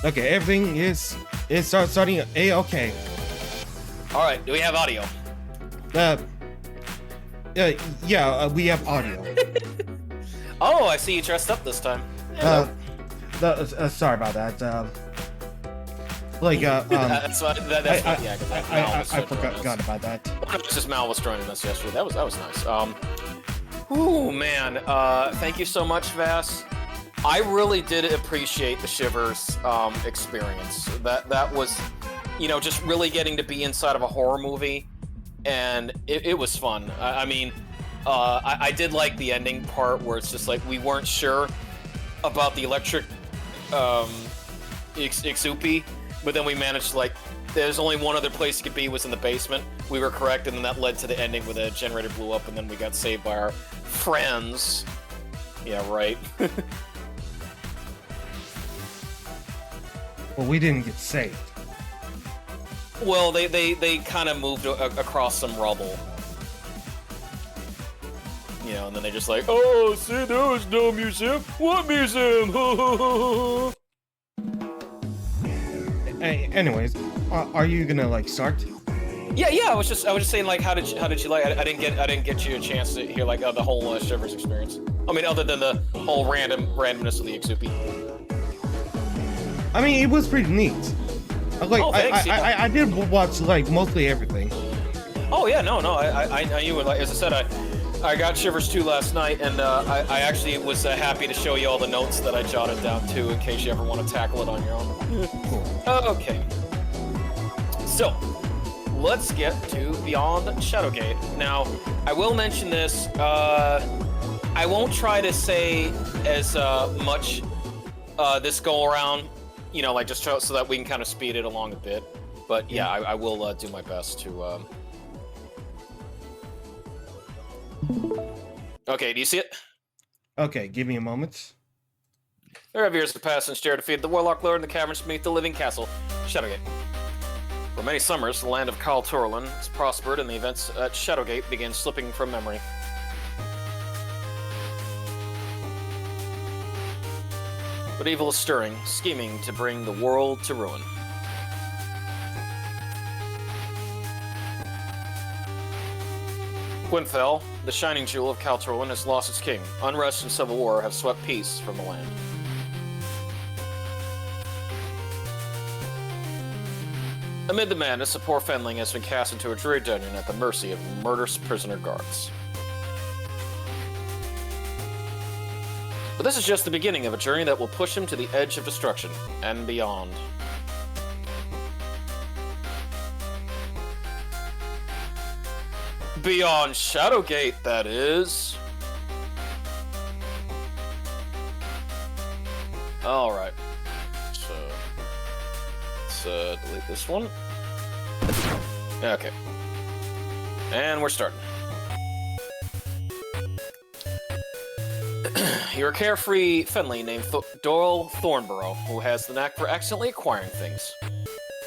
Okay, everything is starting A-okay. Alright, do we have audio? Yeah, we have audio. Oh, I see you dressed up this time. Sorry about that. That's yeah, I forgot about that. Just Mal was joining us yesterday. That was nice. Ooh, man. Thank you so much, Vas. I really did appreciate the Shivers experience. That was, you know, just really getting to be inside of a horror movie, and it was fun. I mean, I did like the ending part where it's just like we weren't sure about the electric Ixupi, but then we managed to, like, there's only one other place it could be was in the basement. We were correct, and then that led to the ending where the generator blew up, and then we got saved by our friends. Yeah, right. Well, we didn't get saved. Well, they kind of moved across some rubble. You know, and then they just like, oh, see, there was no museum. What museum? Hey, anyways, are you gonna like start? Yeah. I was just saying, like, how did you like? I didn't get you a chance to hear like the whole Shivers experience. I mean, other than the whole randomness of the Ixupi. I mean, it was pretty neat. Like, oh, thanks, I did watch like mostly everything. Oh yeah, no, I you would, like, as I said, I got Shivers 2 last night, and I actually was happy to show you all the notes that I jotted down too, in case you ever want to tackle it on your own. Cool. Okay. So, let's get to Beyond Shadowgate. Now, I will mention this. I won't try to say as much this go around, you know, like just so that we can kind of speed it along a bit. But yeah, I will do my best to. Okay, do you see it? Okay, give me a moment. There have years to pass since Jared defeated the Warlock Lord in the caverns beneath the living castle, Shadowgate. For many summers, the land of Khal Torlin has prospered, and the events at Shadowgate began slipping from memory. But evil is stirring, scheming to bring the world to ruin. Gwynfell, the shining jewel of Khal Torlin, has lost its king. Unrest and civil war have swept peace from the land. Amid the madness, a poor fenling has been cast into a dreary dungeon at the mercy of murderous prisoner guards. But this is just the beginning of a journey that will push him to the edge of destruction and beyond. Beyond Shadowgate, that is. Alright. So, let's delete this one. Okay. And we're starting. You're a carefree Fenley named Doyle Thornborough, who has the knack for accidentally acquiring things.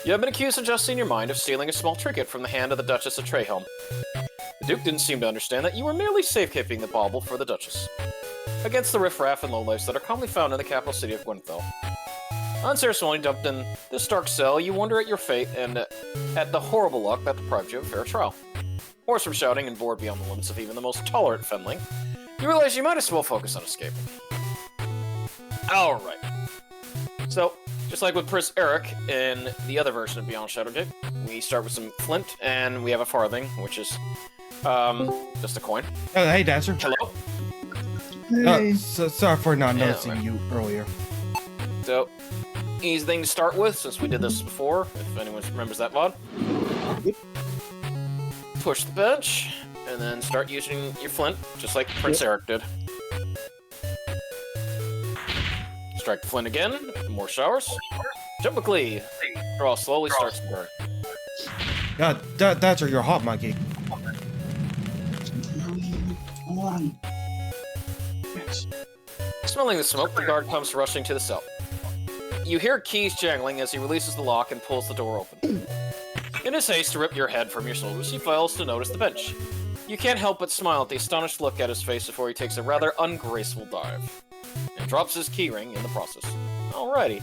You have been accused of just in your mind of stealing a small trinket from the hand of the Duchess of Trehelm. The Duke didn't seem to understand that you were merely safekeeping the bauble for the Duchess, against the riffraff and lowlifes that are commonly found in the capital city of Gwynfell. Unceremoniously dumped in this dark cell, you wonder at your fate and at the horrible luck that deprived you of a fair trial. Hoarse from shouting and bored beyond the limits of even the most tolerant Fenling, you realize you might as well focus on escaping. Alright. So, just like with Prince Eric in the other version of Beyond Shadowgate, we start with some flint, and we have a farthing, which is, just a coin. Oh, hey, Dasher. Hello? Hey. Sorry for not noticing you earlier. So, easy thing to start with, since we did this before, if anyone remembers that VOD. Yep. Push the bench, and then start using your flint, just like Prince Eric did. Strike the flint again, more showers. Jump McLee. Draw slowly starts to burn. God, that's your hot monkey. Smelling the smoke, the guard comes rushing to the cell. You hear keys jangling as he releases the lock and pulls the door open. In his haste to rip your head from your shoulders, he fails to notice the bench. You can't help but smile at the astonished look at his face before he takes a rather ungraceful dive, and drops his keyring in the process. Alrighty.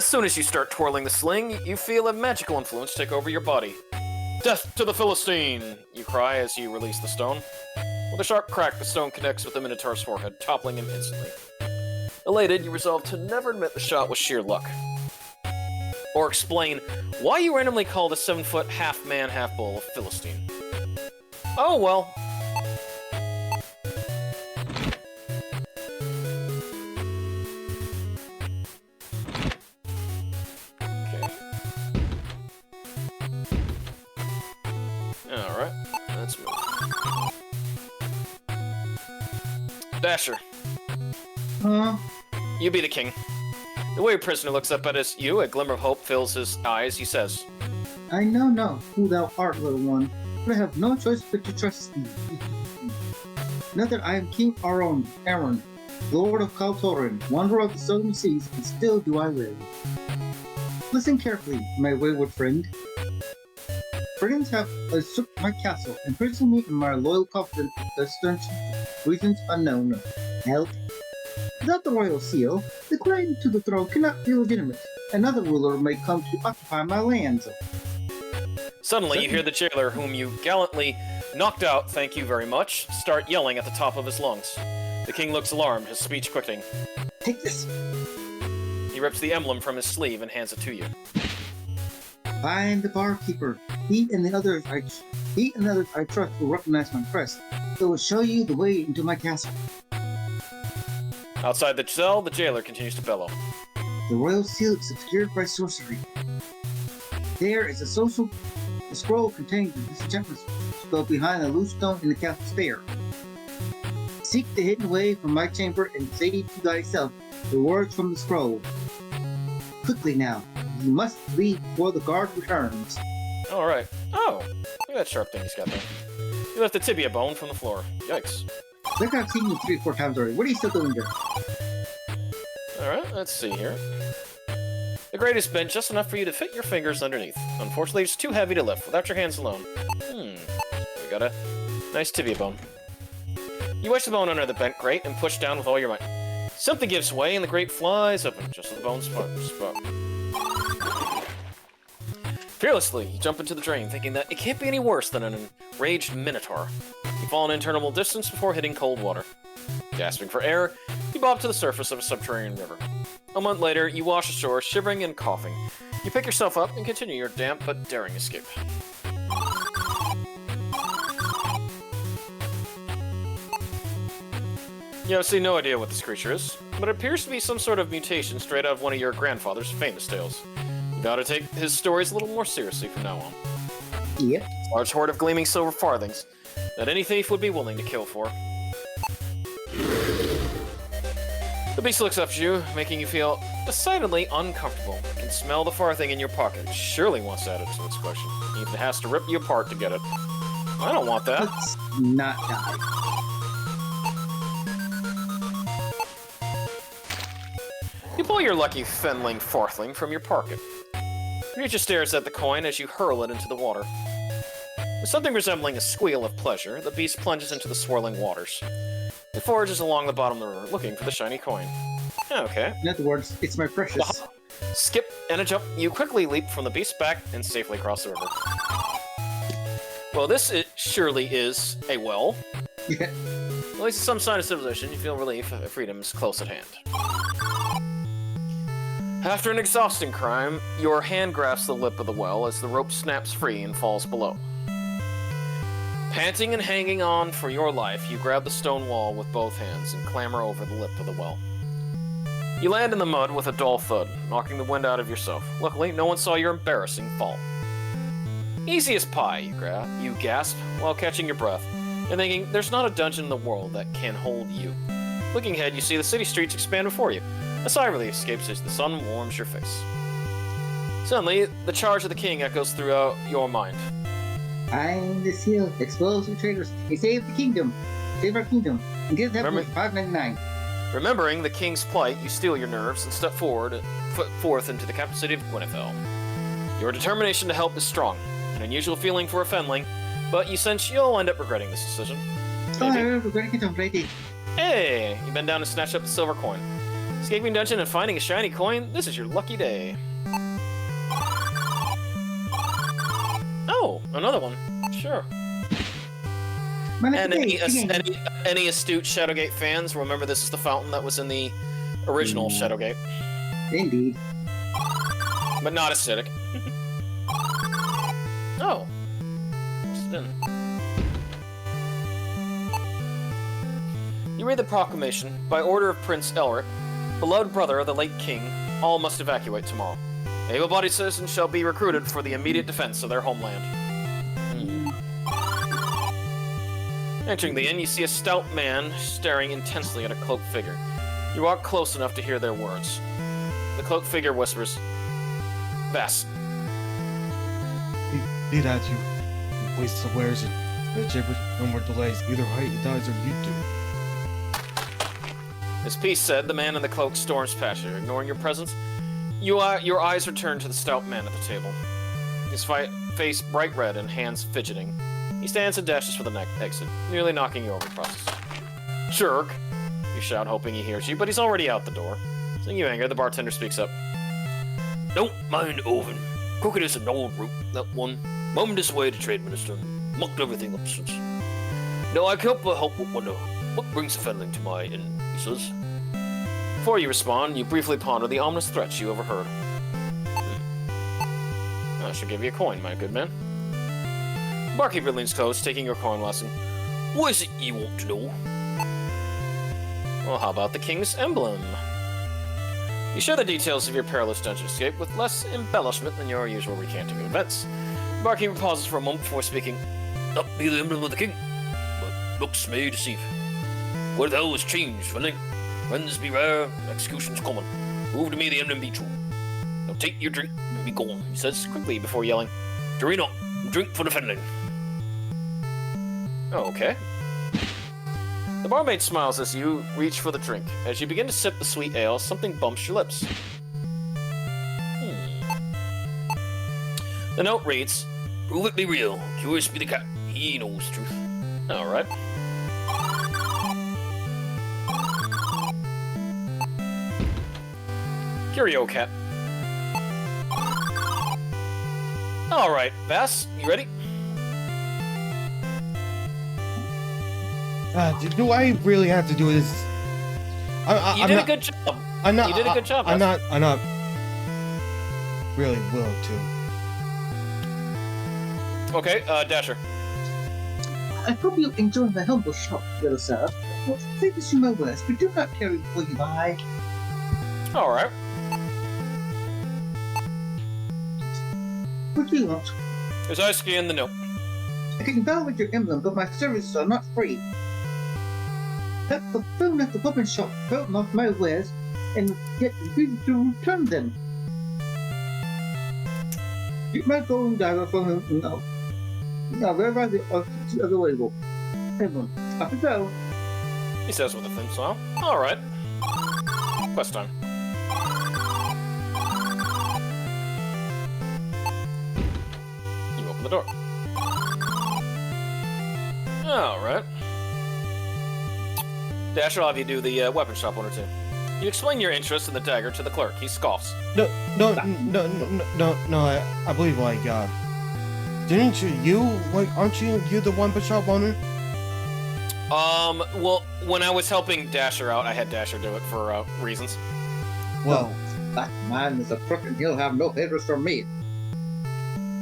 As soon as you start twirling the sling, you feel a magical influence take over your body. Death to the Philistine! You cry as you release the stone. With a sharp crack, the stone connects with the Minotaur's forehead, toppling him instantly. Elated, you resolve to never admit the shot was sheer luck. Or explain why you randomly called a 7-foot half-man, half-bull a Philistine. Oh well. Okay. Alright, let's move. Dasher. You be the king. The way your prisoner looks up at you, a glimmer of hope fills his eyes. He says, I know not who thou art, little one, but I have no choice but to trust thee. Now that I am King Aaron, Lord of Kaltorin, wanderer of the southern seas, and still do I live. Listen carefully, my wayward friend. Brigands have usurped my castle, imprisoned me in my loyal confidence with reasons unknown. Help. Without the royal seal, the claim to the throne cannot be legitimate. Another ruler may come to occupy my lands. Suddenly, you hear the jailer, whom you gallantly knocked out, thank you very much, start yelling at the top of his lungs. The king looks alarmed, his speech quickening. Take this! He rips the emblem from his sleeve and hands it to you. I am the barkeeper. He and the others I trust will recognize my crest. They will show you the way into my castle. Outside the cell, the jailer continues to bellow. The royal seal is obscured by sorcery. There is a scroll containing the disenchantment spell behind the loose stone in the castle stair. Seek the hidden way from my chamber and say to thyself the words from the scroll. Quickly now, you must leave before the guard returns. Alright. Oh, look at that sharp thing he's got there. He left the tibia bone from the floor. Yikes. Look, I've seen you 3 or 4 times already. What are you still doing there? Alright, let's see here. The grate is bent just enough for you to fit your fingers underneath. Unfortunately, it's too heavy to lift without your hands alone. We got a nice tibia bone. You wedge the bone under the bent grate and push down with all your might. Something gives way and the grate flies open, just as the bone spot. Fearlessly, you jump into the drain, thinking that it can't be any worse than an enraged minotaur. You fall an interminable distance before hitting cold water. Gasping for air, you bob to the surface of a subterranean river. A month later, you wash ashore, shivering and coughing. You pick yourself up and continue your damp but daring escape. You have no idea what this creature is, but it appears to be some sort of mutation straight out of one of your grandfather's famous tales. You gotta take his stories a little more seriously from now on. Yep. A large hoard of gleaming silver farthings that any thief would be willing to kill for. The beast looks up at you, making you feel decidedly uncomfortable. You can smell the farthing in your pocket. It surely wants to add it to its collection. It even has to rip you apart to get it. I don't want that. Let's not die. You pull your lucky fenling farthing from your pocket. Creature stares at the coin as you hurl it into the water. With something resembling a squeal of pleasure, the beast plunges into the swirling waters. It forages along the bottom of the river, looking for the shiny coin. Okay. In other words, it's my precious. Skip and a jump, you quickly leap from the beast's back and safely cross the river. Well, this surely is a well. Yeah. At least it's some sign of civilization. You feel relief. Freedom is close at hand. After an exhausting climb, your hand grasps the lip of the well as the rope snaps free and falls below. Panting and hanging on for your life, you grab the stone wall with both hands and clamber over the lip of the well. You land in the mud with a dull thud, knocking the wind out of yourself. Luckily, no one saw your embarrassing fall. Easy as pie, you gasp while catching your breath, and thinking there's not a dungeon in the world that can hold you. Looking ahead, you see the city streets expand before you. A sigh of relief escapes as the sun warms your face. Suddenly, the charge of the king echoes throughout your mind. I am the seal. Expose the traitors. He saved the kingdom. Save our kingdom. And give them $5.99. Remembering the king's plight, you steel your nerves and step forth into the capital city of Gwynethel. Your determination to help is strong, an unusual feeling for a fenling, but you sense you'll end up regretting this decision. Oh, I regret it already. Hey! You bend down and snatch up the silver coin. Escaping dungeon and finding a shiny coin? This is your lucky day. Oh, another one. Sure. And any astute Shadowgate fans remember this is the fountain that was in the original Shadowgate. Indeed. But not acidic. Oh. What's it in? You read the proclamation. By order of Prince Elric, beloved brother of the late king, all must evacuate tomorrow. Able-bodied citizens shall be recruited for the immediate defense of their homeland. Entering the inn, you see a stout man staring intensely at a cloaked figure. You walk close enough to hear their words. The cloaked figure whispers, Vas. Lead at you. Waste the wares and whichever, no more delays. Either he dies or you do. His piece said, the man in the cloak storms past you. Ignoring your presence, your eyes return to the stout man at the table. His face bright red and hands fidgeting. He stands and dashes for the exit, nearly knocking you over the process. Jerk! You shout, hoping he hears you, but he's already out the door. Seeing you anger, the bartender speaks up. Don't mind Oven. Crooked is an old root, that one. Mummed his way to trade minister and mucked everything up since. No, I can't but help but wonder, what brings the Fenling to my inn, he says. Before you respond, you briefly ponder the ominous threats you overheard. I should give you a coin, my good man. Barkeeper leans close, taking your coin lesson. What is it you want to know? Well, how about the King's Emblem? You share the details of your perilous dungeon escape with less embellishment than your usual recanting of events. Barkeeper pauses for a moment before speaking. Not be the emblem of the king, but looks may deceive. What the hell has changed, Fenling? Friends be rare, execution's common. Prove to me the emblem be true. Now take your drink and be gone, he says quickly before yelling. Drink up, drink for the Fenling. Oh, okay. The barmaid smiles as you reach for the drink. As you begin to sip the sweet ale, something bumps your lips. The note reads, Prove it be real. Curious be the cat. He knows truth. Alright. Curio cat. Alright, Vas, you ready? Do I really have to do this? You did a good job. I'm not. You did a good job. I'm not really willing to. Okay, Dasher. I hope you enjoy the humble shop, little sir. Well, take this to my worst, but do not carry before you buy. Alright. What do you want? As I scan the note. I can bow with your emblem, but my services are not free. That the phone at the weapon shop felt off my wares and yet refused to return them. Keep my golden dagger from him now. Now, where are the available? Emblem, up and down. He says with a thin smile. Alright. Quest time. You open the door. Alright. Dasher will have you do the weapon shop one or two. You explain your interest in the dagger to the clerk. He scoffs. No. I believe didn't you aren't you the one shop owner? Well, when I was helping Dasher out, I had Dasher do it for reasons. Well, that man is a crook and he'll have no interest from me.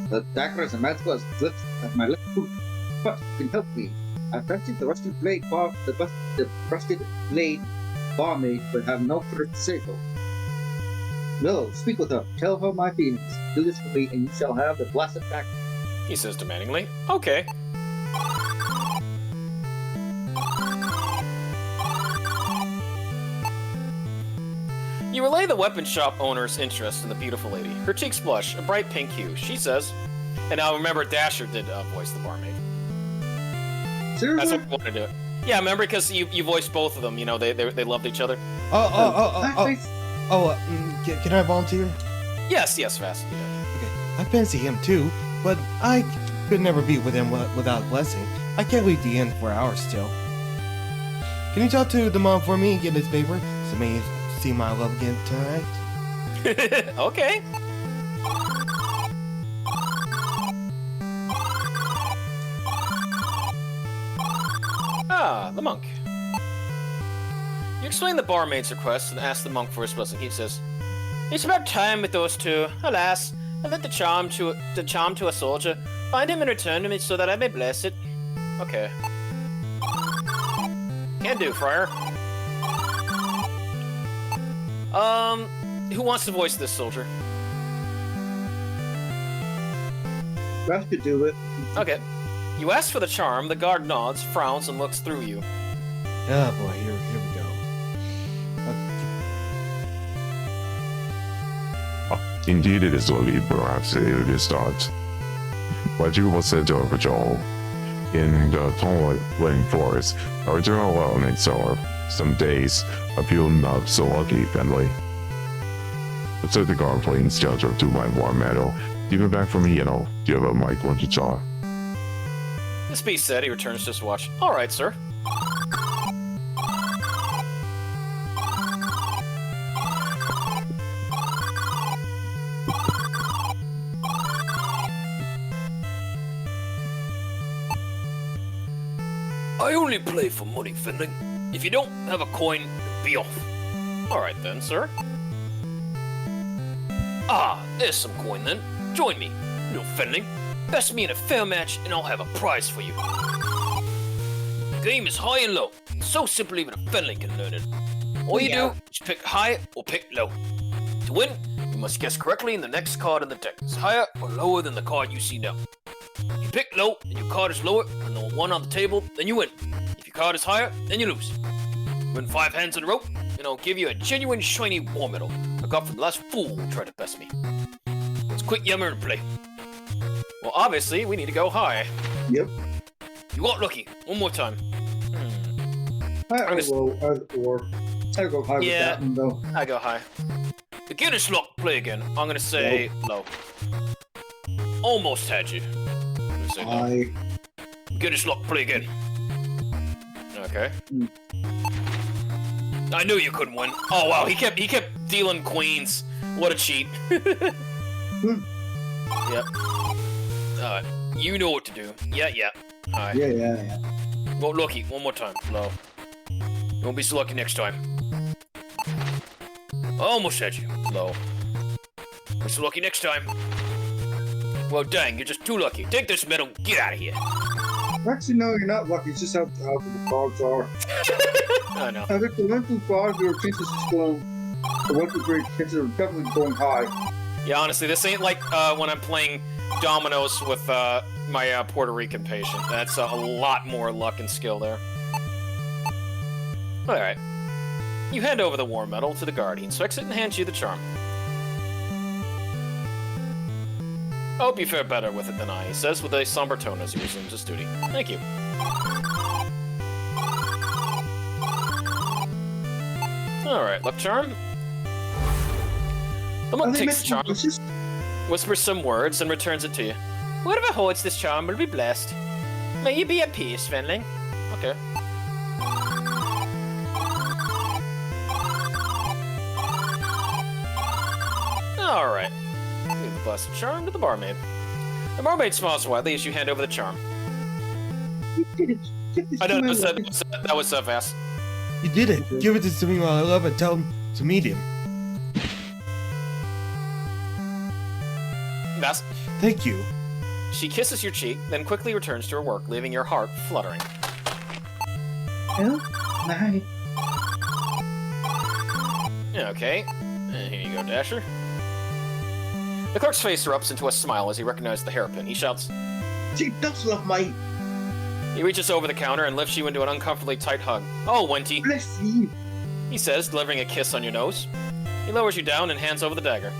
The dagger is a magical as good as my left foot, but you can help me. I fancied the rusted blade barmaid would have no further to say so. No, speak with her. Tell her my feelings. Do this for me, and you shall have the blasted dagger. He says demandingly. Okay. You relay the weapon shop owner's interest in the beautiful lady. Her cheeks blush, a bright pink hue. She says, and now remember Dasher did voice the barmaid. Seriously? That's what I wanted to do it. Yeah, remember because you voiced both of them. You know, they loved each other. Can I volunteer? Yes, Vas. Okay, I fancy him too, but I could never be with him without blessing. I can't leave the inn for hours still. Can you talk to the mom for me and get his paper? see my love again tonight? Okay. Ah, the monk. You explain the barmaid's request and ask the monk for his blessing. He says, "It's about time with those two. Alas, I lent the charm to a soldier. Find him and return to me so that I may bless it." Okay. Can do, friar. Who wants to voice this soldier? Rush could do it. Okay. You ask for the charm, the guard nods, frowns, and looks through you. Oh boy, here we go. Indeed, it is early, perhaps it is not. But you will send a patrol in the Tonglin Forest. Our general elements are some days of you not so lucky, friendly. But so the guard planes shelter to my warm meadow. Give it back from me, give a mic once you saw. This being said, he returns to his watch. All right, sir. I only play for money, Finley. If you don't have a coin, be off. All right then, sir. Ah, there's some coin then. Join me. No, Finley. Best me in a fair match, and I'll have a prize for you. The game is high and low. It's so simple even a Finley can learn it. All you do is pick high or pick low. To win, you must guess correctly in the next card in the deck is higher or lower than the card you see now. If you pick low and your card is lower than the one on the table, then you win. If your card is higher, then you lose. Win 5 hands in a row, and I'll give you a genuine shiny war medal I got from the last fool who tried to best me. Let's quit yammering and play. Well, obviously, we need to go high. Yep. You got lucky. One more time. I'll go high with that one, though. I go high. Beginner's luck, play again. I'm gonna say low. Almost had you. I'm gonna say High. Beginner's luck, play again. Okay. I knew you couldn't win. Oh wow, he kept dealing queens. What a cheat. Yep. Alright. You know what to do. Yeah. Alright. Yeah. Go lucky. One more time. Low. Don't be so lucky next time. I almost had you. Low. Be so lucky next time. Well, dang, you're just too lucky. Take this medal. Get out of here. Actually, no, you're not lucky. It's just how the cards are. I know. I think the 1 through 5, your chances is going. The 1 through 3 chances are definitely going high. Yeah, honestly, this ain't like when I'm playing dominoes with my Puerto Rican patient. That's a lot more luck and skill there. Alright. You hand over the war medal to the guard. He inspects it and hands you the charm. I hope you fare better with it than I, he says with a somber tone as he resumes his duty. Thank you. Alright, luck charm. The monk takes the charm, whispers some words, and returns it to you. Whoever holds this charm will be blessed. May you be at peace, Venling. Okay. Alright. Leave the blessed charm to the barmaid. The barmaid smiles widely as you hand over the charm. You did it. I know, that was so fast. You did it. Give it to me while I love and tell him to meet him. That's... Thank you. She kisses your cheek, then quickly returns to her work, leaving your heart fluttering. Well, night. Okay. And here you go, Dasher. The clerk's face erupts into a smile as he recognizes the hairpin. He shouts, She does love my. he reaches over the counter and lifts you into an uncomfortably tight hug. Oh, Wenty, Bless you. he says, delivering a kiss on your nose. He lowers you down and hands over the dagger.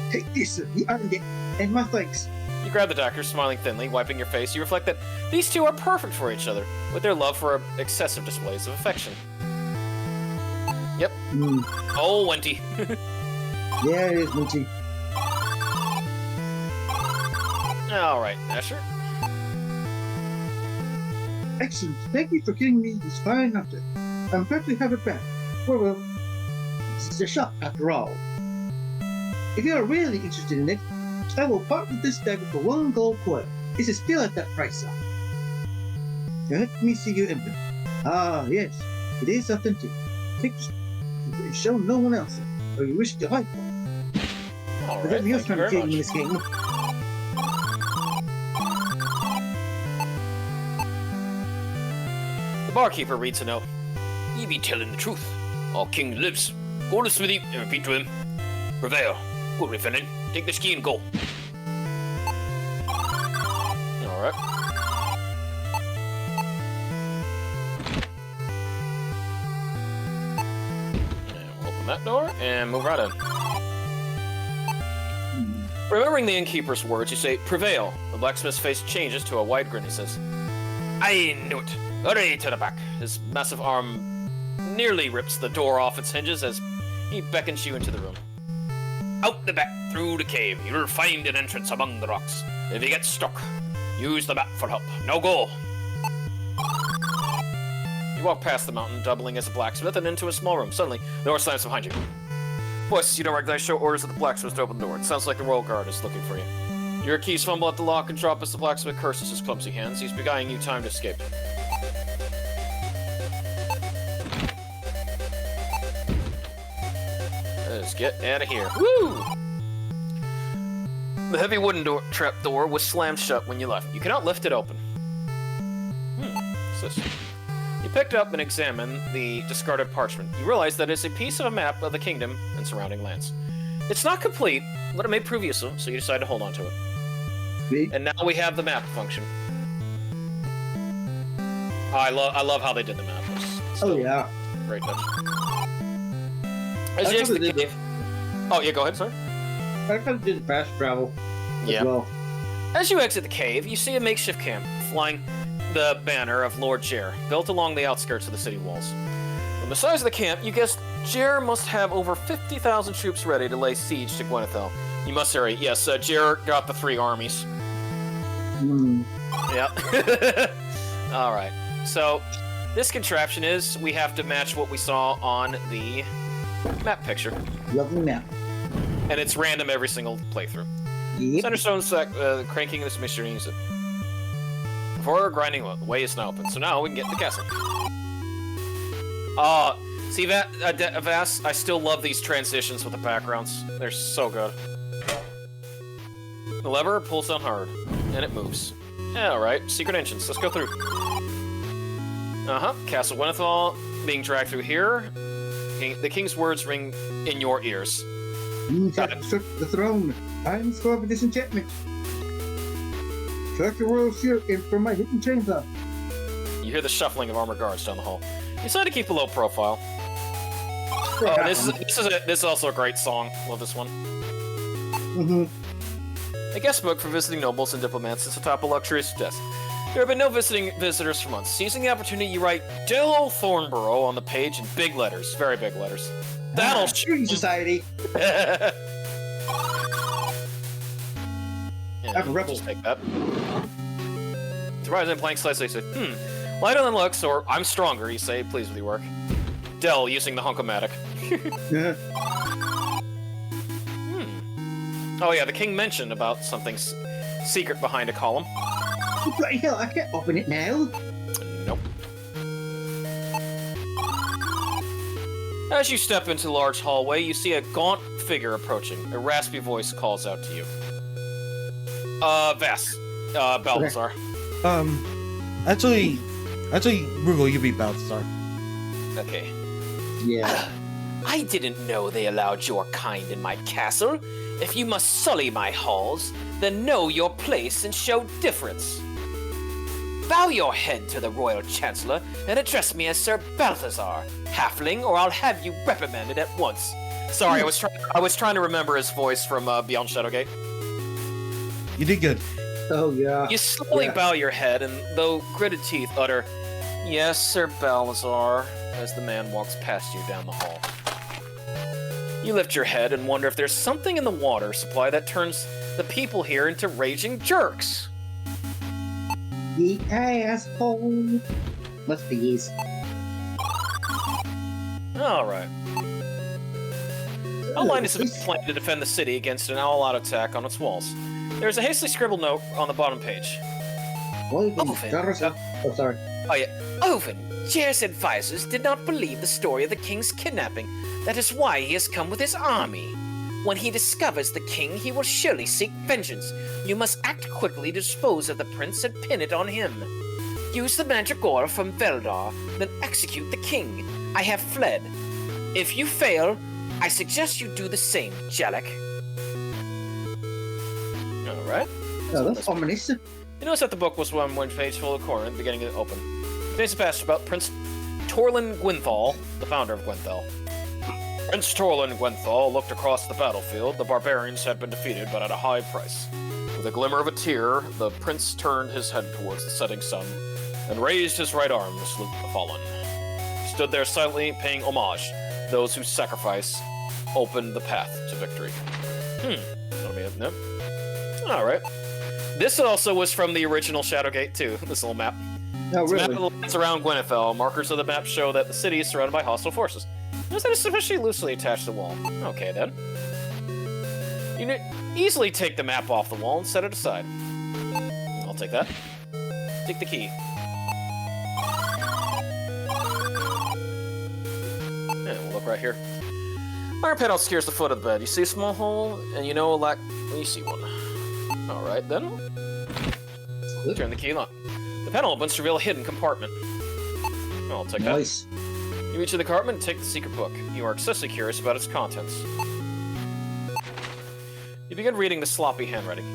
Take this, you earned it. And my thanks. You grab the dagger, smiling thinly, wiping your face. You reflect that these two are perfect for each other, with their love for excessive displays of affection. Yep. Oh, Wenty. Yeah, it is, Minty. Alright, Asher. Excellent. Thank you for getting me this fine object. I'm glad to have it back. Well. This is a shop after all. If you are really interested in it, I will part with this dagger for 1 gold coin. This is still at that price, sir. Let me see your emblem. Ah, yes, it is authentic. Take this. Show no one else, or you wish to hide one. All But right, every else thank trying you to very get in much. this game. The barkeeper reads a note. Ye be telling the truth. Our king lives. Go to the smithy and repeat to him. Prevail. Good refending. Take this key and go. Alright. And we'll open that door and move right in. Remembering the innkeeper's words, you say, Prevail. The blacksmith's face changes to a wide grin. He says, I knew it. Hurry to the back. His massive arm nearly rips the door off its hinges as he beckons you into the room. Out the back, through the cave. You'll find an entrance among the rocks. If you get stuck, use the map for help. Now go! You walk past the mountain, doubling as a blacksmith, and into a small room. Suddenly, the door slams behind you. Voices you don't recognize show orders at the blacksmith to open the door. It sounds like the royal guard is looking for you. Your keys fumble at the lock and drop as the blacksmith curses his clumsy hands. He's beguiling you time to escape. Let's get out of here. Woo! The heavy wooden trap door was slammed shut when you left. You cannot lift it open. What's this? You picked up and examined the discarded parchment. You realize that it's a piece of a map of the kingdom and surrounding lands. It's not complete, but it may prove useful, so you decide to hold on to it. See? And now we have the map function. Oh, I love how they did the map. It's Oh yeah. great touch. As you exit the cave. Oh yeah, go ahead, sorry. I kind of did fast travel. Yeah. As well. As you exit the cave, you see a makeshift camp flying the banner of Lord Jer, built along the outskirts of the city walls. From the size of the camp, you guessed Jer must have over 50,000 troops ready to lay siege to Gwenethel. You must hurry. Yes, Jer got the 3 armies. Hmm. Yep. All right. So this contraption is we have to match what we saw on the map picture, Lovely map. and it's random every single playthrough. Yep. Centerstone cranking this machine uses it. Before grinding, the way is now open. So now we can get to the castle. See that, Vas? I still love these transitions with the backgrounds. They're so good. The lever pulls down hard, and it moves. Yeah, alright, secret entrance. Let's go through. Castle Gwenethal being dragged through here. The king's words ring in your ears. You Got have usurped the throne. I am score of disenchantment. Collect the royal shield in from my hidden chamber. You hear the shuffling of armored guards down the hall. You decide to keep a low profile. Oh, this is also a great song. Love this one. Mm-hmm. A guest book for visiting nobles and diplomats sits atop a luxurious desk. There have been no visitors for months. Seizing the opportunity, you write Del Thornborough on the page in big letters, very big letters. That'll Treaty Society. Yeah, I'm a rebel. just take that. Surprised in blank slice, they say, lighter than looks, or I'm stronger, you say, pleased with your work. Del using the hunkomatic. Yeah. Oh yeah, the king mentioned about something secret behind a column. Oh, bloody hell, I can't open it now. Nope. As you step into the large hallway, you see a gaunt figure approaching. A raspy voice calls out to you. Vas. Balthazar. Actually, Rugal, you beat Balthazar. Okay. Yeah. I didn't know they allowed your kind in my castle. If you must sully my halls, then know your place and show difference. Bow your head to the royal chancellor and address me as Sir Balthazar, halfling, or I'll have you reprimanded at once. Sorry, I was trying to remember his voice from Beyond Shadowgate. You did good. Oh yeah. You slowly bow your head and, though gritted teeth, utter, "Yes, Sir Balthazar," as the man walks past you down the hall. You lift your head and wonder if there's something in the water supply that turns the people here into raging jerks. The asshole. Must be easy. Alright. outlined is a plan to defend the city against an all-out attack on its walls. There's a hastily scribbled note on the bottom page. Oh, sorry. Oh yeah. Oven, Jair's advisors did not believe the story of the king's kidnapping. That is why he has come with his army. When he discovers the king, he will surely seek vengeance. You must act quickly to dispose of the prince and pin it on him. Use the mandragora from Veldar, then execute the king. I have fled. If you fail, I suggest you do the same, Jellic. Alright. Oh, that's ominous. You notice that the book was one page full of corner at the beginning of the open. Today's a passage about Prince Torlin Gwynthal, the founder of Gwynthal. Prince Torlin Gwynthal looked across the battlefield. The barbarians had been defeated, but at a high price. With a glimmer of a tear, the prince turned his head towards the setting sun and raised his right arm to salute the fallen. He stood there silently, paying homage. Those whose sacrifice opened the path to victory. Nope. Alright. This also was from the original Shadowgate, too, this little map. Oh, It's a map really? of the lands around Gwenethel. Markers of the map show that the city is surrounded by hostile forces. Notice that it's sufficiently loosely attached to the wall. Okay, then. You can easily take the map off the wall and set it aside. I'll take that. Take the key. Yeah, we'll look right here. Iron panel obscures the foot of the bed. You see a small hole, and you know you see one. Alright, then. Turn the key lock. The panel opens to reveal a hidden compartment. I'll take that. Nice. You reach in the compartment and take the secret book. You are excessively curious about its contents. You begin reading the sloppy handwriting.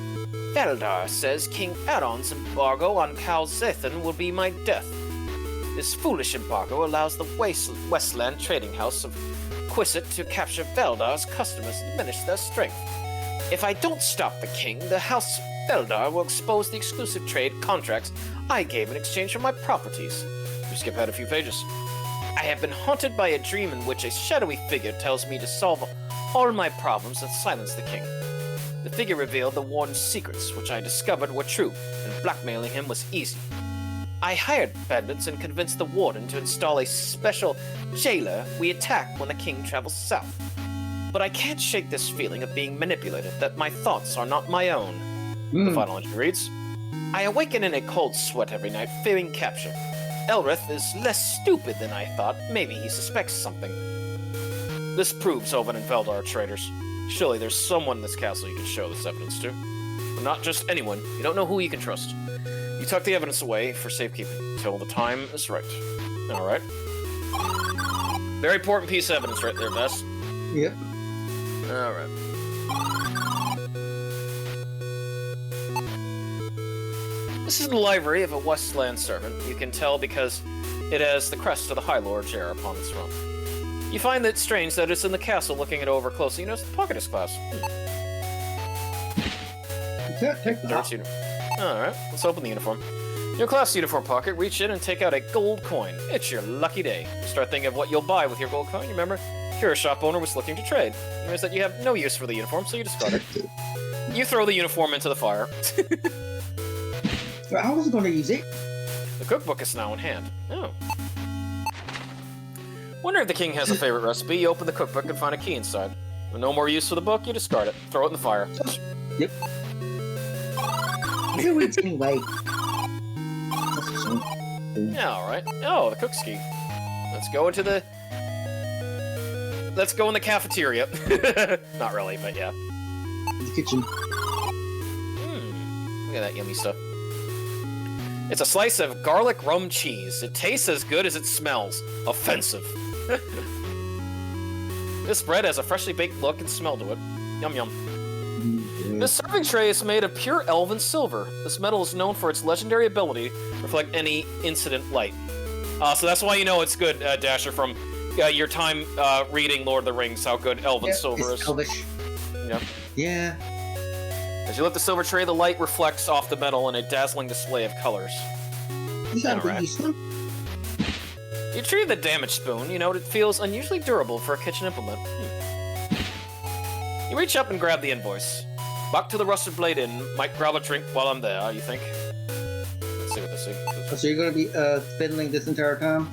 Veldar says King Aron's embargo on Khal Zethan will be my death. This foolish embargo allows the Westland trading house of Quisset to capture Veldar's customers and diminish their strength. If I don't stop the king, the House Veldar will expose the exclusive trade contracts I gave in exchange for my properties. You skip ahead a few pages. I have been haunted by a dream in which a shadowy figure tells me to solve all my problems and silence the king. The figure revealed the warden's secrets, which I discovered were true, and blackmailing him was easy. I hired bandits and convinced the warden to install a special jailer we attack when the king travels south. But I can't shake this feeling of being manipulated, that my thoughts are not my own. The final entry reads, I awaken in a cold sweat every night, fearing capture. Elrith is less stupid than I thought. Maybe he suspects something. This proves Oven and Veldar are traitors. Surely there's someone in this castle you can show this evidence to. But not just anyone. You don't know who you can trust. You tuck the evidence away for safekeeping until the time is right. Alright. Very important piece of evidence right there, Bess. Yep. Alright. This is the library of a Westland servant. You can tell because it has the crest of the High Lord Jair upon its front. You find that strange that it's in the castle. Looking it over closely, you notice the pocket is class. Take that off. Alright, let's open the uniform. Your class uniform pocket, reach in and take out a gold coin. It's your lucky day. You start thinking of what you'll buy with your gold coin. You remember, you're a shop owner was looking to trade. You realize that you have no use for the uniform, so you discard it. You throw the uniform into the fire. I was going to use it. The cookbook is now in hand. Oh. Wonder if the king has a favorite recipe. You open the cookbook and find a key inside. With no more use for the book, you discard it. Throw it in the fire. Yep. Do it anyway. Yeah, alright. Oh, the cook's key. Let's go in the cafeteria. Not really, but yeah. The kitchen. Look at that yummy stuff. It's a slice of garlic rum cheese. It tastes as good as it smells. Offensive. This bread has a freshly baked look and smell to it. Yum yum. This serving tray is made of pure elven silver. This metal is known for its legendary ability to reflect any incident light. So that's why you know it's good, Dasher, from your time reading Lord of the Rings, how good elven silver is. Elvish. Yeah. Yeah. As you lift the silver tray, the light reflects off the metal in a dazzling display of colors. Is that Alright. a useful? You retrieve the damaged spoon. You note it feels unusually durable for a kitchen implement. You reach up and grab the invoice. Back to the Rusted Blade Inn. Might grab a drink while I'm there, you think? Let's see what this is. So you're going to be fiddling this entire time?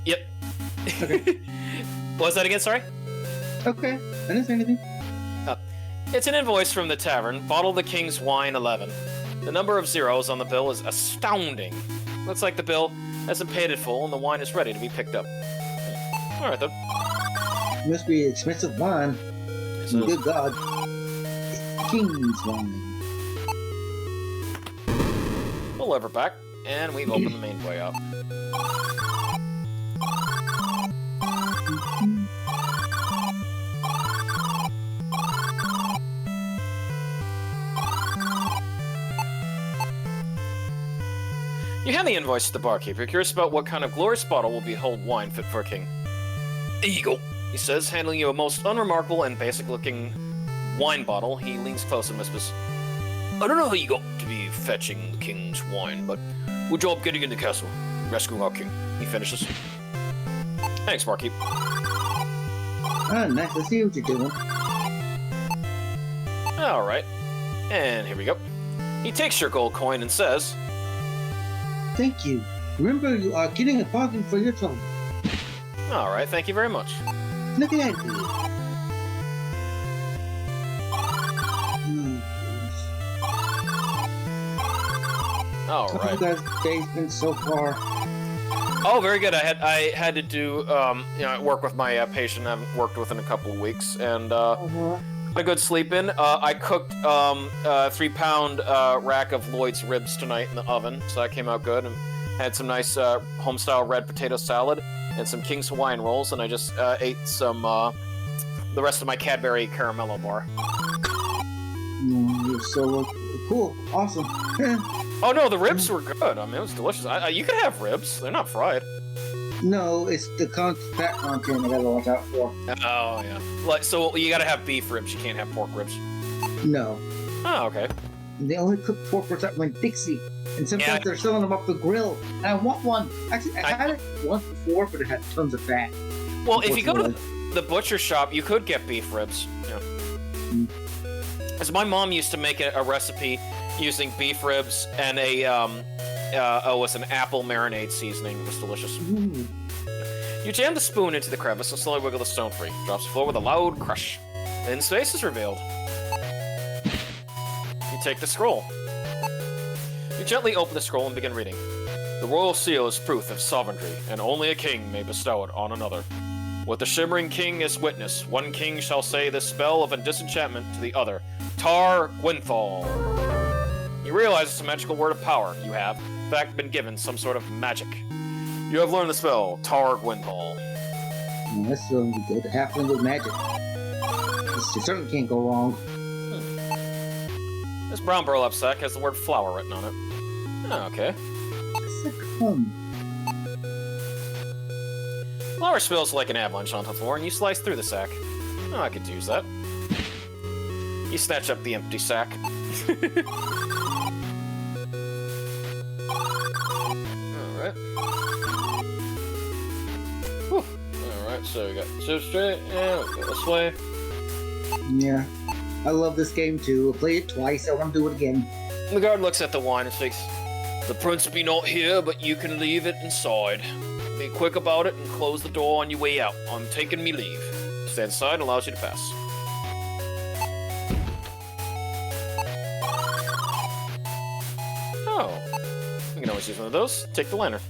Yep. Okay. What was that again, sorry? Okay. didn't say anything. It's an invoice from the tavern. Bottle the King's Wine 11. The number of zeros on the bill is astounding. Looks like the bill hasn't paid it full and the wine is ready to be picked up. Alright then. Must be expensive wine. Good God. King's wine. We'll lever back, and we've opened the main way up. You hand the invoice to the barkeeper, curious about what kind of glorious bottle will hold wine fit for a king. There you go, he says, handing you a most unremarkable and basic-looking wine bottle. He leans close and whispers, I don't know how you got to be fetching the king's wine, but good job getting in the castle, rescuing our king. He finishes. Thanks, barkeep. Ah, nice to see what you're doing. Alright, and here we go. He takes your gold coin and says, Thank you. Remember, you are getting a bargain for your trouble. Alright, thank you very much. Look at that. How have Alright. you guys' days been so far? Oh, very good. I had to do work with my patient I haven't worked with in a couple of weeks, and got a good sleep in. I cooked a 3-pound rack of Lloyd's ribs tonight in the oven, so that came out good. And had some nice home-style red potato salad and some King's Hawaiian rolls, and I just ate some the rest of my Cadbury Caramello bar. You're so cool. Awesome. Oh no, the ribs were good. I mean, it was delicious. You can have ribs; they're not fried. No, it's the fat content I gotta watch out for. Oh yeah. Like, so you gotta have beef ribs. You can't have pork ribs. No. Oh, okay. They only cook pork ribs up in Dixie. And sometimes they're selling them off the grill. And I want one. Actually, I had it once before, but it had tons of fat. Well, if you go to the butcher shop, you could get beef ribs. Yeah. As my mom used to make a recipe using beef ribs and an apple marinade seasoning. It was delicious. Ooh. You jam the spoon into the crevice and slowly wiggle the stone free. Drops the floor with a loud crush. Then space is revealed. You take the scroll. You gently open the scroll and begin reading. The royal seal is proof of sovereignty, and only a king may bestow it on another. With the shimmering king as witness, one king shall say the spell of a disenchantment to the other. Tar Gwynthal. You realize it's a magical word of power. You have, in fact, been given some sort of magic. You have learned the spell, Tar Gwynthal. That's good. Halfling with magic. You certainly can't go wrong. This brown burlap sack has the word flower written on it. Oh, okay. Flour spills like an avalanche onto the floor, and you slice through the sack. Oh, I could use that. You snatch up the empty sack. Alright. Alright, so we got two straight, and we'll go this way. Yeah. I love this game too. I played it twice. I want to do it again. The guard looks at the wine and speaks. The prince be not here, but you can leave it inside. Be quick about it and close the door on your way out. I'm taking me leave. Stand inside allows you to pass. Oh. You can always use one of those. Take the lantern.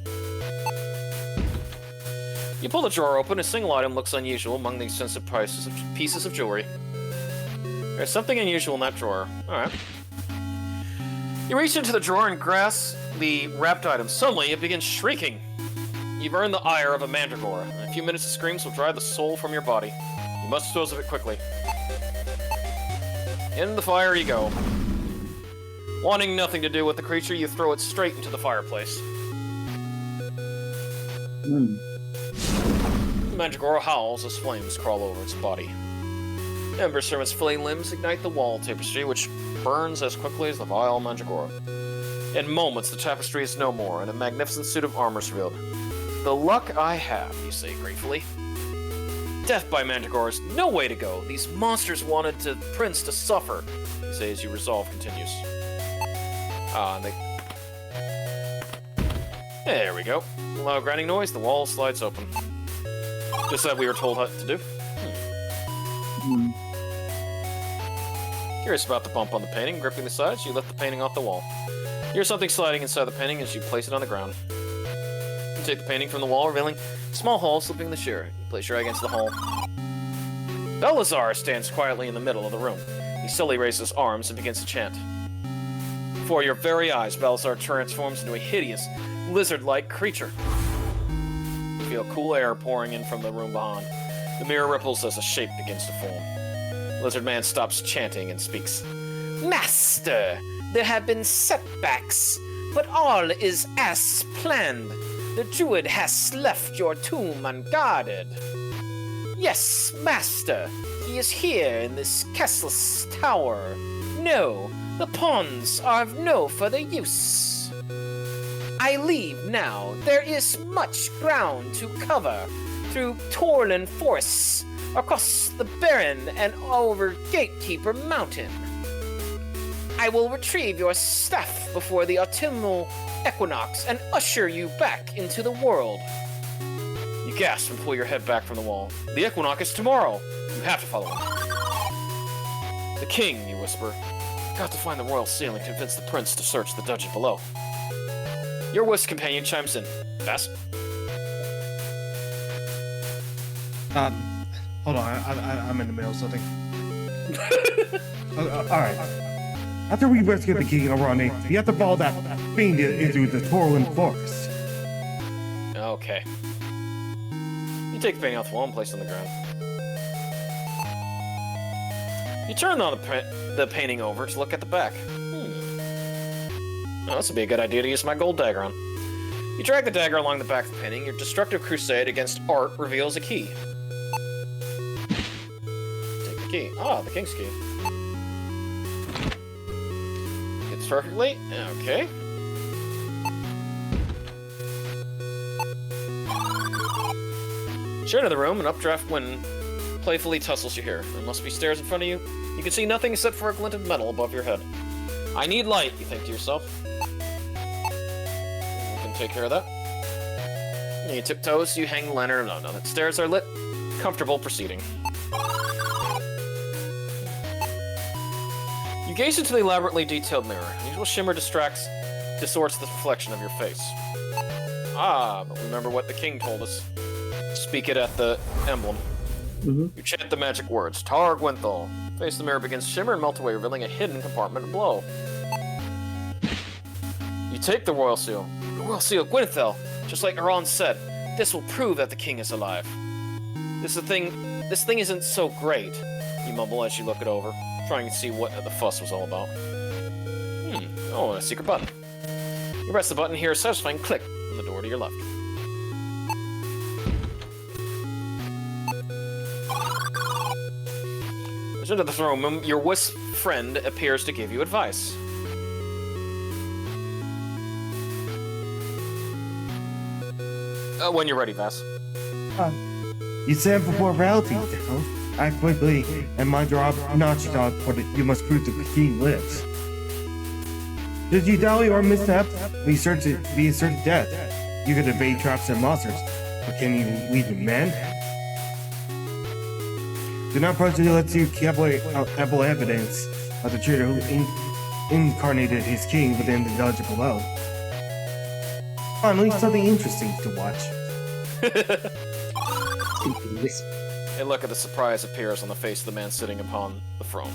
You pull the drawer open. A single item looks unusual among the extensive pieces of jewelry. There's something unusual in that drawer. Alright. You reach into the drawer and grasp the wrapped item. Suddenly, it begins shrieking. You've earned the ire of a mandragora. In a few minutes, the screams will drive the soul from your body. You must dispose of it quickly. In the fire you go. Wanting nothing to do with the creature, you throw it straight into the fireplace. The mandragora howls as flames crawl over its body. Embers from its flame limbs ignite the wall tapestry, which burns as quickly as the vile mandragora. In moments, the tapestry is no more, and a magnificent suit of armor is revealed. The luck I have, you say gratefully. Death by mandragora is no way to go. These monsters wanted the prince to suffer, you say as your resolve continues. And they... There we go. A loud grinding noise, the wall slides open. Just as we were told what to do. Hmm. Curious about the bump on the painting. Gripping the sides, you lift the painting off the wall. You hear something sliding inside the painting as you place it on the ground. You take the painting from the wall, revealing a small hole slipping in the shear. You place your eye against the hole. Belazar stands quietly in the middle of the room. He slowly raises his arms and begins to chant. Before your very eyes, Belazar transforms into a hideous, lizard-like creature. You feel cool air pouring in from the room behind. The mirror ripples as a shape begins to form. Lizard Man stops chanting and speaks. Master, there have been setbacks, but all is as planned. The druid has left your tomb unguarded. Yes, Master, he is here in this castless tower. No, the pawns are of no further use. I leave now. There is much ground to cover through Torlin forests, across the Barren and over Gatekeeper Mountain. I will retrieve your staff before the autumnal equinox and usher you back into the world. You gasp and pull your head back from the wall. The equinox is tomorrow. You have to follow him. The king, you whisper. Got to find the royal seal and convince the prince to search the dungeon below. Your whisk companion chimes in. Fast. Hold on, I'm in the middle of something. Alright. After we rescue the king of Ronnie, you have to follow that fiend into the Torlin forest. Okay. You take the painting off the wall and place it on the ground. You turn on the painting over to look at the back. Oh, this would be a good idea to use my gold dagger on. You drag the dagger along the back of the painting. Your destructive crusade against art reveals a key. Take the key. Ah, the king's key. Fits perfectly. Okay. You enter the room, an updraft wind playfully tussles you here. There must be stairs in front of you. You can see nothing except for a glint of metal above your head. I need light, you think to yourself. You can take care of that. And you tiptoes, you hang the lantern. No, the stairs are lit. Comfortable proceeding. You gaze into the elaborately detailed mirror. Unusual shimmer distorts the reflection of your face. Ah, but remember what the king told us. Speak it at the emblem. You chant the magic words. Tar Gwynthal. Face the mirror begins to shimmer and melt away, revealing a hidden compartment below. You take the royal seal. The royal seal, Gwynthal. Just like Aran said, this will prove that the king is alive. This thing isn't so great, you mumble as you look it over, trying to see what the fuss was all about. Oh, a secret button. You press the button, hear a satisfying click on the door to your left. As you enter the throne room, your wisp friend appears to give you advice. When you're ready, Vas. You stand before reality, Dale. Act quickly, and mind your notch-dog, for you must prove that the king lives. Did you dally or mishap? Be certain death. You could evade traps and monsters, but can you lead men? Do not prejudice lets you ample evidence of the traitor who incarnated his king within the dungeon below. Finally, something interesting to watch. A look of the surprise appears on the face of the man sitting upon the throne.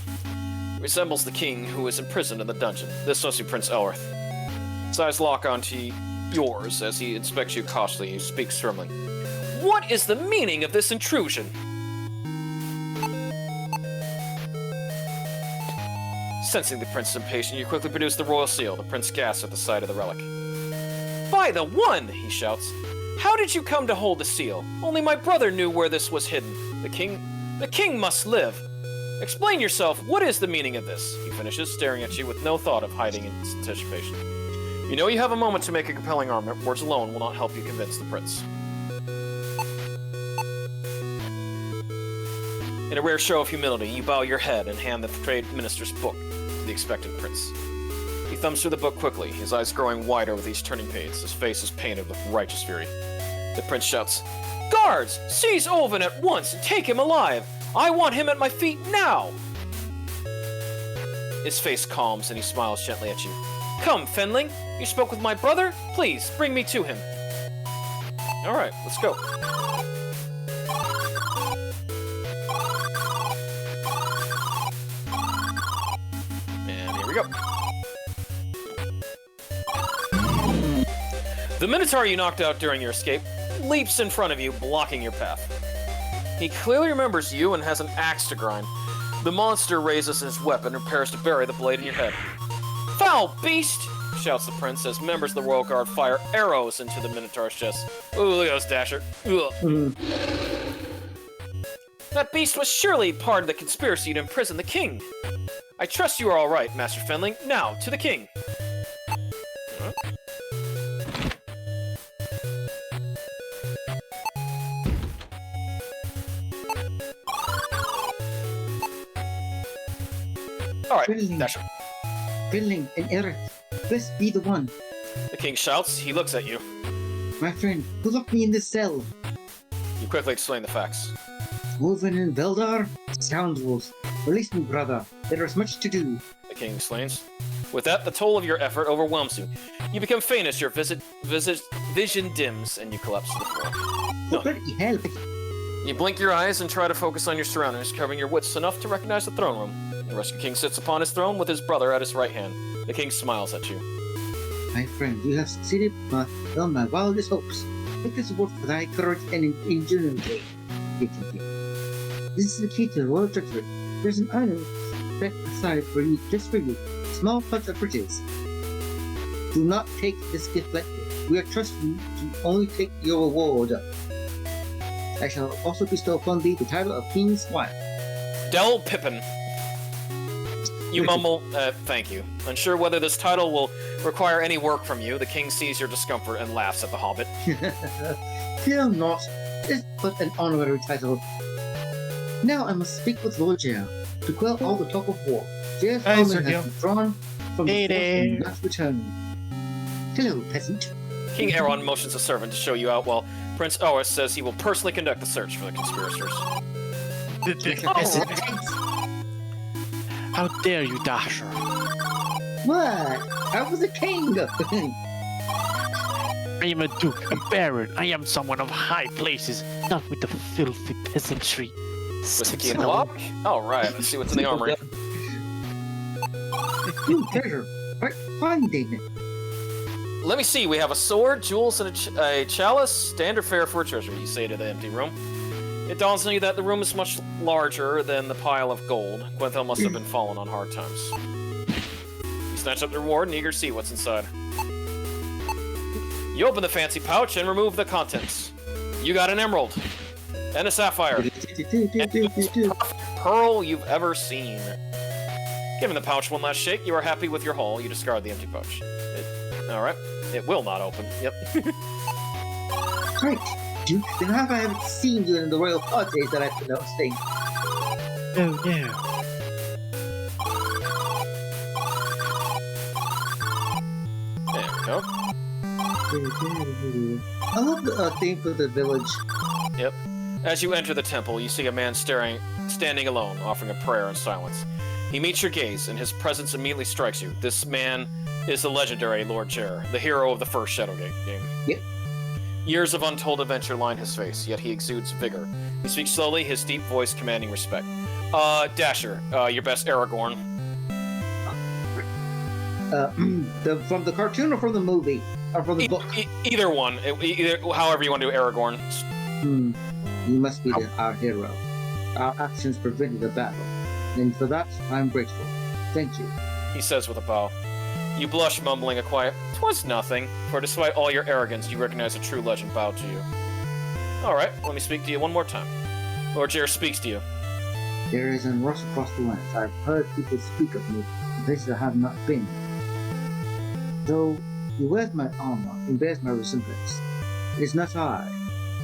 He resembles the king who is imprisoned in the dungeon. This must be Prince Elrith. His eyes lock onto yours as he inspects you cautiously. He speaks firmly. What is the meaning of this intrusion? Sensing the prince's impatience, you quickly produce the royal seal. The prince gasps at the sight of the relic. By the one, he shouts. How did you come to hold the seal? Only my brother knew where this was hidden. The king must live. Explain yourself. What is the meaning of this? He finishes, staring at you with no thought of hiding in anticipation. You know you have a moment to make a compelling argument. Words alone will not help you convince the prince. In a rare show of humility, you bow your head and hand the trade minister's book to the expectant prince. He thumbs through the book quickly, his eyes growing wider with each turning page. His face is painted with righteous fury. The prince shouts, Guards! Seize Olvin at once and take him alive! I want him at my feet now! His face calms and he smiles gently at you. Come, Fenling, you spoke with my brother? Please, bring me to him. Alright, let's go. And here we go. The Minotaur you knocked out during your escape leaps in front of you, blocking your path. He clearly remembers you and has an axe to grind. The monster raises his weapon and prepares to bury the blade in your head. Foul beast! Shouts the prince as members of the royal guard fire arrows into the Minotaur's chest. Ooh, look at us, Dasher. That beast was surely part of the conspiracy to imprison the king. I trust you are all right, Master Fenling. Now, to the king. Huh? Alright, Dasher. Fenling and Eric, let's be the one. The king shouts. He looks at you. My friend, who locked me in this cell? You quickly explain the facts. Wolven and Veldar? Scoundrels. Release me, brother. There is much to do. The king explains. With that, the toll of your effort overwhelms you. You become faint as your vision dims and you collapse to the floor. Oh, bloody hell. You blink your eyes and try to focus on your surroundings, covering your wits enough to recognize the throne room. The Rescue King sits upon his throne with his brother at his right hand. The king smiles at you. My friend, you have succeeded beyond my wildest hopes. Take this award for thy courage and ingenuity. This is the key to the royal treasury. There's an item set aside for you, just for you. Small touch of riches. Do not take this gift lightly. We are trusting you to only take your reward. I shall also bestow upon thee the title of King's Wife. Del Pippin. You mumble, thank you. Unsure whether this title will require any work from you, the king sees your discomfort and laughs at the hobbit. Fear not. It's but an honorary title. Now I must speak with Lord Jair to quell all the talk of war. Jair's army has been drawn from the force and not return. Hello, peasant. King Aeron motions a servant to show you out while Prince Oris says he will personally conduct the search for the conspirators. How dare you, Dasher? What? I was a king! I am a duke, a baron. I am someone of high places, not with the filthy peasantry. With the key in the lock? Alright, let's see what's in the armory. Treasure. Right, finding. Let me see, we have a sword, jewels, and a chalice. Standard fare for a treasure, you say to the empty room. It dawns on you that the room is much larger than the pile of gold. Gwenthel must have been fallen on hard times. You snatch up the reward and eager to see what's inside. You open the fancy pouch and remove the contents. You got an emerald. And a sapphire. And the most perfect pearl you've ever seen. Giving the pouch one last shake, you are happy with your haul. You discard the empty pouch. Alright. It will not open. Yep. Right. Duke, then have I haven't seen you in the royal parties that I've been hosting? Oh no. There we go. I love the theme for the village. Yep. As you enter the temple, you see a man standing alone, offering a prayer in silence. He meets your gaze, and his presence immediately strikes you. This man is the legendary Lord Jair, the hero of the first Shadowgate game. Yep. Years of untold adventure line his face, yet he exudes vigor. He speaks slowly, his deep voice commanding respect. Dasher, your best Aragorn. From the cartoon or from the movie? Or from the book? Either one. However you want to do Aragorn. You must be our hero. Our actions prevented the battle. And for that, I'm grateful. Thank you. He says with a bow. You blush, mumbling a quiet, "'Twas nothing," for despite all your arrogance, you recognize a true legend bowed to you. Alright, let me speak to you one more time. Lord Jair speaks to you. There is unrest across the lands. I've heard people speak of me in places I have not been. Though he wears my armor and bears my resemblance, it is not I.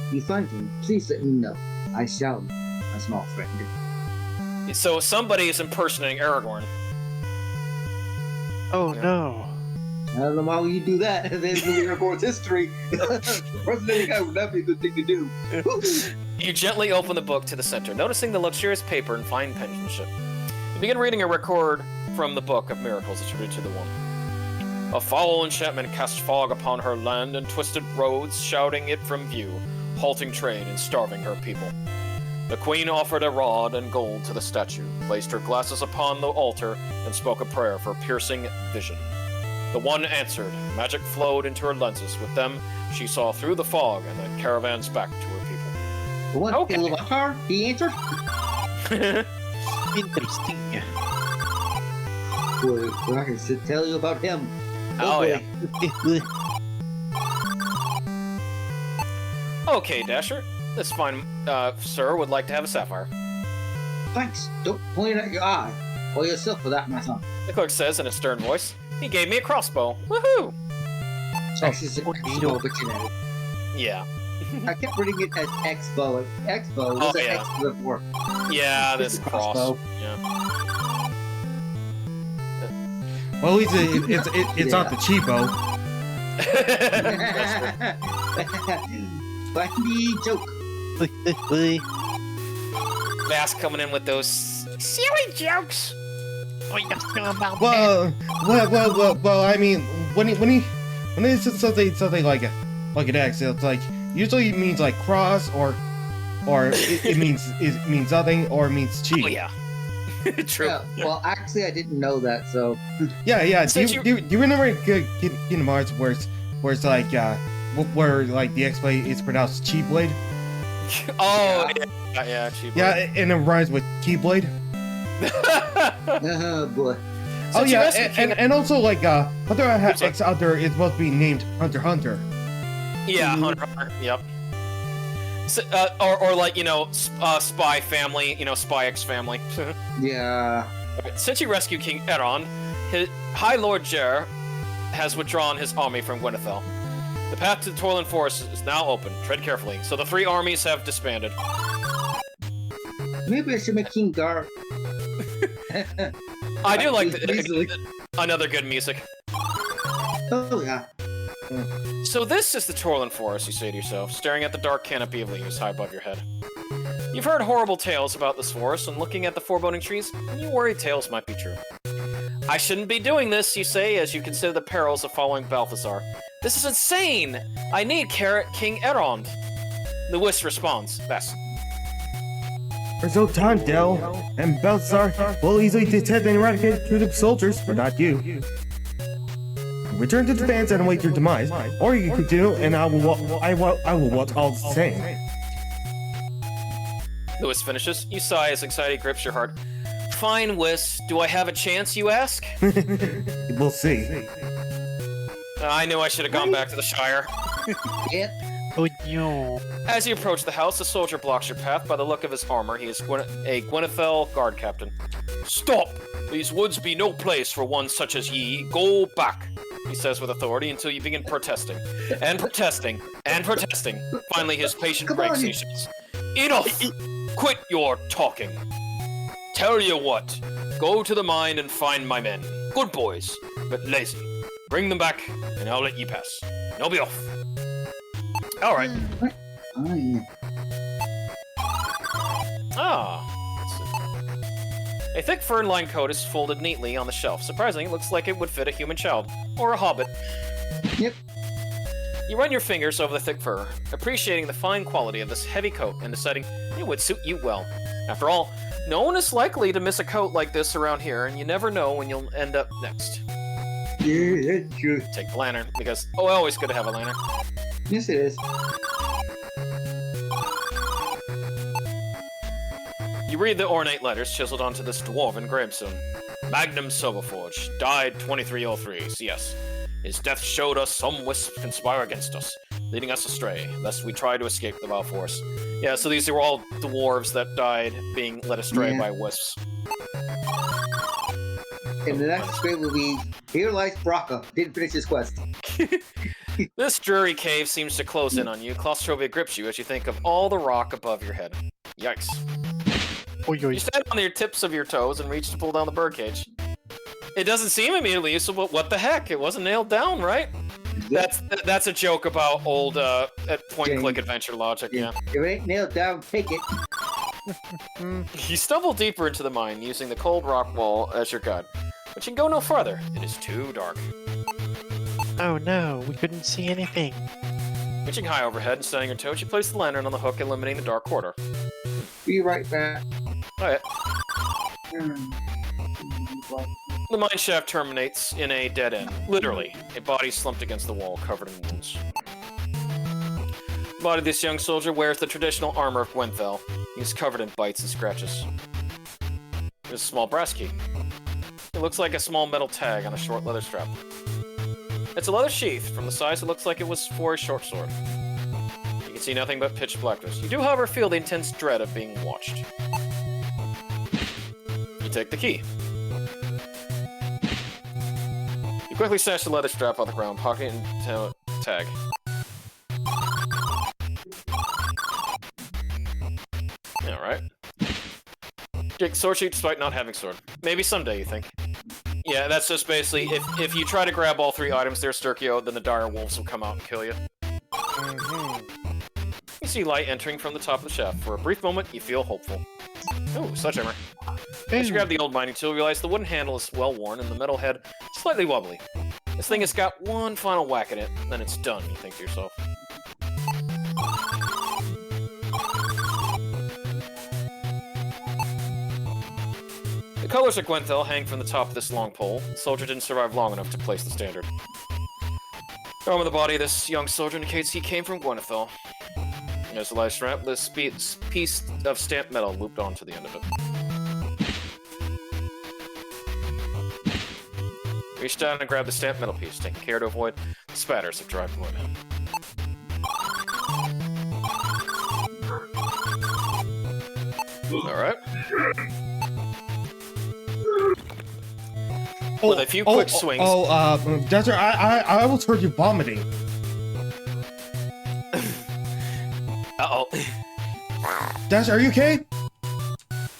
If you find him, please let me know. I shall, my small friend. So somebody is impersonating Aragorn. Oh no. I don't know why would you do that. There's the Aragorn's history. Impersonating a guy would not be a good thing to do. You gently open the book to the center, noticing the luxurious paper and fine penmanship. You begin reading a record from the Book of Miracles attributed to the woman. A foul enchantment cast fog upon her land and twisted roads, shouting it from view, halting trade and starving her people. The queen offered a rod and gold to the statue, placed her glasses upon the altar, and spoke a prayer for piercing vision. The one answered. Magic flowed into her lenses. With them, she saw through the fog and then caravans back to her people. What? Okay. Ilúvatar? He answered? Interesting. Well, I can tell you about him. Oh, yeah. Boy. Okay, Dasher. This fine sir would like to have a sapphire. Thanks. Don't point it at your eye. Or yourself for that matter. The clerk says in a stern voice. He gave me a crossbow. Woohoo! This is an X-bow, but you know. Yeah. I kept reading it as X-bow. X-bow was an yeah. X before. Yeah, this It's a cross. crossbow. Yeah. Well, at least it's not the cheapo. Funny joke. Vass coming in with those silly jokes. Well, I mean, when it's just something like an X, it's like usually it means like cross or it means nothing or it means cheap. Oh yeah. True. Yeah, well, actually, I didn't know that, so. Yeah. Do Since you remember Kingdom Hearts where it's like where like the X blade is pronounced cheap blade? Oh yeah, cheap. Yeah, and it rhymes with keyblade. Oh boy. Oh Since you yeah, rescued King- and also like Hunter Oops, X out there is supposed to be named Hunter x Hunter. Yeah, Hunter. Yep. So, or like Spy Family, Spy X Family. Yeah. Since you rescued King Erond, his High Lord Jer has withdrawn his army from Gwynethel. The path to the Toiling Forest is now open. Tread carefully. So the three armies have disbanded. Maybe I should make King Gar. I do like Easily. another good music. Oh yeah. So this is the Toiling Forest, you say to yourself, staring at the dark canopy of leaves high above your head. You've heard horrible tales about this forest, and looking at the foreboding trees, you worry tales might be true. I shouldn't be doing this, you say, as you consider the perils of following Balthazar. This is insane! I need King Erond. The wisp responds, Bess. There's no time, Del. And Balthazar will easily detect and eradicate the soldiers, but not you. Return to the fans and await your demise, or you can continue, and I will watch all the same. Lewis finishes. You sigh as anxiety grips your heart. Fine, Wisp. Do I have a chance, you ask? We'll see. I knew I should have gone back to the Shire. Yep. Oh no. As you approach the house, a soldier blocks your path. By the look of his armor, he is a Gwynethel guard captain. Stop! These woods be no place for one such as ye. Go back, he says with authority, until you begin protesting. And protesting. And protesting. Finally, his patience Come breaks on. and he shouts, Enough! Quit your talking. Tell you what. Go to the mine and find my men. Good boys, but lazy. Bring them back, and I'll let ye pass. Now be off. Alright. Oh, yeah. Let's see. A thick fern-lined coat is folded neatly on the shelf. Surprisingly, it looks like it would fit a human child. Or a hobbit. Yep. You run your fingers over the thick fur, appreciating the fine quality of this heavy coat and deciding it would suit you well. After all, no one is likely to miss a coat like this around here, and you never know when you'll end up next. Yeah, that's true. Take the lantern, because, always good to have a lantern. Yes, it is. You read the ornate letters chiseled onto this dwarven gravestone. Magnum Silverforge, died 2303, CS. His death showed us some wisps conspire against us, leading us astray, lest we try to escape the Val Forest. Yeah, so these are all dwarves that died being led astray Yeah. by wisps. And the next script will be Here Lies Braca. Didn't finish his quest. This dreary cave seems to close in on you. Claustrophobia grips you as you think of all the rock above your head. Yikes. Oh, You stand on your tips of your toes and reach to pull down the birdcage. It doesn't seem immediately useful, but what the heck? It wasn't nailed down, right? That's a joke about old point-and-click adventure logic. Yeah. If it ain't nailed down, take it. You stumble deeper into the mine using the cold rock wall as your guide, but you can go no farther. It is too dark. Oh no, we couldn't see anything. Reaching high overhead and standing your toes, you place the lantern on the hook, eliminating the dark corridor. Be right back. Alright. Hmm. The mine shaft terminates in a dead end. Literally, a body slumped against the wall, covered in wounds. The body of this young soldier wears the traditional armor of Gwenthel. He is covered in bites and scratches. There's a small brass key. It looks like a small metal tag on a short leather strap. It's a leather sheath. From the size, it looks like it was for a short sword. You can see nothing but pitch blackness. You do, however, feel the intense dread of being watched. You take the key. You quickly snatch the leather strap off the ground, pocket it into a tag. Alright. Take sword sheet despite not having sword. Maybe someday, you think. Yeah, that's just basically, if you try to grab all three items there, Sturkio, then the dire wolves will come out and kill you. You see light entering from the top of the shaft. For a brief moment, you feel hopeful. Ooh, sledgehammer. As you grab the old mining tool, you realize the wooden handle is well worn and the metal head slightly wobbly. This thing has got one final whack at it, then it's done, you think to yourself. The colors of Gwenthel hang from the top of this long pole. The soldier didn't survive long enough to place the standard. The arm of the body of this young soldier indicates he came from Gwenthel. There's a light strap, this piece of stamped metal looped onto the end of it. Reach down and grab the stamped metal piece, taking care to avoid the spatters of dry blood. Alright. With a few quick swings. Desert, I was heard you vomiting. Uh-oh. Desert, are you okay?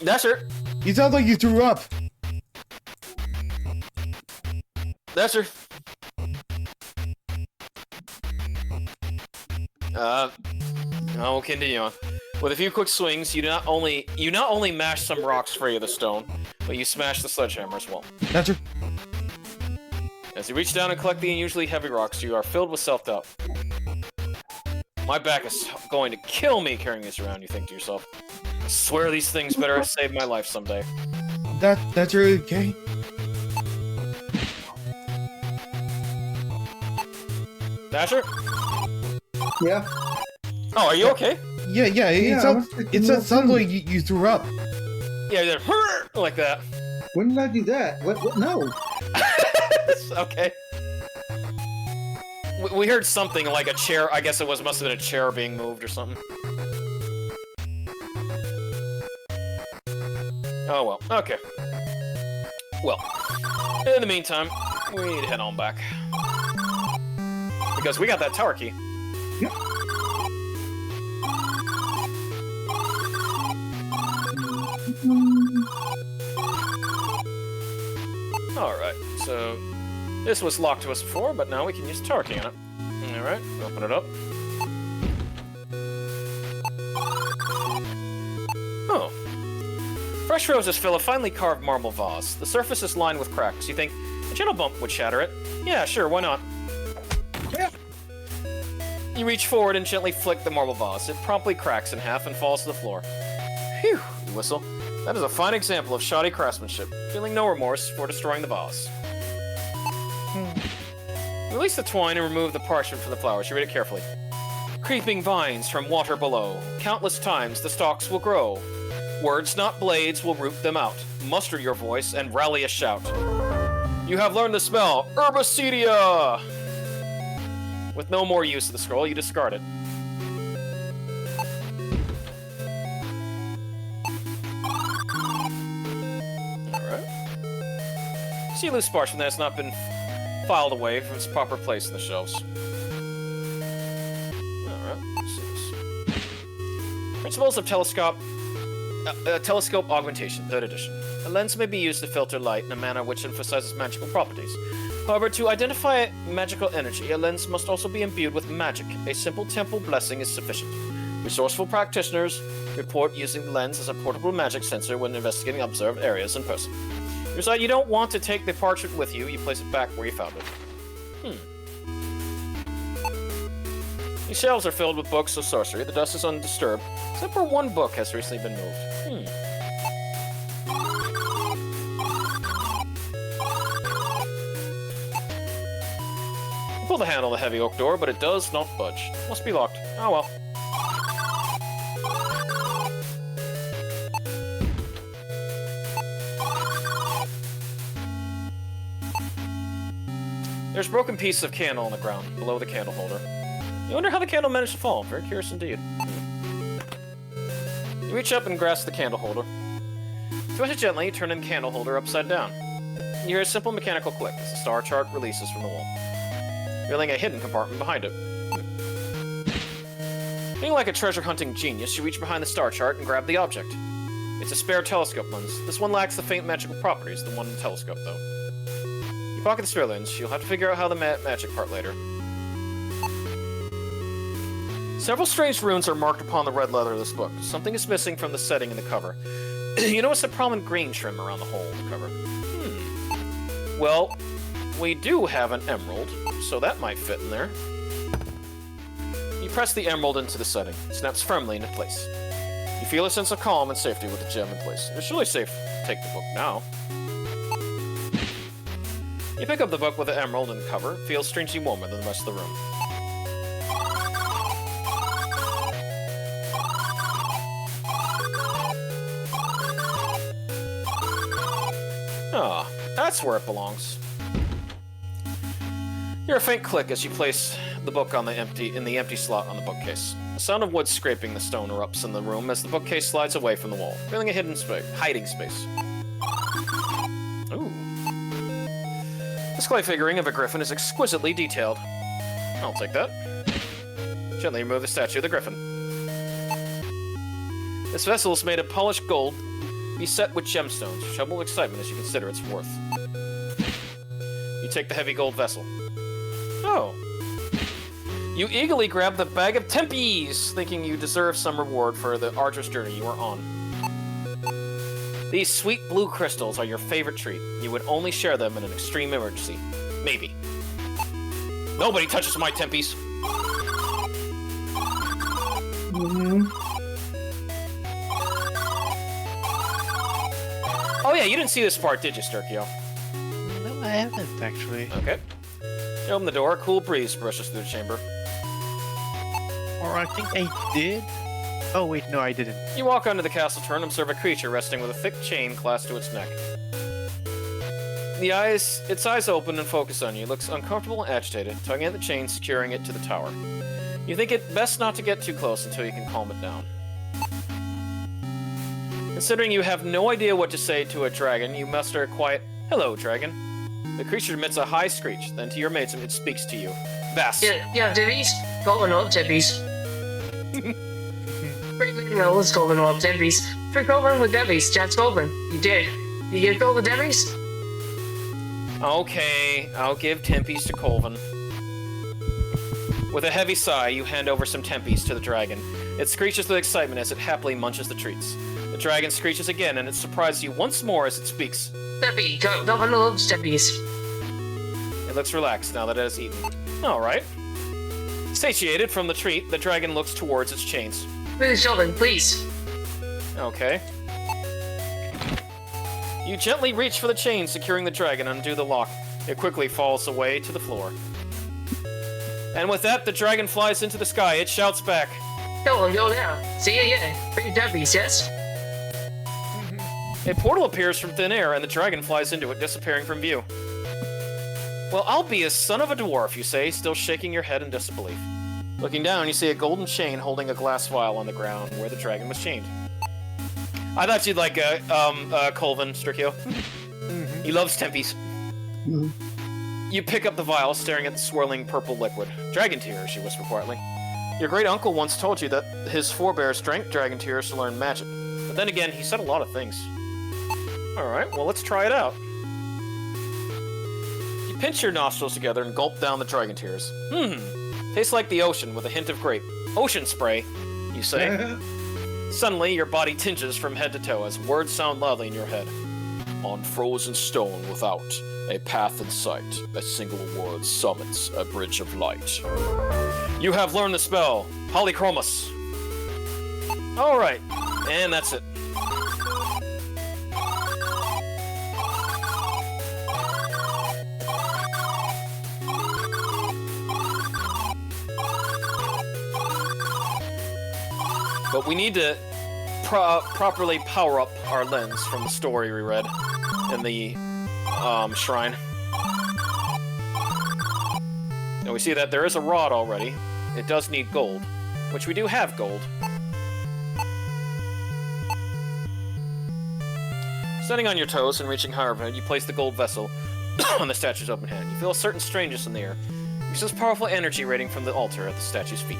Dasher! You sound like you threw up. Dasher! We'll continue on. With a few quick swings, you not only mash some rocks free of the stone, but you smash the sledgehammer as well. Desert. As you reach down and collect the unusually heavy rocks, you are filled with self-doubt. My back is going to kill me carrying these around, you think to yourself. I swear these things better save my life someday. That's really okay? Dasher? Yeah. Oh, are you okay? Yeah, it sounds like you threw up. Yeah, you did like that. When did I do that? What? No. Okay. We heard something like a chair. I guess it must have been a chair being moved or something. Oh well. Okay. Well, in the meantime, we need to head on back because we got that tower key. Yep. Alright, so this was locked to us before, but now we can use the tower key on it. Alright, open it up. Oh. Fresh roses fill a finely carved marble vase. The surface is lined with cracks. You think a gentle bump would shatter it? Yeah, sure, why not? Yeah. You reach forward and gently flick the marble vase. It promptly cracks in half and falls to the floor. Phew, you whistle. That is a fine example of shoddy craftsmanship, feeling no remorse for destroying the vase. Release the twine and remove the parchment from the flowers. You read it carefully. Creeping vines from water below. Countless times the stalks will grow. Words, not blades, will root them out. Muster your voice and rally a shout. You have learned the spell, Herbacedia! With no more use of the scroll, you discard it. See loose parchment that has not been filed away from its proper place in the shelves. Alright, let's see this. Principles of telescope augmentation, 3rd edition. A lens may be used to filter light in a manner which emphasizes magical properties. However, to identify magical energy, a lens must also be imbued with magic. A simple temple blessing is sufficient. Resourceful practitioners report using the lens as a portable magic sensor when investigating observed areas in person. You decide you don't want to take the parchment with you, you place it back where you found it. These shelves are filled with books of sorcery. The dust is undisturbed, except for one book has recently been moved. You pull the handle of the heavy oak door, but it does not budge. Must be locked. Oh well. There's broken pieces of candle on the ground, below the candle holder. You wonder how the candle managed to fall. Very curious indeed. You reach up and grasp the candle holder. Twist it gently, you turn the candle holder upside down. You hear a simple mechanical click as the star chart releases from the wall, revealing a hidden compartment behind it. Being like a treasure-hunting genius, you reach behind the star chart and grab the object. It's a spare telescope lens. This one lacks the faint magical properties of the one in the telescope, though. You pocket the spare lens. You'll have to figure out how the magic part later. Several strange runes are marked upon the red leather of this book. Something is missing from the setting in the cover. You notice a prominent green trim around the whole of the cover. Well, we do have an emerald, so that might fit in there. You press the emerald into the setting. It snaps firmly into place. You feel a sense of calm and safety with the gem in place. It's really safe to take the book now. You pick up the book with the emerald in the cover. It feels strangely warmer than the rest of the room. Ah, that's where it belongs. You hear a faint click as you place the book on the empty slot on the bookcase. The sound of wood scraping the stone erupts in the room as the bookcase slides away from the wall, revealing a hiding space. Ooh. This clay figuring of a griffin is exquisitely detailed. I'll take that. Gently remove the statue of the griffin. This vessel is made of polished gold, beset with gemstones. Trouble with excitement as you consider its worth. You take the heavy gold vessel. Oh. You eagerly grab the bag of tempies, thinking you deserve some reward for the arduous journey you are on. These sweet blue crystals are your favorite treat. You would only share them in an extreme emergency. Maybe. Nobody touches my tempies! Oh yeah, you didn't see this part, did you, Sturkio? No, I haven't, actually. Okay. You open the door, a cool breeze brushes through the chamber. Or I think I did. Oh wait, no, I didn't. You walk onto the castle turn and observe a creature resting with a thick chain clasped to its neck. Its eyes open and focus on you. It looks uncomfortable and agitated, tugging at the chain, securing it to the tower. You think it best not to get too close until you can calm it down. Considering you have no idea what to say to a dragon, you muster a quiet, "Hello, dragon." The creature emits a high screech, then to your mates it speaks to you. Bass. Yeah, Debbie's going up, Debbie's. No, let's go up, Debbie's. For going with Debbie's, Jack's Goldman. You did. You get go with Debbie's? Okay, I'll give tempies to Colvin. With a heavy sigh, you hand over some tempies to the dragon. It screeches with excitement as it happily munches the treats. The dragon screeches again, and it surprises you once more as it speaks. Debbie, Goldman loves Debbie's. It looks relaxed now that it has eaten. Alright. Satiated from the treat, the dragon looks towards its chains. Please, children, please. Okay. You gently reach for the chain, securing the dragon, and undo the lock. It quickly falls away to the floor. And with that, the dragon flies into the sky. It shouts back. Go now. See ya, yeah. Bring Debbie's, yes? A portal appears from thin air, and the dragon flies into it, disappearing from view. Well, I'll be a son of a dwarf, you say, still shaking your head in disbelief. Looking down, you see a golden chain holding a glass vial on the ground where the dragon was chained. I thought you'd like Colvin, Stricchio. He loves tempies. You pick up the vial, staring at the swirling purple liquid. Dragon tears, you whisper quietly. Your great uncle once told you that his forebears drank dragon tears to learn magic. But then again, he said a lot of things. Alright, well let's try it out. You pinch your nostrils together and gulp down the dragon tears. Tastes like the ocean with a hint of grape. Ocean spray, you say. Suddenly, your body tinges from head to toe as words sound loudly in your head. On frozen stone without a path in sight, a single word summons a bridge of light. You have learned the spell, Polychromus. Alright, and that's it. But we need to properly power up our lens from the story we read in the shrine. Now we see that there is a rod already. It does need gold, which we do have gold. Standing on your toes and reaching higher overhead, you place the gold vessel on the statue's open hand. You feel a certain strangeness in the air. You sense powerful energy radiating from the altar at the statue's feet.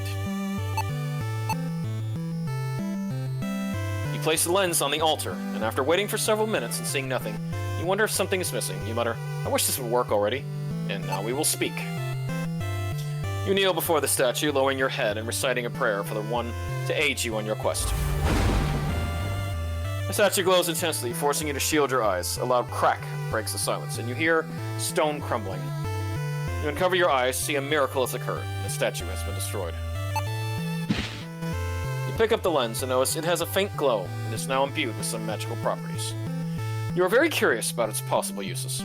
You place the lens on the altar, and after waiting for several minutes and seeing nothing, you wonder if something is missing. You mutter, I wish this would work already. And now we will speak. You kneel before the statue, lowering your head and reciting a prayer for the one to aid you on your quest. The statue glows intensely, forcing you to shield your eyes. A loud crack breaks the silence, and you hear stone crumbling. You uncover your eyes, see a miracle has occurred. The statue has been destroyed. You pick up the lens and notice it has a faint glow and is now imbued with some magical properties. You are very curious about its possible uses.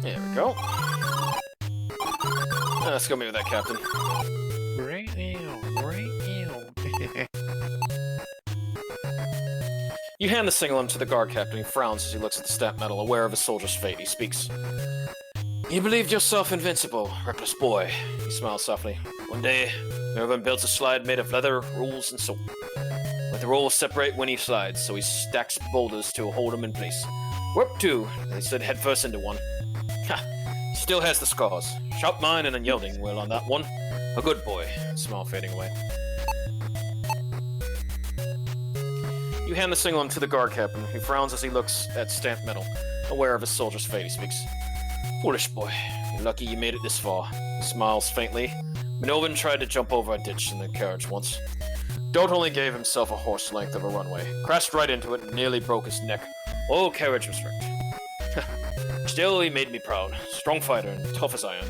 There we go. Let's go meet with that captain. Right now, right now. You hand the singlet to the guard captain. He frowns as he looks at the stamp medal, aware of his soldier's fate. He speaks. You believed yourself invincible, reckless boy. He smiles softly. One day, Mervyn builds a slide made of leather, rules, and soap. But the rules separate when he slides, so he stacks boulders to hold him in place. Warp 2, and he slid headfirst into one. Ha! Still has the scars. Sharp mind and unyielding will on that one. A good boy. Smile fading away. You hand the singlet to the guard captain, who frowns as he looks at stamped metal, aware of his soldier's fate. He speaks. Foolish boy. You're lucky you made it this far. He smiles faintly. Melvin tried to jump over a ditch in the carriage once. Dote only gave himself a horse length of a runway, crashed right into it, and nearly broke his neck. Oh, carriage was wrecked. Still, he made me proud. Strong fighter and tough as iron.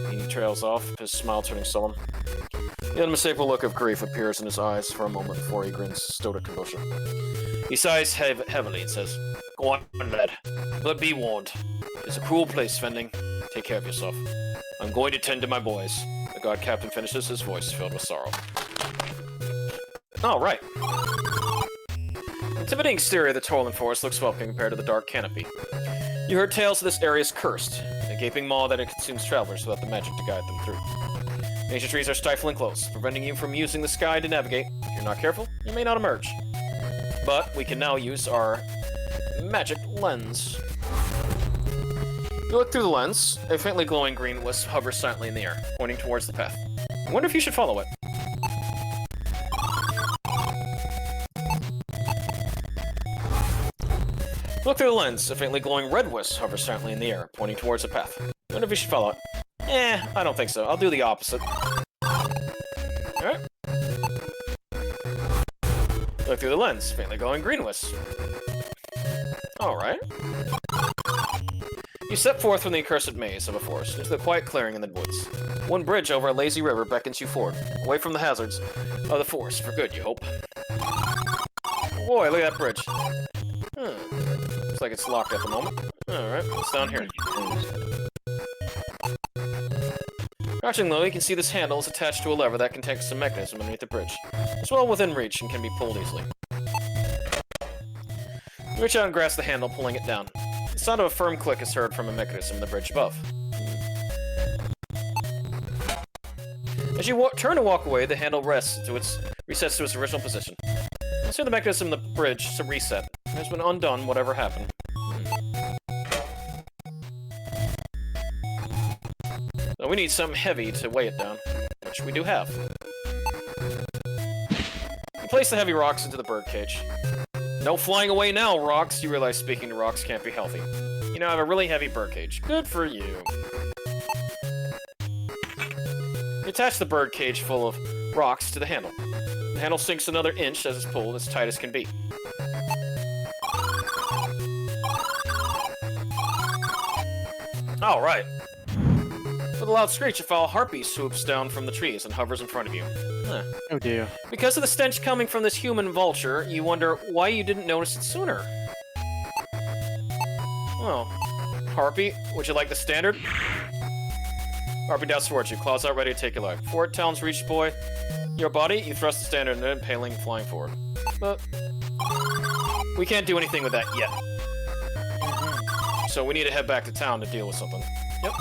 He trails off, his smile turning sullen. The unmistakable look of grief appears in his eyes for a moment before he grins stoic composure. He sighs heavily and says, Go on, lad, but be warned. It's a cruel place, Fending. Take care of yourself. I'm going to tend to my boys. The guard captain finishes, his voice filled with sorrow. Oh, right. The intimidating exterior of the Torland Forest looks welcoming compared to the dark canopy. You heard tales of this area is cursed, a gaping maw that it consumes travelers without the magic to guide them through. Ancient trees are stifling close, preventing you from using the sky to navigate. If you're not careful, you may not emerge. But we can now use our magic lens. You look through the lens. A faintly glowing green wisp hovers silently in the air, pointing towards the path. I wonder if you should follow it. Look through the lens. A faintly glowing red wisp hovers silently in the air, pointing towards the path. I wonder if you should follow it. I don't think so. I'll do the opposite. Alright. Look through the lens. Faintly glowing green wisp. Alright. You step forth from the accursed maze of a forest into the quiet clearing in the woods. One bridge over a lazy river beckons you forward, away from the hazards of the forest, for good, you hope. Boy, look at that bridge. Looks like it's locked at the moment. Alright, what's down here? Crouching low, you can see this handle is attached to a lever that contains some mechanism underneath the bridge. It's well within reach and can be pulled easily. You reach out and grasp the handle, pulling it down. The sound of a firm click is heard from a mechanism in the bridge above. As you turn to walk away, the handle resets to its original position. Soon the mechanism in the bridge reset. It has been undone, whatever happened. we need something heavy to weigh it down, which we do have. You place the heavy rocks into the birdcage. No flying away now, rocks. You realize speaking to rocks can't be healthy. You now have a really heavy birdcage. Good for you. You attach the birdcage full of rocks to the handle. The handle sinks another inch as it's pulled as tight as can be. Alright. With a loud screech, a foul harpy swoops down from the trees and hovers in front of you. Huh. Oh dear. Because of the stench coming from this human vulture, you wonder why you didn't notice it sooner. Well, Harpy, would you like the standard? Harpy doubts towards you, claws out ready to take your life. Before it talons reach boy, your body, you thrust the standard and then impaling, flying forward. But we can't do anything with that yet. So we need to head back to town to deal with something. Yep.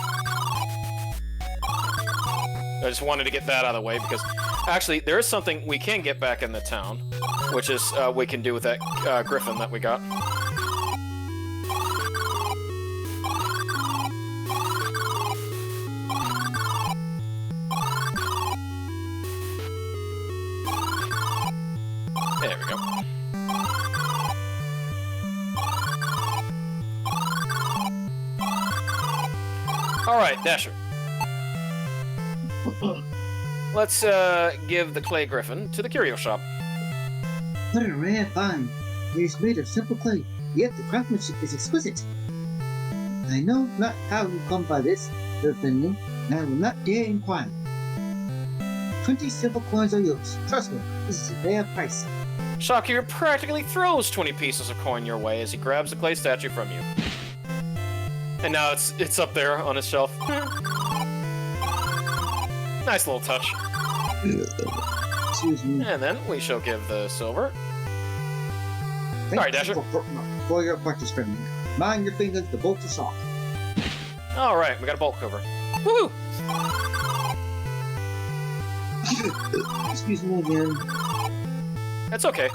I just wanted to get that out of the way because actually there is something we can get back in the town, which is we can do with that griffin that we got. There we go. Alright, Dasher. Let's give the clay griffin to the curio shop. What a rare find. It is made of simple clay, yet the craftsmanship is exquisite. I know not how you come by this, Sir Finley, and I will not dare inquire. 20 silver coins are yours. Trust me, this is a fair price. Shopkeeper practically throws 20 pieces of coin your way as he grabs the clay statue from you. And now it's up there on his shelf. Nice little touch. Excuse me. And then we shall give the silver. Sorry, Dasher. For your practice, friendly. Mind your fingers, the bolts are soft. Alright, we got a bolt cover. Woohoo! Excuse me again. That's okay.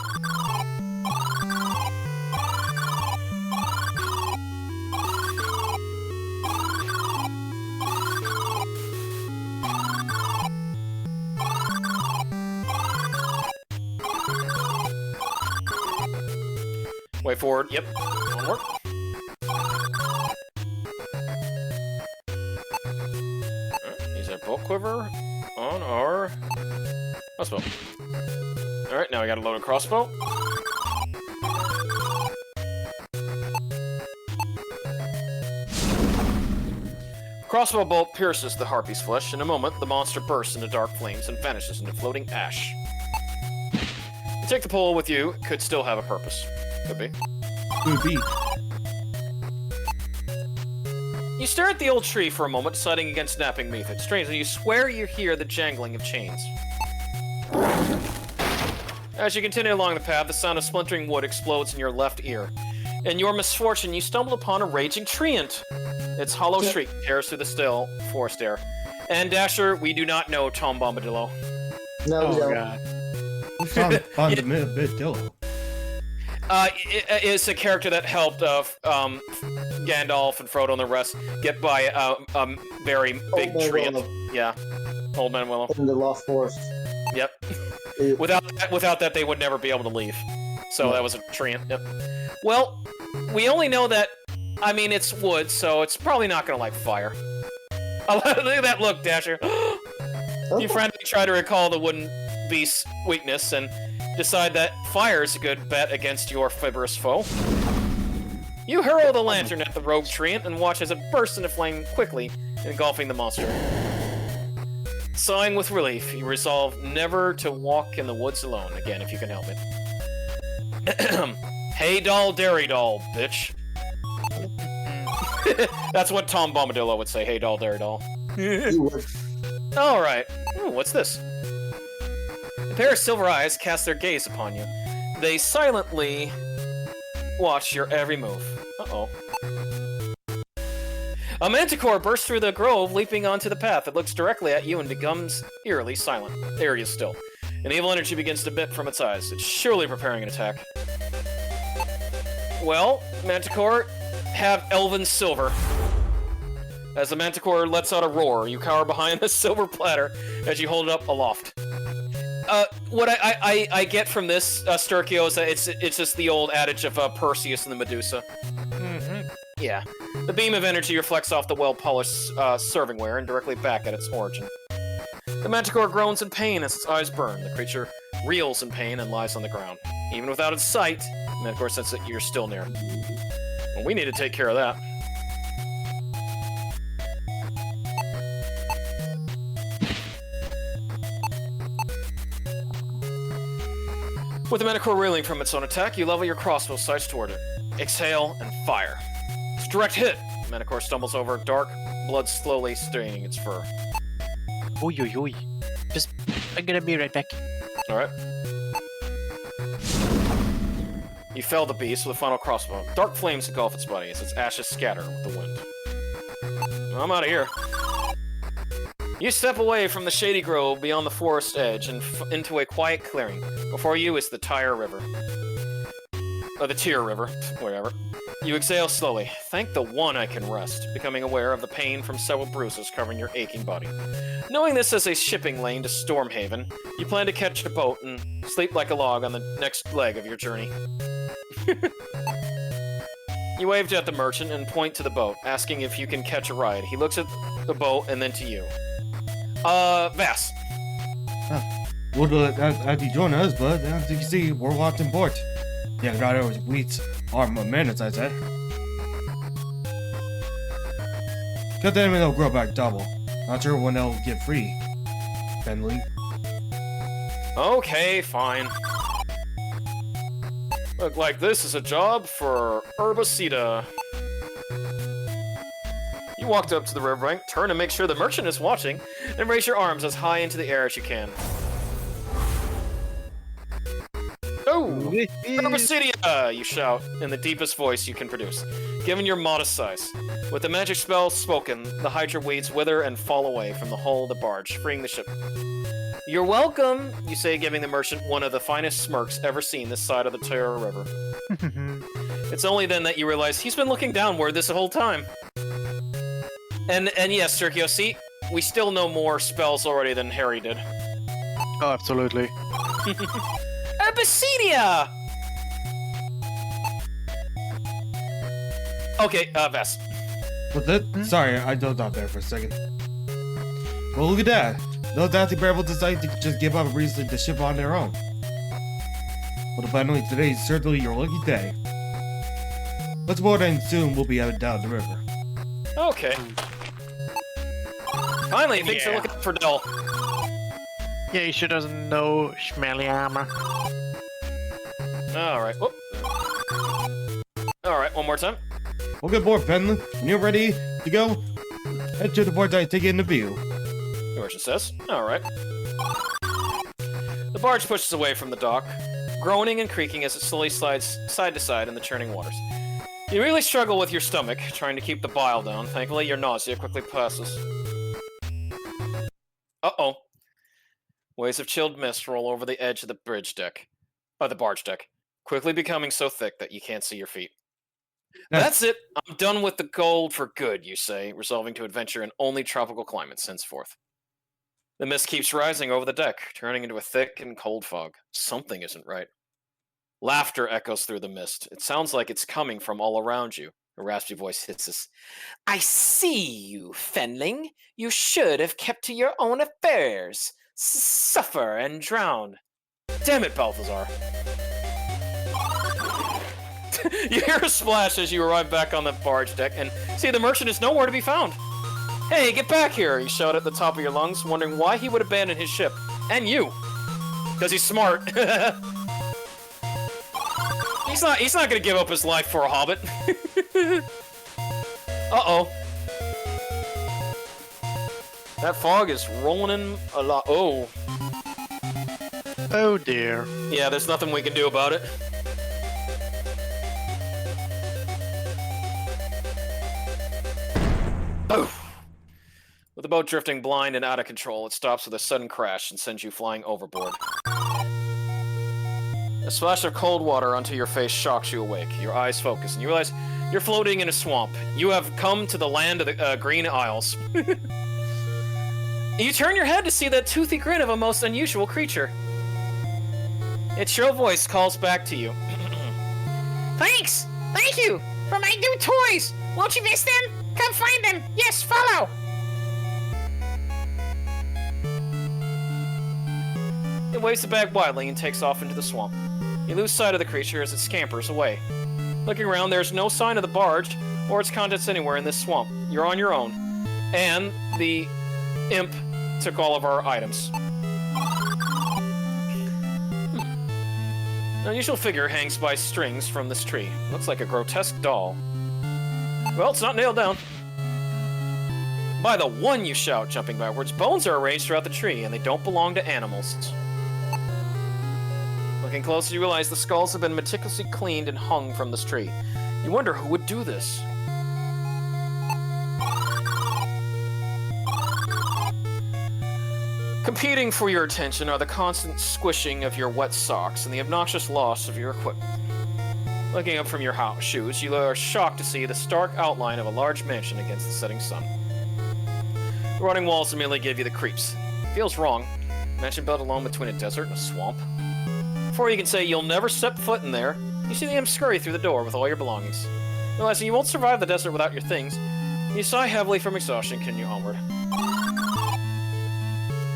Way forward, yep. One more. Use our bolt quiver on our crossbow. Alright, now we got a loaded crossbow. Crossbow bolt pierces the harpy's flesh. In a moment, the monster bursts into dark flames and vanishes into floating ash. You take the pole with you, it could still have a purpose. Could be. Could be. You stare at the old tree for a moment, deciding against snapping beneath it. Strangely, you swear you hear the jangling of chains. As you continue along the path, the sound of splintering wood explodes in your left ear. In your misfortune, you stumble upon a raging treant. Its hollow shriek tears through the still forest air. And Dasher, we do not know Tom Bombadillo. No, we Oh don't. god. Fundamental. It's a character that helped Gandalf and Frodo and the rest get by a very big Man treant. Willow Yeah, Old Man Willow. in the Lost Forest. Yep. It- Without that, they would never be able to leave. So that was a treant. Yep. Well, we only know that. I mean, it's wood, so it's probably not gonna like fire. Oh, look at that look, Dasher. You frantically try to recall the wooden beast's weakness and decide that fire is a good bet against your fibrous foe. You hurl the lantern at the rogue treant and watch as it bursts into flame quickly, engulfing the monster. Sighing with relief, you resolve never to walk in the woods alone again if you can help it. Hey doll, dairy doll, bitch. That's what Tom Bombadillo would say, hey doll, dairy doll. He would. Alright. Ooh, what's this? A pair of silver eyes cast their gaze upon you. They silently watch your every move. Uh-oh. A manticore bursts through the grove, leaping onto the path. It looks directly at you and becomes eerily silent. There he is still. An evil energy begins to bit from its eyes. It's surely preparing an attack. Well, manticore, have elven silver. As the manticore lets out a roar, you cower behind the silver platter as you hold it up aloft. What I get from this, Sturkio, is that it's just the old adage of Perseus and the Medusa. Mm-hmm. Yeah. The beam of energy reflects off the well-polished servingware and directly back at its origin. The manticore groans in pain as its eyes burn. The creature reels in pain and lies on the ground. Even without its sight, the manticore senses that you're still near. Well, we need to take care of that. With the manticore reeling from its own attack, you level your crossbow sights toward it. Exhale and fire. It's a direct hit. The manticore stumbles over dark, blood slowly staining its fur. Oi, oi, oi. I'm gonna be right back. Alright. You fell the beast with a final crossbow. Dark flames engulf its body as its ashes scatter with the wind. I'm out of here. You step away from the shady grove beyond the forest edge and into a quiet clearing. Before you is the Tyre River. Or the Tyre River, whatever. You exhale slowly. Thank the one I can rest, becoming aware of the pain from several bruises covering your aching body. Knowing this as a shipping lane to Stormhaven, you plan to catch a boat and sleep like a log on the next leg of your journey. You waved at the merchant and point to the boat, asking if you can catch a ride. He looks at the boat and then to you. Vass. Would like you join us, but as you can see, we're watching port. Yeah, got over weeks or minutes, I said. Cut them and they'll grow back double. Not sure when they'll get free. Bentley. Okay, fine. Look like this is a job for Herbacida. You walked up to the riverbank, turn to make sure the merchant is watching, and raise your arms as high into the air as you can. Oh! Herbacida! You shout in the deepest voice you can produce, given your modest size. With the magic spell spoken, the hydra weeds wither and fall away from the hull of the barge, freeing the ship. You're welcome, you say, giving the merchant one of the finest smirks ever seen this side of the Tyre River. It's only then that you realize he's been looking downward this whole time. And yes, Sturkio, see, we still know more spells already than Harry did. Oh, absolutely. Herbacida! Okay, Vess. What's that? Sorry, I dozed off there for a second. Well, look at that. Those Nazi Bear will decide to just give up and reset the ship on their own. Well, apparently today is certainly your lucky day. Let's board and soon we'll be headed down the river. Okay. Finally, things are looking up for Dell. Yeah, she doesn't know smelly armor. Alright. Alright, one more time. Well, good board, Penland. When you're ready to go, head to the port I take in the view. The merchant says. Alright. The barge pushes away from the dock, groaning and creaking as it slowly slides side to side in the churning waters. You really struggle with your stomach, trying to keep the bile down. Thankfully, your nausea quickly passes. Uh-oh. Waves of chilled mist roll over the edge of the the barge deck, quickly becoming so thick that you can't see your feet. That's it. I'm done with the gold for good, you say, resolving to adventure in only tropical climates henceforth. The mist keeps rising over the deck, turning into a thick and cold fog. Something isn't right. Laughter echoes through the mist. It sounds like it's coming from all around you. A raspy voice hisses. I see you, Fenling. You should have kept to your own affairs. Suffer and drown. Damn it, Balthazar. You hear a splash as you arrive back on the barge deck and see the merchant is nowhere to be found. Hey, get back here, you shout at the top of your lungs, wondering why he would abandon his ship. And you. Because he's smart. He's not gonna give up his life for a hobbit. Uh-oh. That fog is rolling in a lot. Oh. Oh dear. Yeah, there's nothing we can do about it. Oh. With the boat drifting blind and out of control, it stops with a sudden crash and sends you flying overboard. A splash of cold water onto your face shocks you awake. Your eyes focus, and you realize You're floating in a swamp. You have come to the land of the Green Isles. You turn your head to see that toothy grin of a most unusual creature. Its shrill voice calls back to you. Thanks! Thank you! For my new toys! Won't you miss them? Come find them! Yes, follow! It waves the bag wildly and takes off into the swamp. You lose sight of the creature as it scampers away. Looking around, there's no sign of the barge or its contents anywhere in this swamp. You're on your own. And the imp took all of our items. An unusual figure hangs by strings from this tree. Looks like a grotesque doll. Well, it's not nailed down. By the one, you shout, jumping backwards. Bones are arranged throughout the tree, and they don't belong to animals. Looking closer, you realize the skulls have been meticulously cleaned and hung from this tree. You wonder who would do this. Competing for your attention are the constant squishing of your wet socks and the obnoxious loss of your equipment. Looking up from your shoes, you are shocked to see the stark outline of a large mansion against the setting sun. The rotting walls immediately give you the creeps. Feels wrong. Mansion built alone between a desert and a swamp. Before you can say you'll never step foot in there, you see the imp scurry through the door with all your belongings. Realizing you won't survive the desert without your things, you sigh heavily from exhaustion and continue onward.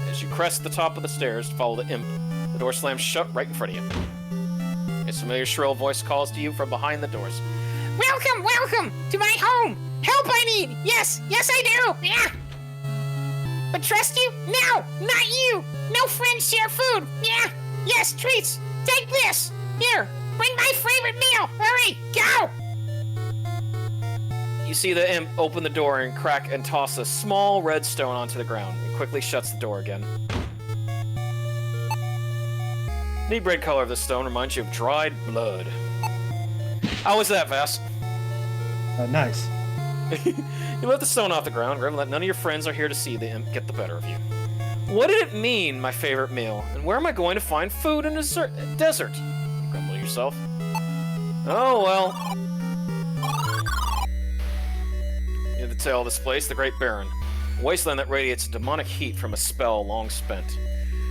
As you crest the top of the stairs to follow the imp, the door slams shut right in front of you. Its familiar shrill voice calls to you from behind the doors. Welcome, welcome to my home! Help I need! Yes, yes I do! Yeah! But trust you? No, not you! No friends share food! Yeah! Yes, treats! Take this! Here, bring my favorite meal! Hurry, go! You see the imp open the door and crack and toss a small red stone onto the ground. It quickly shuts the door again. The neat red color of this stone reminds you of dried blood. How was that, Vas? Nice. You lift the stone off the ground, remember that none of your friends are here to see the imp get the better of you. What did it mean, my favorite meal? And where am I going to find food in a desert? You grumble to yourself. Oh, well. Near the tail of this place, the Great Barren. A wasteland that radiates demonic heat from a spell long spent.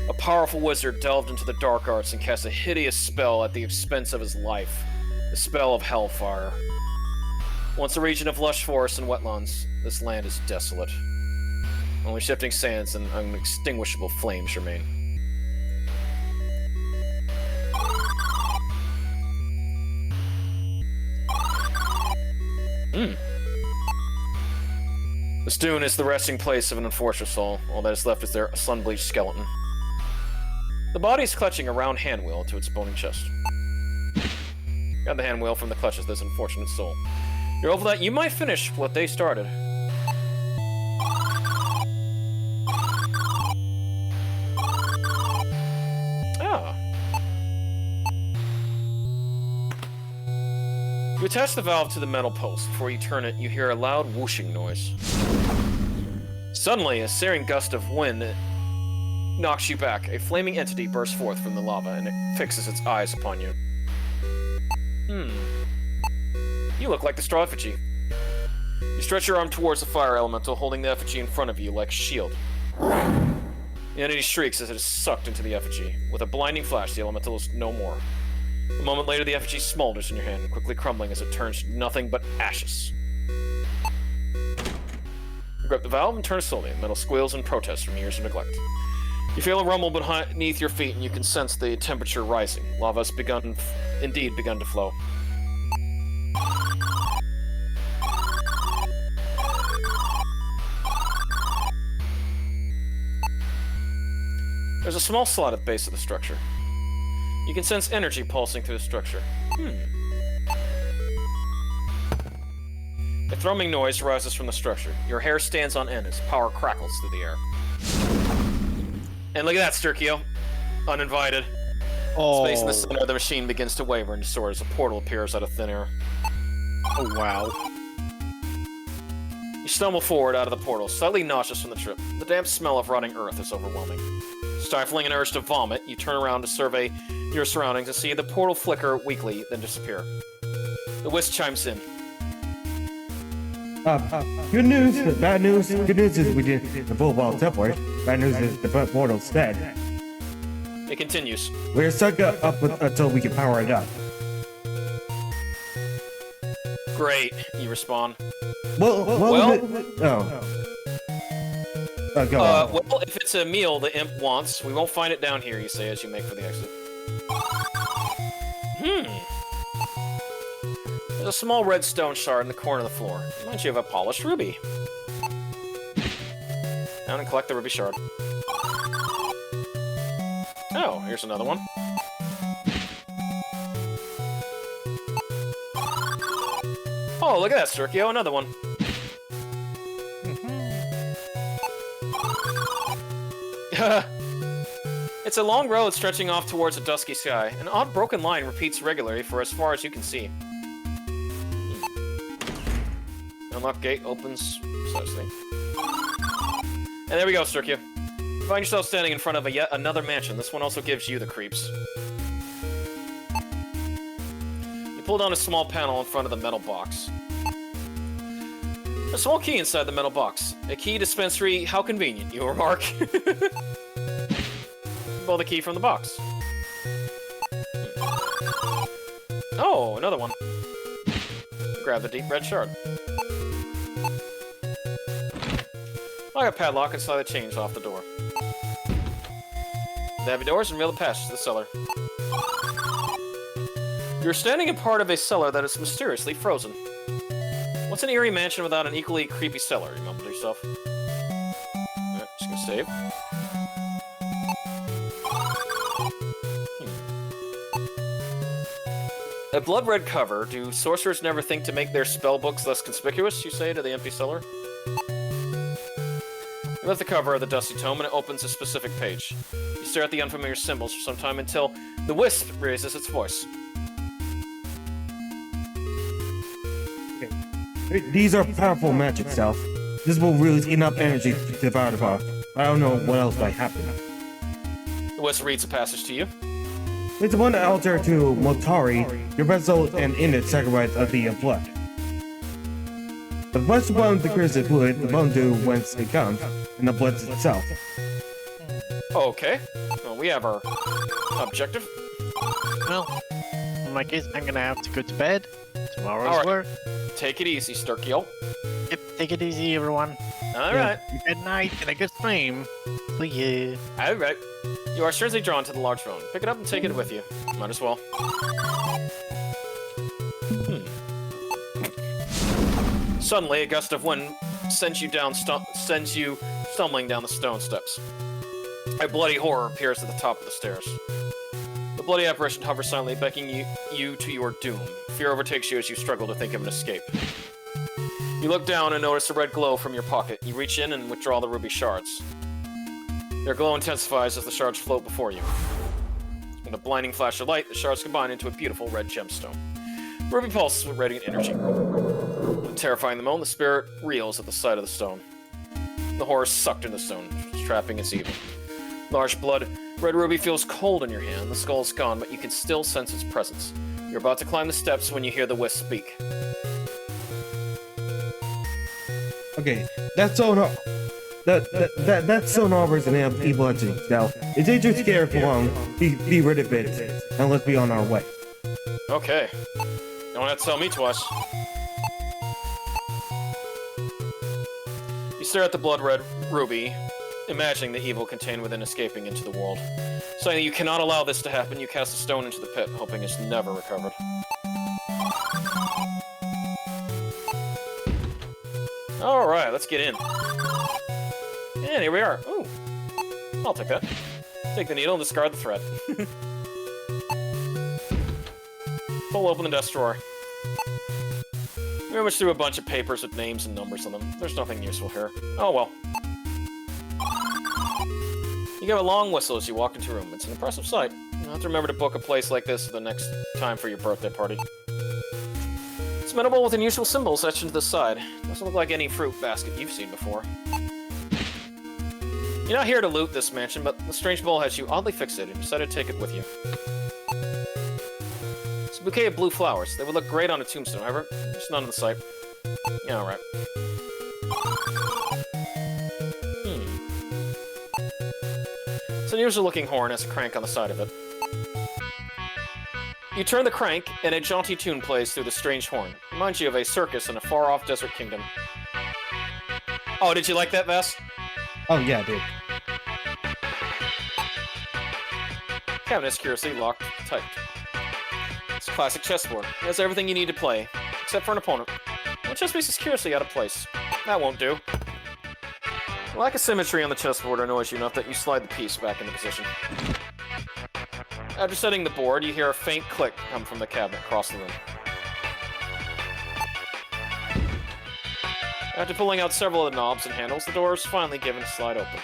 A powerful wizard delved into the dark arts and cast a hideous spell at the expense of his life. The spell of Hellfire. Once a region of lush forests and wetlands, this land is desolate. Only shifting sands and unextinguishable flames remain. This dune is the resting place of an unfortunate soul. All that is left is their sun-bleached skeleton. The body is clutching a round handwheel to its bony chest. Got the handwheel from the clutches of this unfortunate soul. You're hopeful that you might finish what they started. Ah. You attach the valve to the metal post. Before you turn it, you hear a loud whooshing noise. Suddenly, a searing gust of wind knocks you back. A flaming entity bursts forth from the lava, and it fixes its eyes upon you. You look like the straw effigy. You stretch your arm towards the fire elemental, holding the effigy in front of you like a shield. The entity shrieks as it is sucked into the effigy. With a blinding flash, the elemental is no more. A moment later, the effigy smolders in your hand, quickly crumbling as it turns to nothing but ashes. You grab the valve and turn it slowly. The metal squeals in protest from years of neglect. You feel a rumble beneath your feet, and you can sense the temperature rising. Lava has indeed begun to flow. There's a small slot at the base of the structure. You can sense energy pulsing through the structure. A thrumming noise rises from the structure. Your hair stands on end as power crackles through the air. And look at that, Sturkio. Uninvited. Space in the center of the machine begins to waver and distort as a portal appears out of thin air. Oh, wow. You stumble forward out of the portal, slightly nauseous from the trip. The damp smell of rotting earth is overwhelming. Stifling an urge to vomit, you turn around to survey your surroundings and see the portal flicker weakly, then disappear. The whisk chimes in. Good news, bad news. Good news is we did the full ball teleport. Bad news is the portal's dead. It continues. We're stuck up until we can power it up. Great, you respond. Well, go on. Well, if it's a meal the imp wants, we won't find it down here, you say as you make for the exit. There's a small red stone shard in the corner of the floor. Reminds you of a polished ruby. Down and collect the ruby shard. Oh, here's another one. Oh, look at that, Sturkio, another one. It's a long road stretching off towards a dusky sky. An odd broken line repeats regularly for as far as you can see. Unlock gate opens precisely. And there we go, Sturkio. You find yourself standing in front of yet another mansion. This one also gives you the creeps. You pull down a small panel in front of the metal box. A small key inside the metal box. A key dispensary, how convenient, you remark. Pull the key from the box. Oh, another one. Grab the deep red shard. I got a padlock and slide the chains off the door. The heavy doors and reveal the passage to the cellar. You're standing in part of a cellar that is mysteriously frozen. What's an eerie mansion without an equally creepy cellar, you mumble to yourself. Alright, just gonna save. A blood-red cover. Do sorcerers never think to make their spellbooks less conspicuous, you say to the empty cellar? You lift the cover of the dusty tome and it opens a specific page. You stare at the unfamiliar symbols for some time until the wisp raises its voice. These are powerful magic cells. This will release enough energy to devour the boss. I don't know what else might happen. The wisp reads a passage to you. It's one altar to Motari, your vessel, and in it sacrifice of the blood. The flesh bone decreases the fluid, the bone to whence it comes, and the blood itself. Okay. Well, we have our objective. Well, in my case, I'm gonna have to go to bed. Tomorrow's Alright. work. Take it easy, Sturkio. Yep, take it easy, everyone. Alright. Good night and a good stream. See ya. Alright. You are strangely drawn to the large phone. Pick it up and take it with you. Might as well. Suddenly, a gust of wind sends you stumbling down the stone steps. A bloody horror appears at the top of the stairs. The bloody apparition hovers silently, beckoning you to your doom. Fear overtakes you as you struggle to think of an escape. You look down and notice a red glow from your pocket. You reach in and withdraw the ruby shards. Their glow intensifies as the shards float before you. In a blinding flash of light, the shards combine into a beautiful red gemstone. Ruby pulses with radiant energy. With a terrifying moment, the spirit reels at the sight of the stone. The horror is sucked into the stone, trapping its evil. Large blood, red ruby feels cold in your hand. The skull is gone, but you can still sense its presence. You're about to climb the steps when you hear the wisp speak. Okay, that's sonar. That sonar offers an evil entity. Now, it's dangerous to carry for long. Be rid of it, and let's be on our way. Okay. Don't have to tell me twice. You stare at the blood-red ruby, imagining the evil contained within escaping into the world. Saying that you cannot allow this to happen, you cast a stone into the pit, hoping it's never recovered. Alright, let's get in. And here we are. Ooh. I'll take that. Take the needle and discard the thread. Pull open the desk drawer. We rummaged through a bunch of papers with names and numbers on them. There's nothing useful here. Oh well. You give a long whistle as you walk into a room. It's an impressive sight. You'll have to remember to book a place like this the next time for your birthday party. It's minimal with unusual symbols etched into the side. Doesn't look like any fruit basket you've seen before. You're not here to loot this mansion, but the strange bowl has you oddly fixated and you decided to take it with you. It's a bouquet of blue flowers. They would look great on a tombstone, however, there's none in the sight. Alright. It's an unusual looking horn has a crank on the side of it. You turn the crank, and a jaunty tune plays through the strange horn. Reminds you of a circus in a far-off desert kingdom. Oh, did you like that, Vas? Oh yeah, dude. Cabinet is curiously locked tight. It's a classic chessboard. It has everything you need to play, except for an opponent. One chess piece is curiously out of place. That won't do. The lack of symmetry on the chessboard annoys you enough that you slide the piece back into position. After setting the board, you hear a faint click come from the cabinet across the room. After pulling out several of the knobs and handles, the door is finally given to slide open.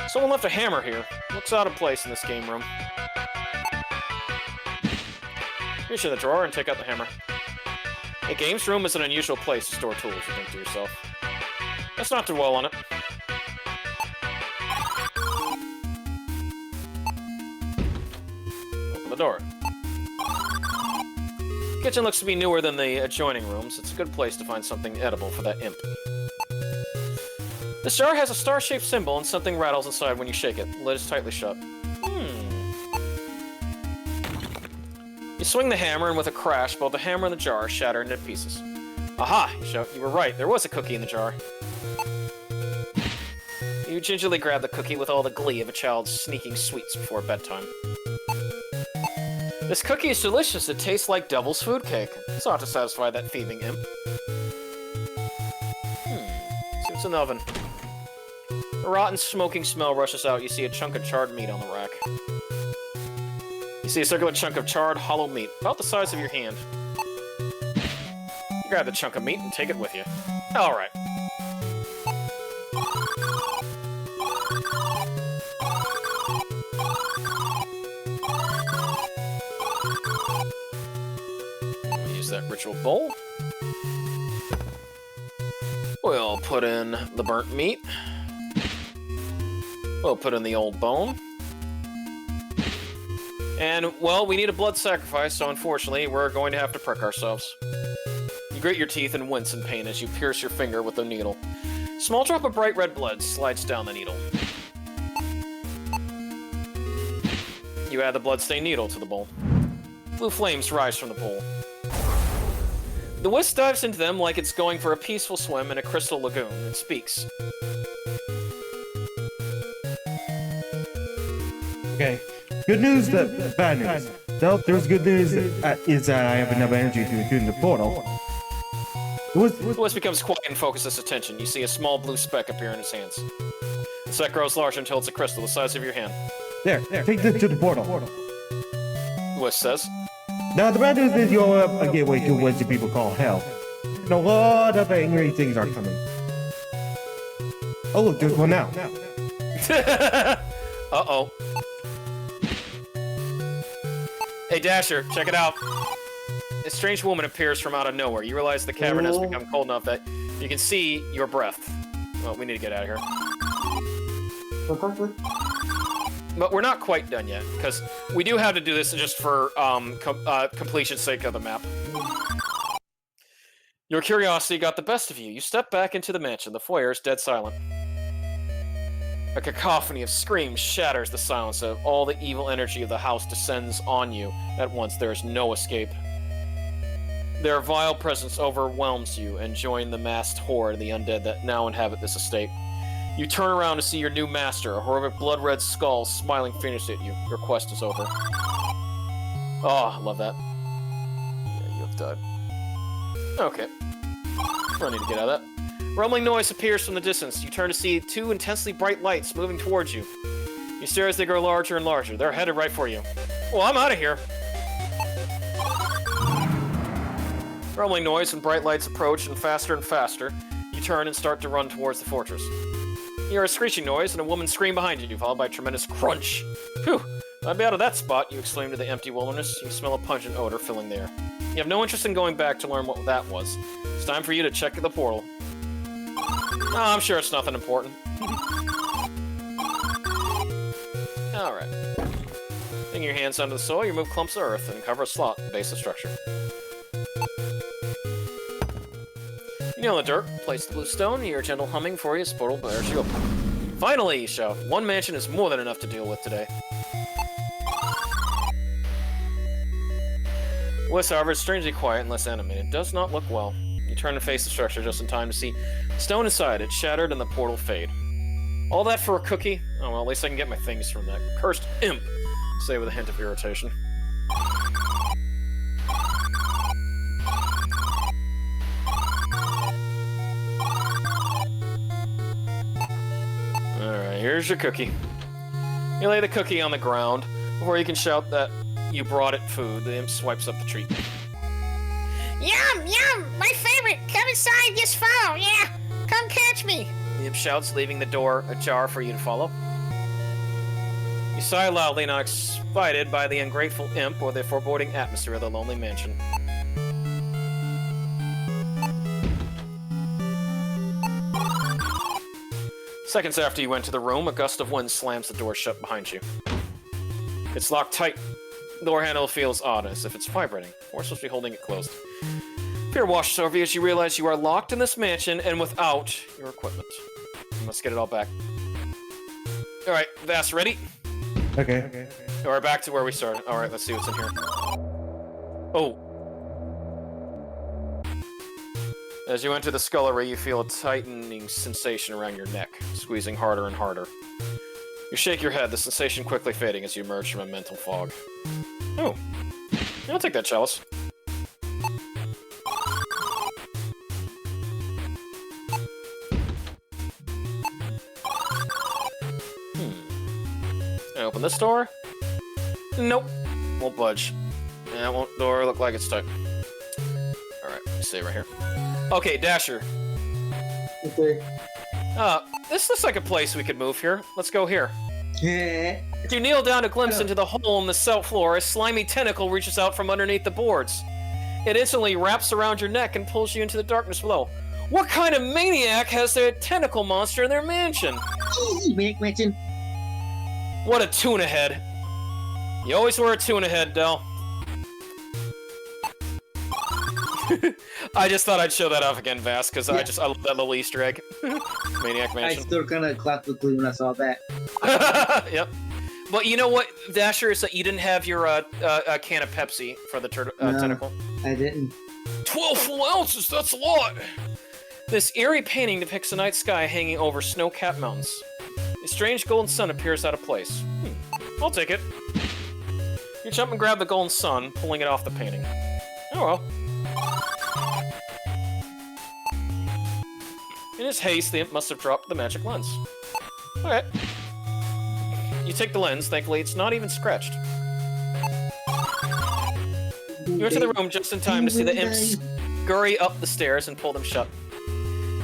Someone left a hammer here. Looks out of place in this game room. Reach in the drawer and take out the hammer. A games room is an unusual place to store tools, you think to yourself. Let's not dwell on it. Open the door. The kitchen looks to be newer than the adjoining rooms. It's a good place to find something edible for that imp. This jar has a star-shaped symbol and something rattles inside when you shake it. The lid is tightly shut. You swing the hammer, and with a crash, both the hammer and the jar shatter into pieces. Aha! You shout. You were right. There was a cookie in the jar. You gingerly grab the cookie with all the glee of a child sneaking sweets before bedtime. This cookie is delicious. It tastes like devil's food cake. This ought to satisfy that thieving imp. Seems in the oven. A rotten, smoking smell rushes out. You see a chunk of charred meat on the rack. You see a circular chunk of charred, hollow meat, about the size of your hand. You grab the chunk of meat and take it with you. Alright. Use that ritual bowl. We'll put in the burnt meat. We'll put in the old bone. And, well, we need a blood sacrifice, so unfortunately, we're going to have to prick ourselves. You grit your teeth and wince in pain as you pierce your finger with the needle. A small drop of bright red blood slides down the needle. You add the bloodstained needle to the bowl. Blue flames rise from the bowl. The wisp dives into them like it's going for a peaceful swim in a crystal lagoon and speaks. Okay. Good news, bad news. So, there's good news is that I have enough energy to tune the portal. The wisp becomes quiet and focuses attention. You see a small blue speck appear in its hands. The speck grows larger until it's a crystal the size of your hand. There, take this to the portal. The wisp says. Now, the bad news is you're a gateway to what the people call hell. And a lot of angry things are coming. Oh, look, there's one now. Uh-oh. Hey, Dasher, check it out. A strange woman appears from out of nowhere. You realize the cavern has become cold enough that you can see your breath. Well, we need to get out of here. But we're not quite done yet, because we do have to do this just for completion's sake of the map. Your curiosity got the best of you. You step back into the mansion. The foyer is dead silent. A cacophony of screams shatters the silence of all the evil energy of the house descends on you. At once, there is no escape. Their vile presence overwhelms you and join the masked horde of the undead that now inhabit this estate. You turn around to see your new master, a horrific blood-red skull smiling fiendish at you. Your quest is over. Oh, I love that. Yeah, you have died. Okay. I need to get out of that. Rumbling noise appears from the distance. You turn to see two intensely bright lights moving towards you. You stare as they grow larger and larger. They're headed right for you. Well, I'm out of here. Rumbling noise and bright lights approach and faster. You turn and start to run towards the fortress. You hear a screeching noise and a woman scream behind you, followed by a tremendous crunch. Phew! I'd be out of that spot, you exclaim to the empty wilderness. You smell a pungent odor filling the air. You have no interest in going back to learn what that was. It's time for you to check the portal. Oh, I'm sure it's nothing important. Alright. Taking your hands under the soil, you remove clumps of earth and cover a slot at the base of the structure. Kneel in the dirt, place the blue stone, your gentle humming for you as portal bears you open. Finally, you shout. One mansion is more than enough to deal with today. West, however, is strangely quiet and less animated. It does not look well. You turn to face the structure just in time to see the stone inside it shattered and the portal fade. All that for a cookie? Oh well, at least I can get my things from that cursed imp. Say with a hint of irritation. Alright, here's your cookie. You lay the cookie on the ground before you can shout that you brought it food. The imp swipes up the treat. Yum, yum, my favorite. Come inside, just follow. Yeah, come catch me. The imp shouts, leaving the door ajar for you to follow. You sigh loudly, not excited by the ungrateful imp or the foreboding atmosphere of the lonely mansion. Seconds after you enter the room, a gust of wind slams the door shut behind you. It's locked tight. The door handle feels odd, as if it's vibrating. Or supposed to be holding it closed. Fear washes over you as you realize you are locked in this mansion and without your equipment. Let's get it all back. Alright, Vas, ready? Okay. We're back to where we started. Alright, let's see what's in here. Oh. As you enter the scullery, you feel a tightening sensation around your neck, squeezing harder and harder. You shake your head, the sensation quickly fading as you emerge from a mental fog. Oh. I'll take that chalice. I open this door? Nope. Won't budge. That won't door look like it's stuck. Alright, let me see right here. Okay, Dasher. Okay. This looks like a place we could move here. Let's go here. Yeah. As you kneel down to glimpse into the hole in the cell floor, a slimy tentacle reaches out from underneath the boards. It instantly wraps around your neck and pulls you into the darkness below. What kind of maniac has their tentacle monster in their mansion? Easy, Manic Mansion. What a tuna head. You always wear a tuna head, Del. I just thought I'd show that off again, Vas, because I love that little Easter egg. Maniac I Mansion. still kind of clapped with glee when I saw that. Yep. But you know what, Dasher, is that you didn't have your can of Pepsi for the tentacle. I didn't. 12 full ounces, that's a lot! This eerie painting depicts the night sky hanging over snow-capped mountains. A strange golden sun appears out of place. I'll take it. You jump and grab the golden sun, pulling it off the painting. Oh well. In his haste, the imp must have dropped the magic lens. Okay. You take the lens, thankfully it's not even scratched. You enter the room just in time to see the imp scurry up the stairs and pull them shut.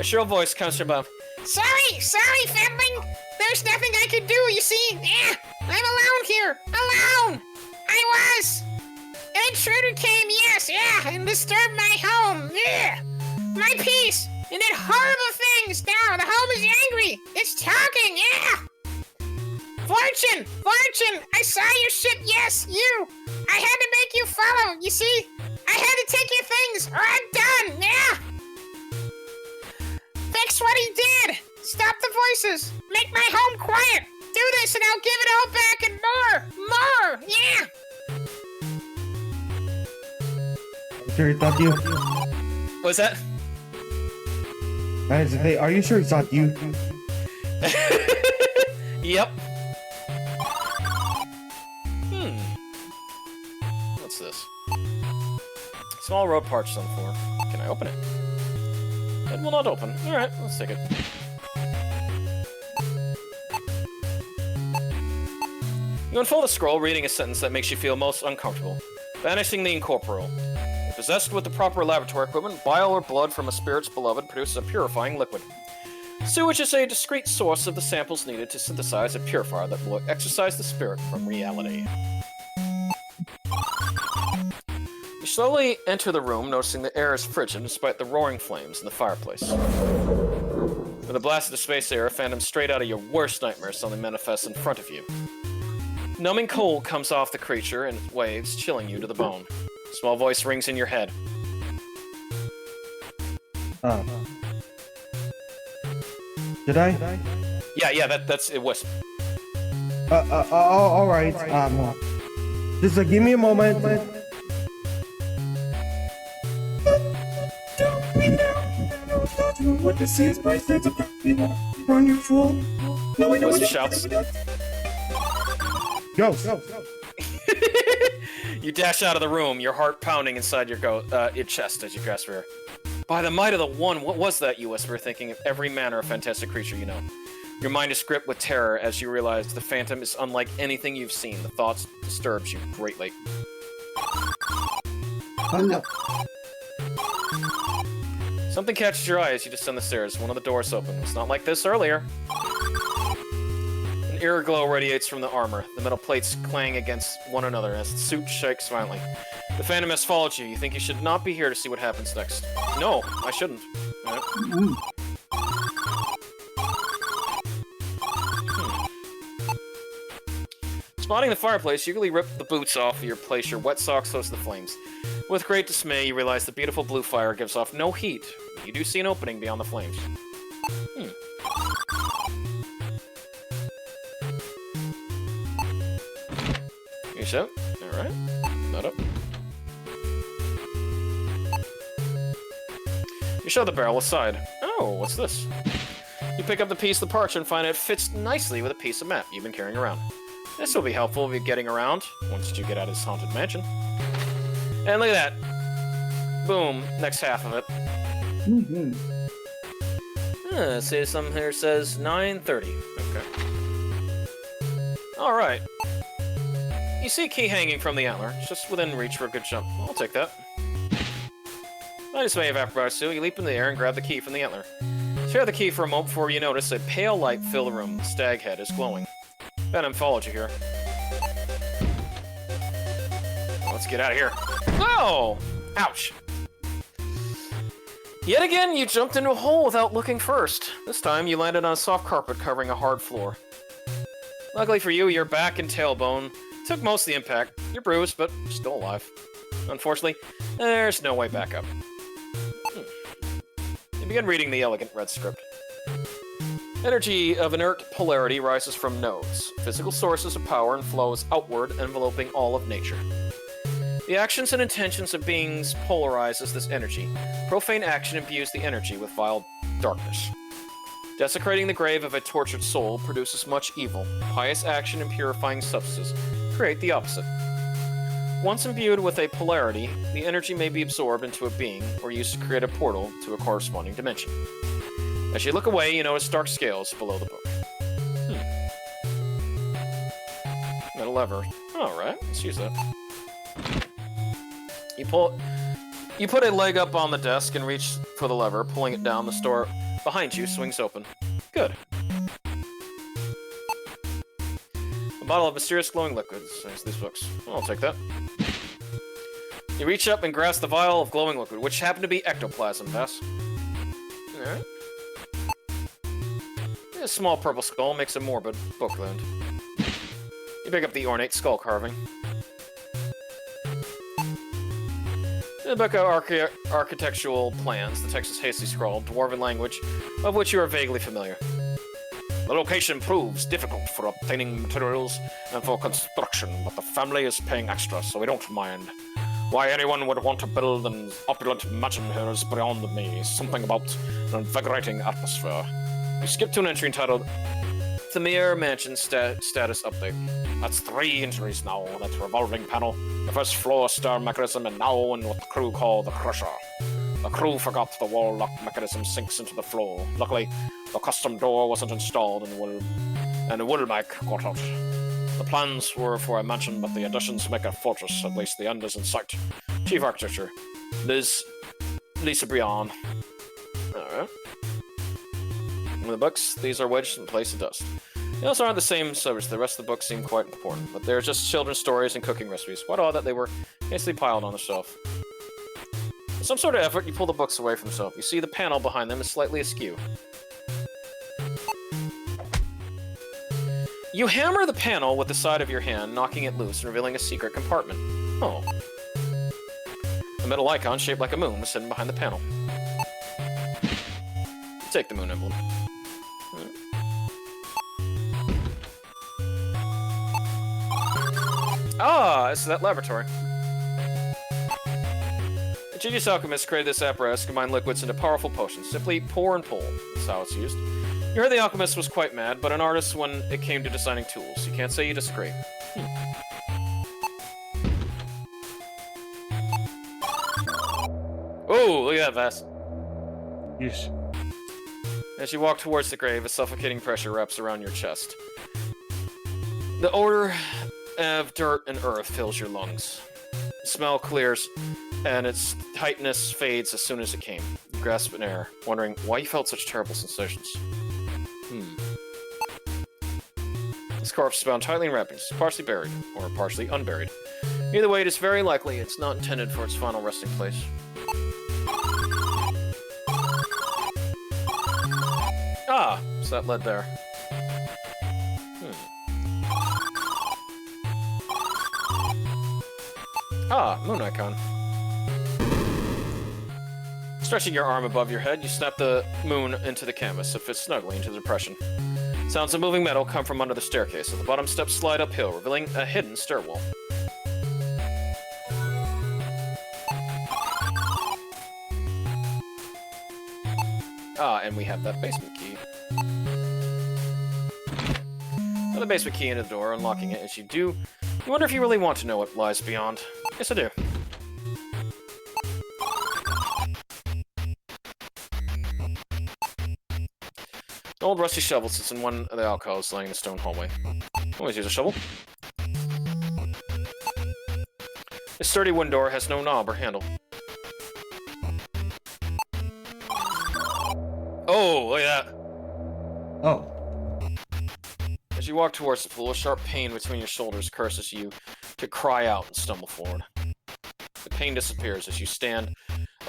A shrill voice comes from above. Sorry, Fembling. There's nothing I could do, you see. Yeah, I'm alone here. Alone. I was. An intruder came, yes, and disturbed my home. Yeah. My peace. And did horrible things. Now the home is angry. It's talking, yeah. Fortune, I saw your shit, yes, you. I had to make you follow, you see. I had to take your things, or I'm done, yeah. Fix what he did. Stop the voices. Make my home quiet. Do this and I'll give it all back and more, yeah. Sure it's not you? What's that? Hey, are you sure it's not you? Yep. What's this? Small road parched on the floor. Can I open it? It will not open. Alright, let's take it. You unfold a scroll, reading a sentence that makes you feel most uncomfortable. Banishing the incorporeal. If possessed with the proper laboratory equipment, bile or blood from a spirit's beloved produces a purifying liquid. Sewage is a discrete source of the samples needed to synthesize a purifier that will exorcise the spirit from reality. You slowly enter the room, noticing the air is frigid despite the roaring flames in the fireplace. With a blast of the space air, a phantom straight out of your worst nightmare suddenly manifests in front of you. Numbing cold comes off the creature in waves, chilling you to the bone. A small voice rings in your head. Oh. Did I? Yeah, that's it. Wisp. All right. Just give me a moment. What this is, my sense of on your fool. No, I know Wisp shouts. Ghost. You dash out of the room, your heart pounding inside your chest as you grasp for her. By the might of the One, what was that, you whisper, thinking of every manner of fantastic creature you know. Your mind is gripped with terror as you realize the phantom is unlike anything you've seen. The thoughts disturbs you greatly. Oh no. Something catches your eye as you descend the stairs. One of the doors open. It's not like this earlier. An eerie glow radiates from the armor. The metal plates clang against one another as the suit shakes violently. The Phantom has followed you. You think you should not be here to see what happens next. No, I shouldn't. Spotting the fireplace, you eagerly rip the boots off your place your wet socks close to the flames. With great dismay, you realize the beautiful blue fire gives off no heat. You do see an opening beyond the flames. You shout? Alright. Not up. You show the barrel aside. Oh, what's this? You pick up the piece of the parchment and find it fits nicely with a piece of map you've been carrying around. This will be helpful if you're getting around once you get out of this haunted mansion. And look at that. Boom. Next half of it. See, something here says 9:30. Okay. Alright. You see a key hanging from the antler. It's just within reach for a good jump. I'll take that. I just may have acrobatics too. You leap in the air and grab the key from the antler. Stare at the key for a moment before you notice a pale light fill the room. The stag head is glowing. Venom followed you here. Let's get out of here. Oh! Ouch! Yet again, you jumped into a hole without looking first. This time, you landed on a soft carpet covering a hard floor. Luckily for you, your back and tailbone took most of the impact. You're bruised, but still alive. Unfortunately, there's no way back up. You begin reading the elegant red script. Energy of inert polarity rises from nodes, physical sources of power, and flows outward, enveloping all of nature. The actions and intentions of beings polarizes this energy. Profane action imbues the energy with vile darkness. Desecrating the grave of a tortured soul produces much evil. Pious action and purifying substances create the opposite. Once imbued with a polarity, the energy may be absorbed into a being or used to create a portal to a corresponding dimension. As you look away, you notice dark scales below the book. Got a lever. Alright, let's use that. You put a leg up on the desk and reach for the lever, pulling it down. The door behind you swings open. Good. A bottle of mysterious glowing liquids. There's these books. I'll take that. You reach up and grasp the vial of glowing liquid, which happened to be ectoplasm, Vess. Alright. A small purple skull makes a morbid bookland. You pick up the ornate skull carving. The book of architectural plans, the text is hastily scrawled, dwarven language, of which you are vaguely familiar. The location proves difficult for obtaining materials and for construction, but the family is paying extra, so we don't mind. Why anyone would want to build an opulent mansion here is beyond me. Something about an invigorating atmosphere. You skip to an entry entitled Thamir Mansion Status Update. That's 3 entries now. That revolving panel, the first floor star mechanism, and now in what the crew call the Crusher. The crew forgot the wall lock mechanism sinks into the floor. Luckily, the custom door wasn't installed and the wool mic got out. The plans were for a mansion, but the additions make a fortress. At least the end is in sight. Chief Architecture, Lisa Brian. Alright. In the books, these are wedged in place of dust. They also aren't the same subjects. The rest of the books seem quite important, but they're just children's stories and cooking recipes. Quite odd that they were hastily piled on the shelf. With some sort of effort, you pull the books away from the shelf. You see the panel behind them is slightly askew. You hammer the panel with the side of your hand, knocking it loose and revealing a secret compartment. Oh. A metal icon shaped like a moon is hidden behind the panel. Take the moon emblem. Ah, it's that laboratory. A genius alchemist created this apparatus to combine liquids into powerful potions. Simply pour and pull. That's how it's used. You heard the alchemist was quite mad, but an artist when it came to designing tools. You can't say you disagree. Oh, look at that, Vass. Yes. As you walk towards the grave, a suffocating pressure wraps around your chest. The odor of dirt and earth fills your lungs. The smell clears, and its tightness fades as soon as it came. You grasp an air, wondering why you felt such terrible sensations. This corpse is bound tightly in wrappings, partially buried, or partially unburied. Either way, it is very likely it's not intended for its final resting place. Ah, so that led there. Ah, moon icon. Stretching your arm above your head, you snap the moon into the canvas. It fits snugly into the depression. Sounds of moving metal come from under the staircase. At the bottom steps slide uphill, revealing a hidden stairwell. Ah, and we have that basement key. Put the basement key into the door, unlocking it as you do. You wonder if you really want to know what lies beyond. Yes, I do. An old rusty shovel sits in one of the alcoves lying in the stone hallway. Always use a shovel. This sturdy wooden door has no knob or handle. Oh, look at that. Oh. As you walk towards the pool, a sharp pain between your shoulders curses you to cry out and stumble forward. The pain disappears as you stand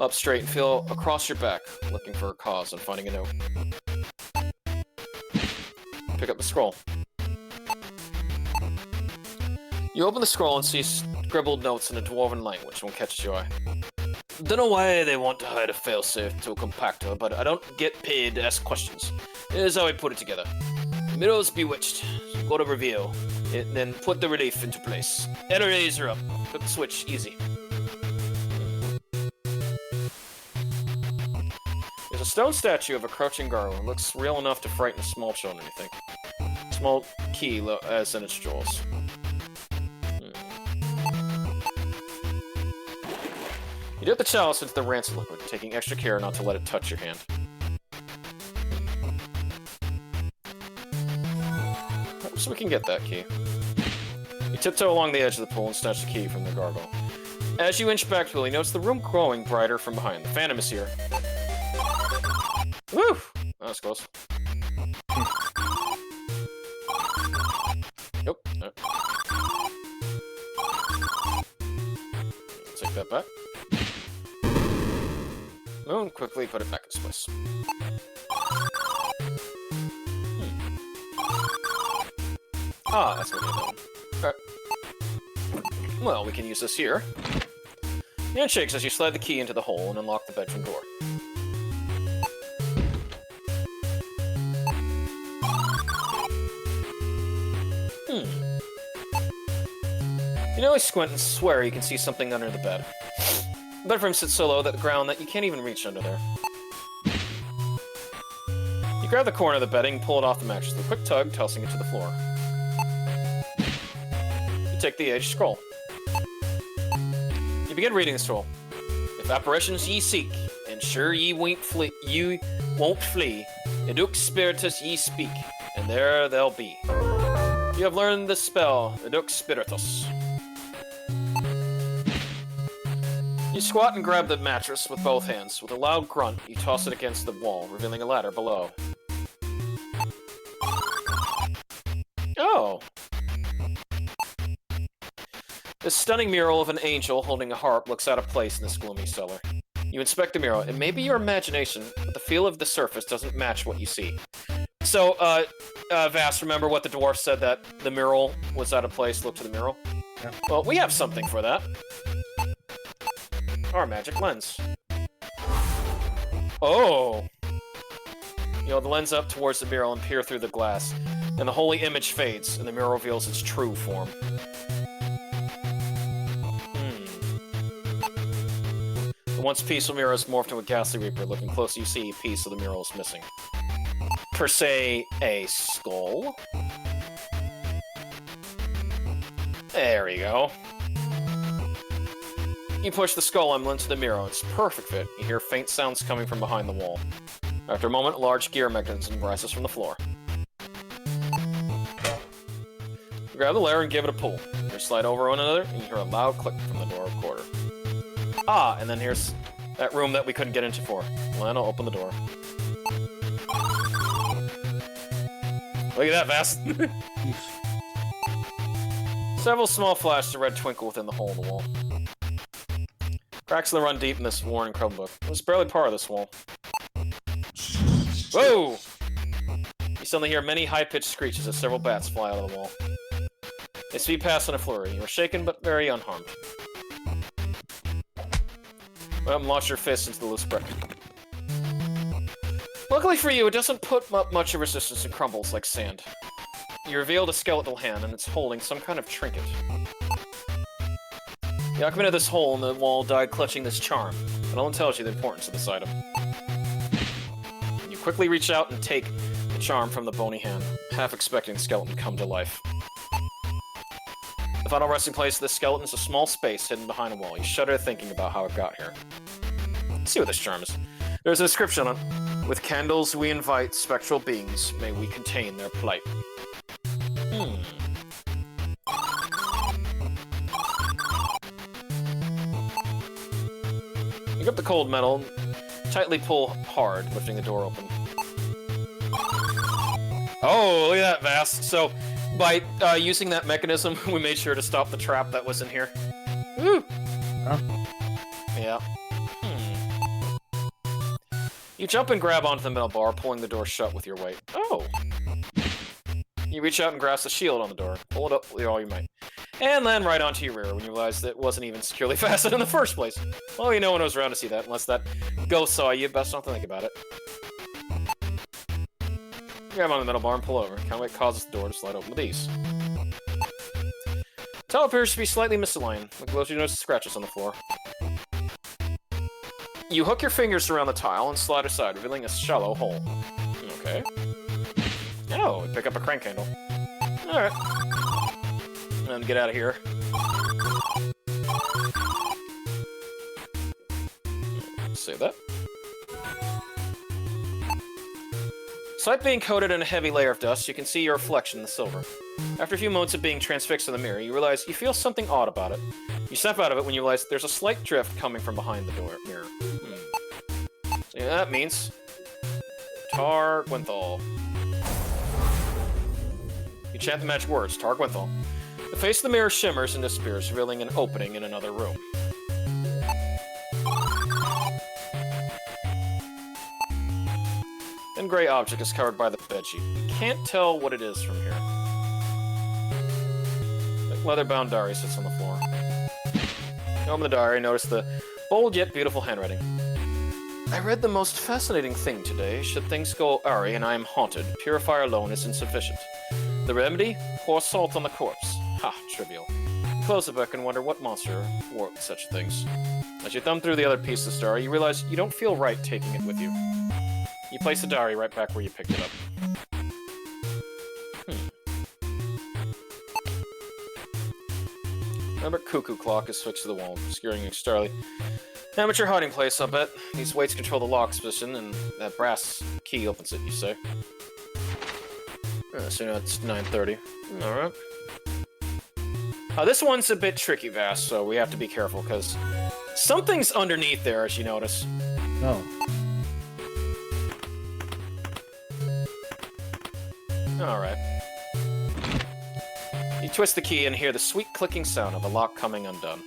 up straight and feel across your back, looking for a cause and finding a note. Pick up the scroll. You open the scroll and see scribbled notes in a dwarven language. One catches your eye. Don't know why they want to hide a failsafe to a compactor, but I don't get paid to ask questions. Here's how I put it together. The mirror is bewitched. Go to reveal it, then put the relief into place. Error razor up. Flip the switch. Easy. There's a stone statue of a crouching gargoyle. It looks real enough to frighten small children, you think. Small key as in its jaws. You dip the chalice into the rancid liquid, taking extra care not to let it touch your hand. So we can get that key. You tiptoe along the edge of the pool and snatch the key from the gargoyle. As you inch back to it, you notice the room growing brighter from behind. The Phantom is here. Woo! That was close. Nope. Take that back. Moon, quickly put it back in its place. Ah, that's what we did. Okay. Well, we can use this here. The hand shakes as you slide the key into the hole and unlock the bedroom door. You nearly squint and swear you can see something under the bed. The bedroom sits so low that the ground that you can't even reach under there. You grab the corner of the bedding and pull it off the mattress with a quick tug, tossing it to the floor. You take the aged scroll. You begin reading the scroll. If apparitions ye seek, ensure ye won't flee, edux spiritus ye speak, and there they'll be. You have learned the spell, edux spiritus. You squat and grab the mattress with both hands. With a loud grunt, you toss it against the wall, revealing a ladder below. Oh! This stunning mural of an angel holding a harp looks out of place in this gloomy cellar. You inspect the mural. It may be your imagination, but the feel of the surface doesn't match what you see. So, Vass, remember what the dwarf said that the mural was out of place? Look to the mural? Yeah. Well, we have something for that. Our magic lens. Oh! You hold the lens up towards the mural and peer through the glass, and the holy image fades, and the mural reveals its true form. The once peaceful mural is morphed into a ghastly reaper. Looking closer, you see a piece of the mural is missing. Per se, a skull. There we go. You push the skull emblem into the mural. It's a perfect fit. You hear faint sounds coming from behind the wall. After a moment, a large gear mechanism rises from the floor. You grab the lever and give it a pull. You slide over one another, and you hear a loud click from the door quarter. Ah, and then here's that room that we couldn't get into before. Lana, open the door. Look at that, Vast. Several small flashes of red twinkle within the hole in the wall. Cracks in the run deep in this worn and crumbled book. It was barely part of this wall. Whoa! You suddenly hear many high-pitched screeches as several bats fly out of the wall. They speed past in a flurry. You are shaken, but very unharmed. Well, launch your fist into the loose brick. Luckily for you, it doesn't put up much of resistance and crumbles like sand. You revealed a skeletal hand, and it's holding some kind of trinket. The occupant of this hole in the wall died clutching this charm, but no one tells you the importance of this item. You quickly reach out and take the charm from the bony hand, half expecting the skeleton to come to life. The final resting place of this skeleton is a small space hidden behind a wall. You shudder thinking about how it got here. Let's see what this charm is. There's a description on it. With candles we invite spectral beings, may we contain their plight. Pick up the cold metal, tightly pull hard, lifting the door open. Oh, look at that, Vast. So, by using that mechanism, we made sure to stop the trap that was in here. Woo! Huh? Yeah. You jump and grab onto the metal bar, pulling the door shut with your weight. Oh! You reach out and grasp the shield on the door. Pull it up with all you might. And land right onto your rear when you realize that it wasn't even securely fastened in the first place. Well, no one was around to see that, unless that ghost saw you. Best not to think about it. Grab on the metal bar and pull over. Count what causes the door to slide open with ease. The tile appears to be slightly misaligned. Look closer, you notice scratches on the floor. You hook your fingers around the tile and slide aside, revealing a shallow hole. Okay. Oh, pick up a crank handle. Alright. And get out of here. Save that. Despite being coated in a heavy layer of dust, you can see your reflection in the silver. After a few moments of being transfixed in the mirror, you realize you feel something odd about it. You snap out of it when you realize there's a slight drift coming from behind the mirror. So yeah, that means Tar Gwynthal. You chant the magic words, Tar Gwynthal. The face of the mirror shimmers and disappears, revealing an opening in another room. An gray object is covered by the bedsheet. You can't tell what it is from here. A leather-bound diary sits on the floor. You open the diary and notice the bold yet beautiful handwriting. I read the most fascinating thing today. Should things go awry and I am haunted, purifier alone is insufficient. The remedy? Pour salt on the corpse. Ha, trivial. You close the book and wonder what monster wrote such things. As you thumb through the other pieces of the diary, you realize you don't feel right taking it with you. You place the diary right back where you picked it up. Remember, cuckoo clock is switched to the wall, obscuring externally. Amateur hiding place, I'll bet. These weights control the lock's position, and that brass key opens it, you say. So now it's 9:30. Alright. This one's a bit tricky, Vast, so we have to be careful, because something's underneath there, as you notice. No. Alright. You twist the key and hear the sweet clicking sound of a lock coming undone.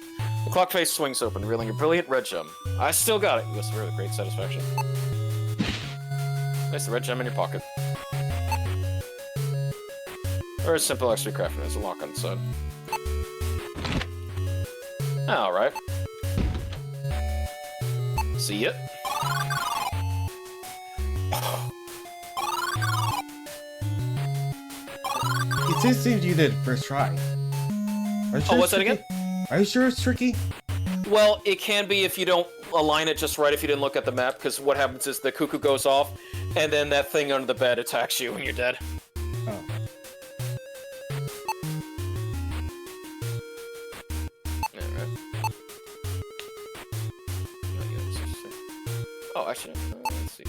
The clock face swings open, revealing a brilliant red gem. I still got it, you whisper with great satisfaction. Place the red gem in your pocket. Or a simple extra crafting as a lock on the side. Alright. See ya. It just seems you did it first try. Are you sure what's it's that again? tricky? Are you sure it's tricky? Well, it can be if you don't align it just right, if you didn't look at the map, because what happens is the cuckoo goes off, and then that thing under the bed attacks you and you're dead. Oh. Oh, actually, let's see.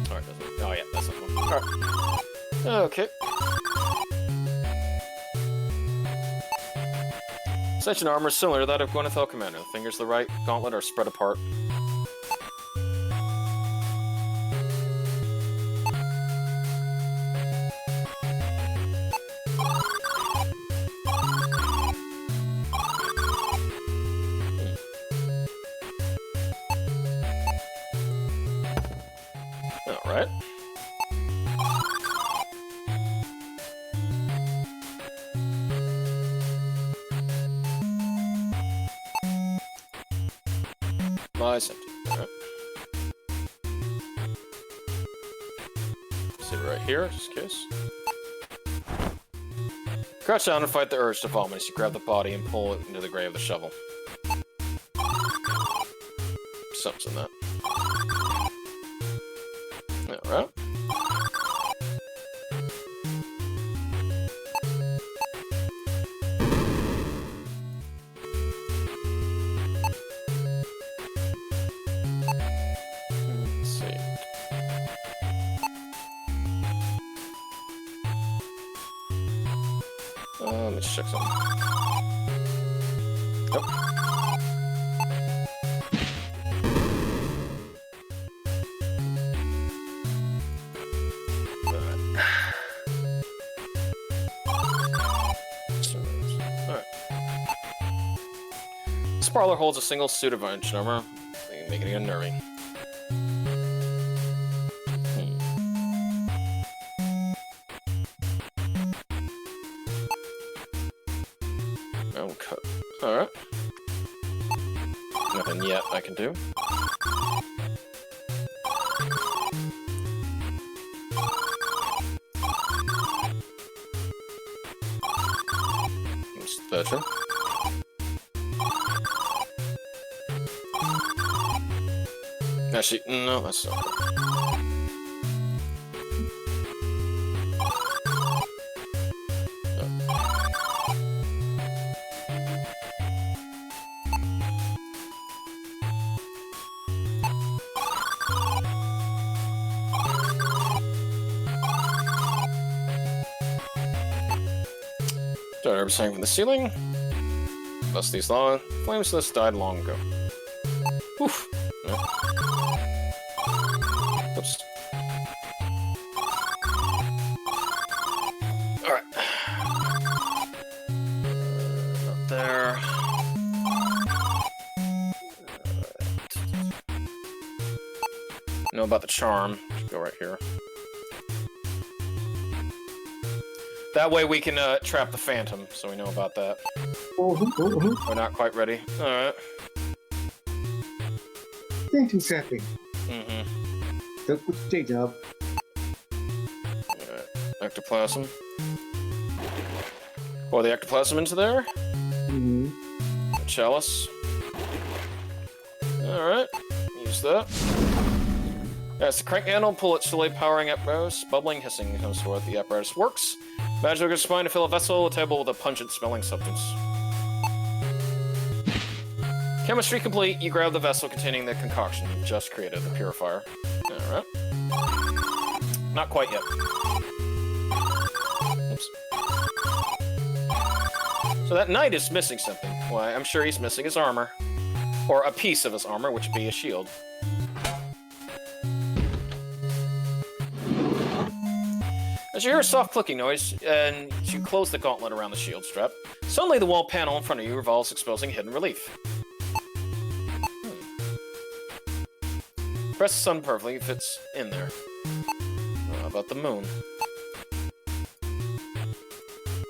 Alright, oh yeah, that's the one. Alright. Okay. Such an armor is similar to that of Gwenethel Commander. The fingers of the right gauntlet are spread apart. Alright. Nice. Alright. Sit right here, just in case. Crouch down and fight the urge to vomit as you grab the body and pull it into the grave with a shovel. Something's in that. Alright. Let's see. Let me just check something. Yep. This parlor holds a single suit of engine armor, making it unnerving. Okay. Alright. Nothing yet I can do. It's better. Actually, no, that's not. Started sang from the ceiling. Thus these flames to this died long ago. Oof. No. Oops. Alright. Not there. Know about the charm. Should go right here. That way we can trap the phantom, so we know about that. We're not quite ready. Alright. Phantom trapping. Mm-hmm. Good day job. Alright. Ectoplasm. Pour the ectoplasm into there. Mm-hmm. Chalice. Alright. Use that. That's the crank handle. Pull it slowly, powering apparatus. Bubbling, hissing comes toward the apparatus works. Magic is fine to fill a vessel, a table with a pungent smelling substance. Chemistry complete, you grab the vessel containing the concoction you've just created, the purifier. Alright. Not quite yet. Oops. So that knight is missing something. Why, I'm sure he's missing his armor. Or a piece of his armor, which would be a shield. As you hear a soft clicking noise, and you close the gauntlet around the shield strap, suddenly the wall panel in front of you revolves, exposing hidden relief. Press the sun perfectly, it fits in there. How about the moon?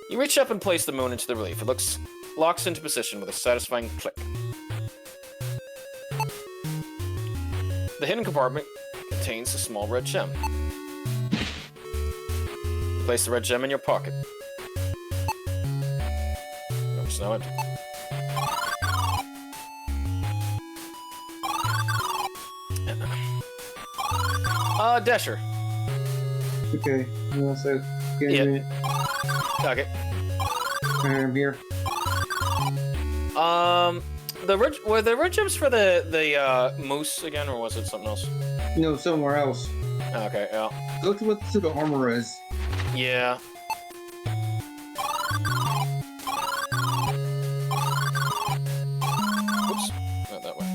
You reach up and place the moon into the relief. It locks into position with a satisfying click. The hidden compartment contains a small red gem. Place the red gem in your pocket. No, it's not. Dasher. Okay. So, Yeah. Okay. I'm here. Were the red gems for the moose again, or was it something else? No, somewhere else. Okay, yeah. Go to what the pseudo armor is. Yeah. Oops, not that way.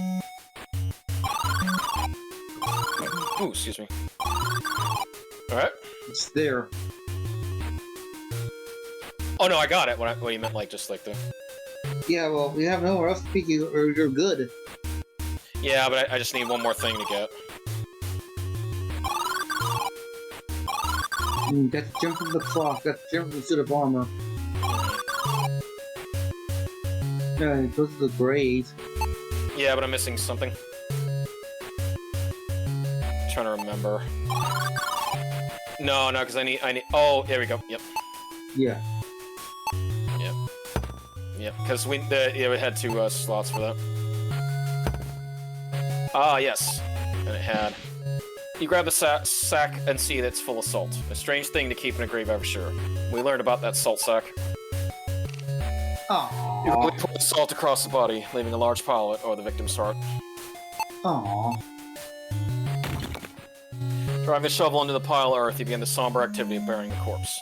Ooh, excuse me. Alright. It's there. Oh no, I got it. What you meant, like, just like the... Yeah, well, we have nowhere else to pick you, or you're good. Yeah, but I just need one more thing to get. That's gem from the clock. That's gem from the suit of armor. Yeah, those are the grades. Yeah, but I'm missing something. Trying to remember. No, because I need. Oh, there we go. Yep. Yeah. Yep. Because we had 2 slots for that. Ah, yes. And it had. You grab the sack and see that it's full of salt. A strange thing to keep in a grave, I'm sure. We learned about that salt sack. Aww. You really pour the salt across the body, leaving a large pile or the victim's heart. Aww. Driving a shovel into the pile of earth, you begin the somber activity of burying the corpse.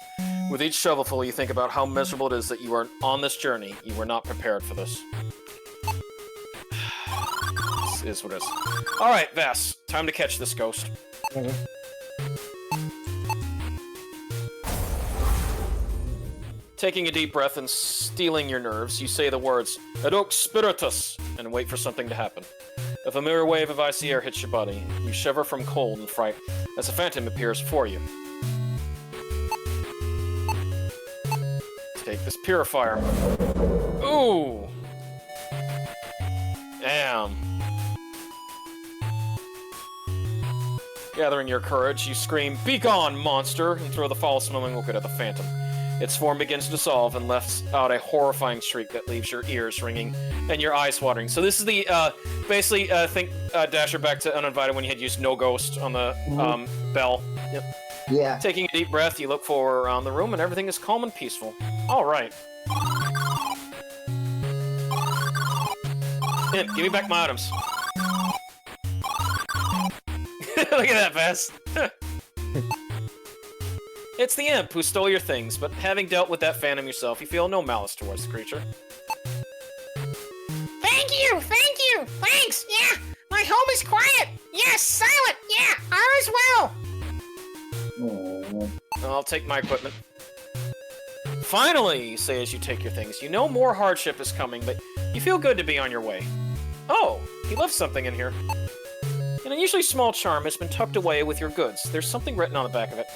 With each shovelful, you think about how miserable it is that you are on this journey. You were not prepared for this. This is what it is. Alright, Vass. Time to catch this ghost. Okay. Taking a deep breath and steeling your nerves, you say the words, Adoc Spiritus, and wait for something to happen. A familiar wave of icy air hits your body. You shiver from cold and fright as a phantom appears before you. Take this purifier. Ooh! Damn. Gathering your courage, you scream, "Be gone, monster!" and throw the foul-smelling liquid at the phantom. Its form begins to dissolve and lets out a horrifying shriek that leaves your ears ringing and your eyes watering. So this is the, basically, think, Dasher, back to Uninvited when you had used No Ghost on the, bell. Yep. Yeah. Taking a deep breath, you look forward around the room and everything is calm and peaceful. Alright. Imp, give me back my items. Look at that, Vass. It's the imp who stole your things, but having dealt with that phantom yourself, you feel no malice towards the creature. Thank you! Thanks! Yeah! My home is quiet! Yes, silent! Yeah, ours well! Aww. I'll take my equipment. Finally, you say as you take your things. You know more hardship is coming, but you feel good to be on your way. Oh, he left something in here. An unusually small charm has been tucked away with your goods. There's something written on the back of it.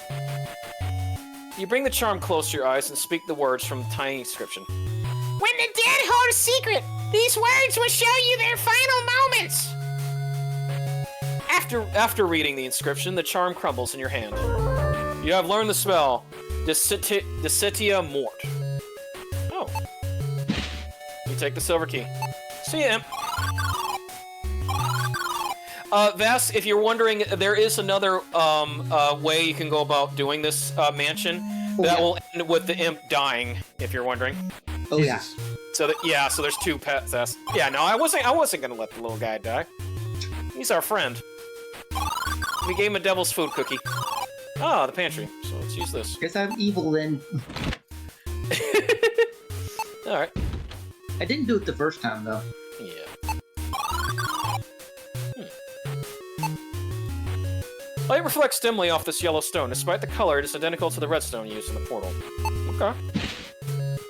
You bring the charm close to your eyes and speak the words from the tiny inscription. When the dead hold a secret, these words will show you their final moments! After reading the inscription, the charm crumbles in your hand. You have learned the spell, Desitia Mort. Oh. You take the silver key. See ya, Imp. Vass, if you're wondering, there is another way you can go about doing this mansion. That will end with the imp dying, if you're wondering. Oh yeah. So so there's 2 pets. Vass. Yeah, no, I wasn't gonna let the little guy die. He's our friend. We gave him a devil's food cookie. Ah, the pantry. So let's use this. Guess I'm evil then. All right. I didn't do it the first time though. Yeah. Light reflects dimly off this yellow stone. Despite the color, it is identical to the red stone used in the portal. Okay.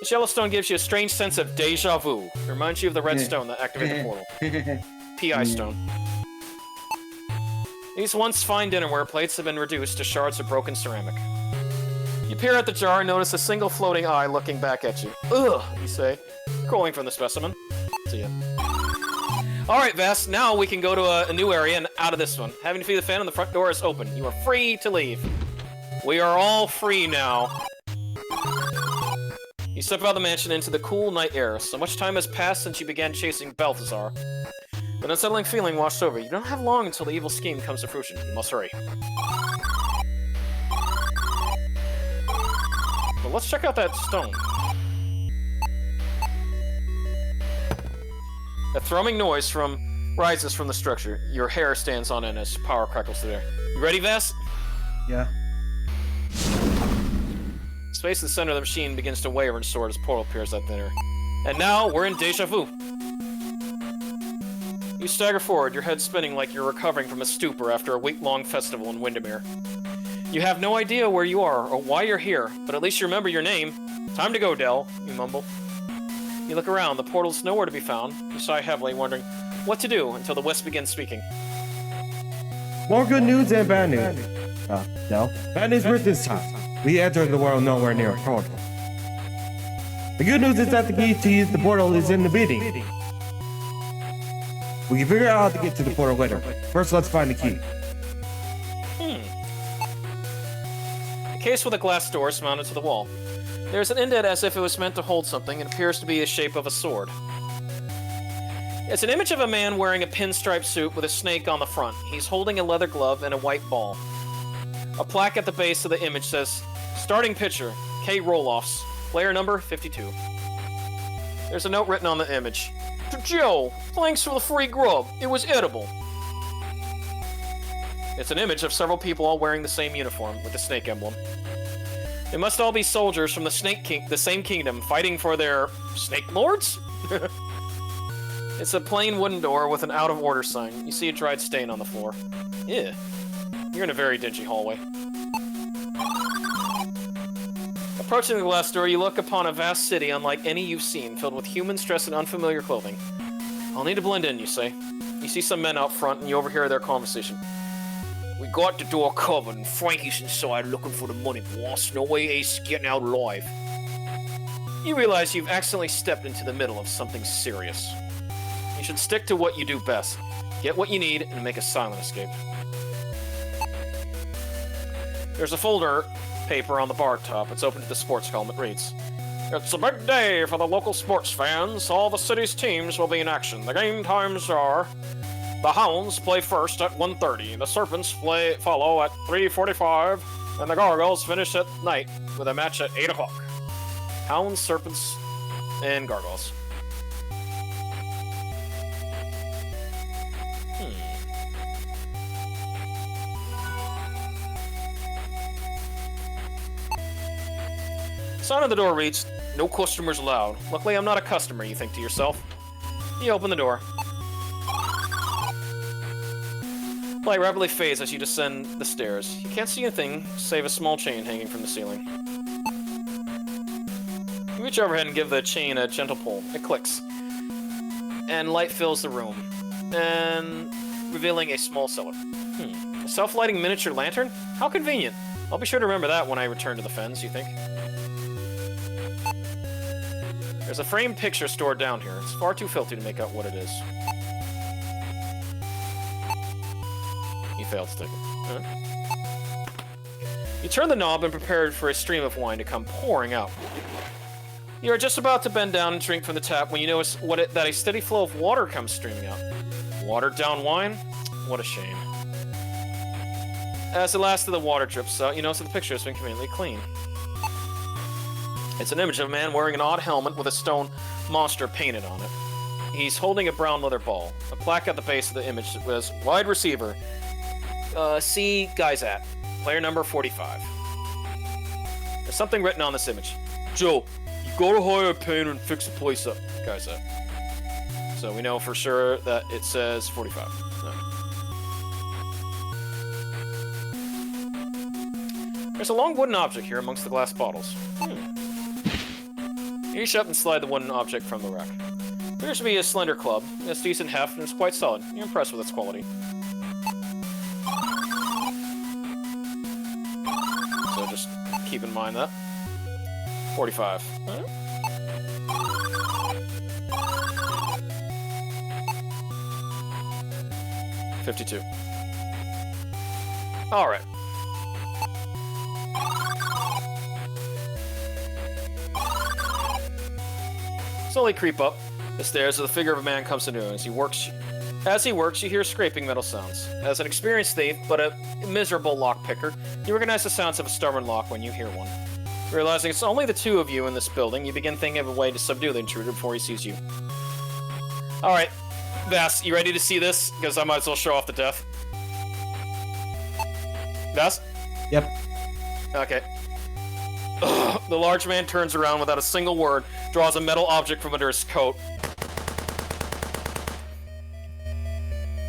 This yellow stone gives you a strange sense of deja vu. It reminds you of the red stone that activated the portal. PI stone. These once fine dinnerware plates have been reduced to shards of broken ceramic. You peer at the jar and notice a single floating eye looking back at you. Ugh, you say, calling from the specimen. See ya. Alright, Vast, now we can go to a new area and out of this one. Having defeated the Phantom, the front door is open. You are free to leave. We are all free now. You step out of the mansion into the cool night air. So much time has passed since you began chasing Balthazar. An unsettling feeling washed over you. You don't have long until the evil scheme comes to fruition. You must hurry. Well, let's check out that stone. A thrumming noise rises from the structure. Your hair stands on end as power crackles through there. You ready, Vess? Yeah. Space in the center of the machine begins to waver and soar as portal appears out there. And now, we're in Deja Vu. You stagger forward, your head spinning like you're recovering from a stupor after a week-long festival in Windermere. You have no idea where you are or why you're here, but at least you remember your name. Time to go, Dell, you mumble. You look around, the portal's nowhere to be found. You sigh heavily, wondering what to do until the Wisp begins speaking. More good news and bad news. No. Bad news with this time. We entered the world nowhere near a portal. The good news is that the key to use the portal is in the beating. We can figure out how to get to the portal later. First, let's find the key. A case with a glass door is mounted to the wall. There's an indent as if it was meant to hold something and appears to be the shape of a sword. It's an image of a man wearing a pinstripe suit with a snake on the front. He's holding a leather glove and a white ball. A plaque at the base of the image says, "Starting pitcher, K. Roloffs, player number 52. There's a note written on the image. "To Joe, thanks for the free grub. It was edible." It's an image of several people all wearing the same uniform with the snake emblem. They must all be soldiers from the same kingdom, fighting for their snake lords? It's a plain wooden door with an out-of-order sign. You see a dried stain on the floor. Ew. You're in a very dingy hallway. Approaching the glass door, you look upon a vast city unlike any you've seen, filled with humans dressed in unfamiliar clothing. I'll need to blend in, you say. You see some men out front, and you overhear their conversation. "We got the door covered, and Frankie's inside looking for the money, boss. No way Ace getting out alive." You realize you've accidentally stepped into the middle of something serious. You should stick to what you do best. Get what you need, and make a silent escape. There's a folder paper on the bar top. It's open to the sports column. It reads, "It's a big day for the local sports fans. All the city's teams will be in action. The game times are... The Hounds play first at 1:30. The Serpents follow at 3:45. And the Gargoyles finish at night with a match at 8 o'clock. Hounds, Serpents, and Gargoyles. The sign on the door reads, "No customers allowed." Luckily, I'm not a customer, you think to yourself. You open the door. Light rapidly fades as you descend the stairs. You can't see anything save a small chain hanging from the ceiling. You reach overhead and give the chain a gentle pull. It clicks. And light fills the room, and revealing a small cellar. A self-lighting miniature lantern? How convenient. I'll be sure to remember that when I return to the Fens, you think? There's a framed picture stored down here. It's far too filthy to make out what it is. You failed to take it. You turn the knob and prepare for a stream of wine to come pouring out. You are just about to bend down and drink from the tap when you notice that a steady flow of water comes streaming out. Watered down wine? What a shame. As the last of the water drips out, you notice that the picture has been conveniently clean. It's an image of a man wearing an odd helmet with a stone monster painted on it. He's holding a brown leather ball. A plaque at the base of the image says, "Wide receiver. See Guyzat. Player number 45. There's something written on this image. "Joe, you gotta hire a painter and fix the place up," Guyzat. So we know for sure that it says 45. There's a long wooden object here amongst the glass bottles. You reach up and slide the wooden object from the rack. It appears to be a slender club. It's decent heft and it's quite solid. You're impressed with its quality. So just keep in mind that. 45. 52. Alright. Slowly creep up the stairs as the figure of a man comes to you. As he works, you hear scraping metal sounds. As an experienced thief, but a miserable lockpicker, you recognize the sounds of a stubborn lock when you hear one. Realizing it's only the two of you in this building, you begin thinking of a way to subdue the intruder before he sees you. Alright, Vas, you ready to see this? Because I might as well show off the death. Vas? Yep. Okay. Ugh, the large man turns around without a single word, draws a metal object from under his coat.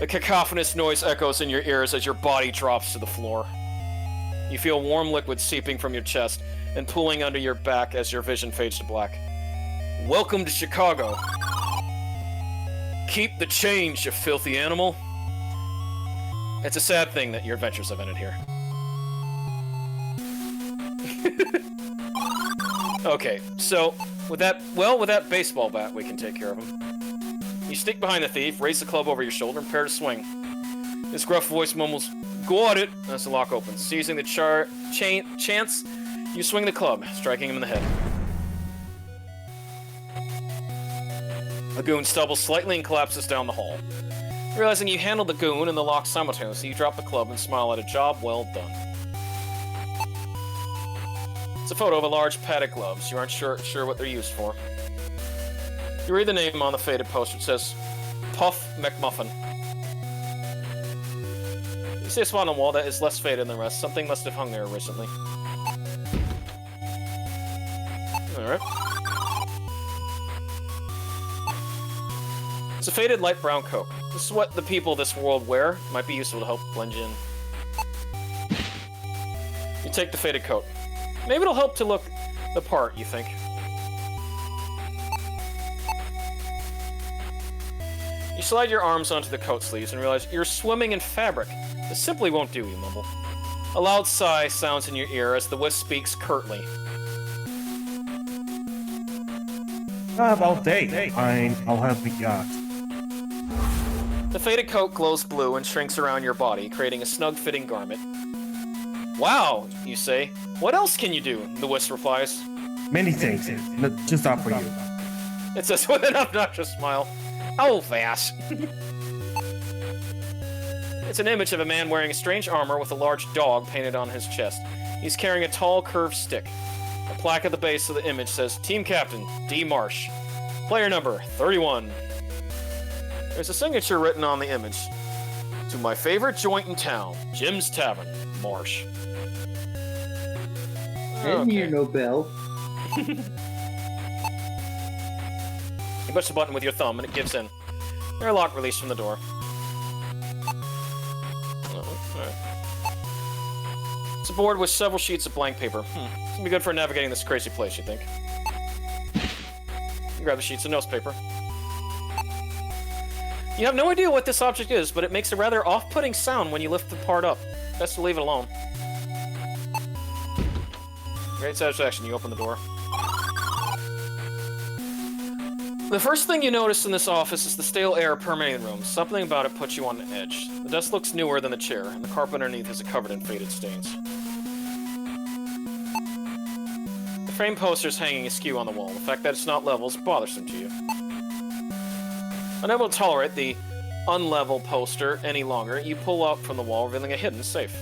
The cacophonous noise echoes in your ears as your body drops to the floor. You feel warm liquid seeping from your chest and pooling under your back as your vision fades to black. Welcome to Chicago. Keep the change, you filthy animal. It's a sad thing that your adventures have ended here. Okay, so with that baseball bat, we can take care of him. You sneak behind the thief, raise the club over your shoulder, and prepare to swing. His gruff voice mumbles, "Got it!" as the lock opens. Seizing the chance, you swing the club, striking him in the head. A goon stumbles slightly and collapses down the hall. Realizing you handled the goon and the lock simultaneously, you drop the club and smile at a job well done. It's a photo of a large pad of gloves. You aren't sure what they're used for. You read the name on the faded poster. It says, Puff McMuffin. You see a spot on the wall that is less faded than the rest. Something must have hung there recently. Alright. It's a faded light brown coat. This is what the people of this world wear. It might be useful to help blend in. You take the faded coat. Maybe it'll help to look the part, you think. You slide your arms onto the coat sleeves and realize you're swimming in fabric. This simply won't do, you mumble. A loud sigh sounds in your ear as the wisp speaks curtly. All day. Fine, I'll help you out. The faded coat glows blue and shrinks around your body, creating a snug-fitting garment. Wow, you say. What else can you do? The wisp replies. Many things, just not for you. It says with an obnoxious smile. Oh, Vas. It's an image of a man wearing a strange armor with a large dog painted on his chest. He's carrying a tall, curved stick. A plaque at the base of the image says, Team Captain, D. Marsh. Player number, 31. There's a signature written on the image. To my favorite joint in town, Jim's Tavern, Marsh. I didn't hear no bell. You push the button with your thumb and it gives in. Airlock released from the door. Oh, alright. It's a board with several sheets of blank paper. It's gonna be good for navigating this crazy place, you think? You grab the sheets of newspaper. You have no idea what this object is, but it makes a rather off-putting sound when you lift the part up. Best to leave it alone. Great satisfaction, you open the door. The first thing you notice in this office is the stale air permeating the room. Something about it puts you on edge. The desk looks newer than the chair, and the carpet underneath is covered in faded stains. The frame poster's hanging askew on the wall. The fact that it's not level is bothersome to you. Unable to tolerate the unlevel poster any longer, you pull out from the wall, revealing a hidden safe.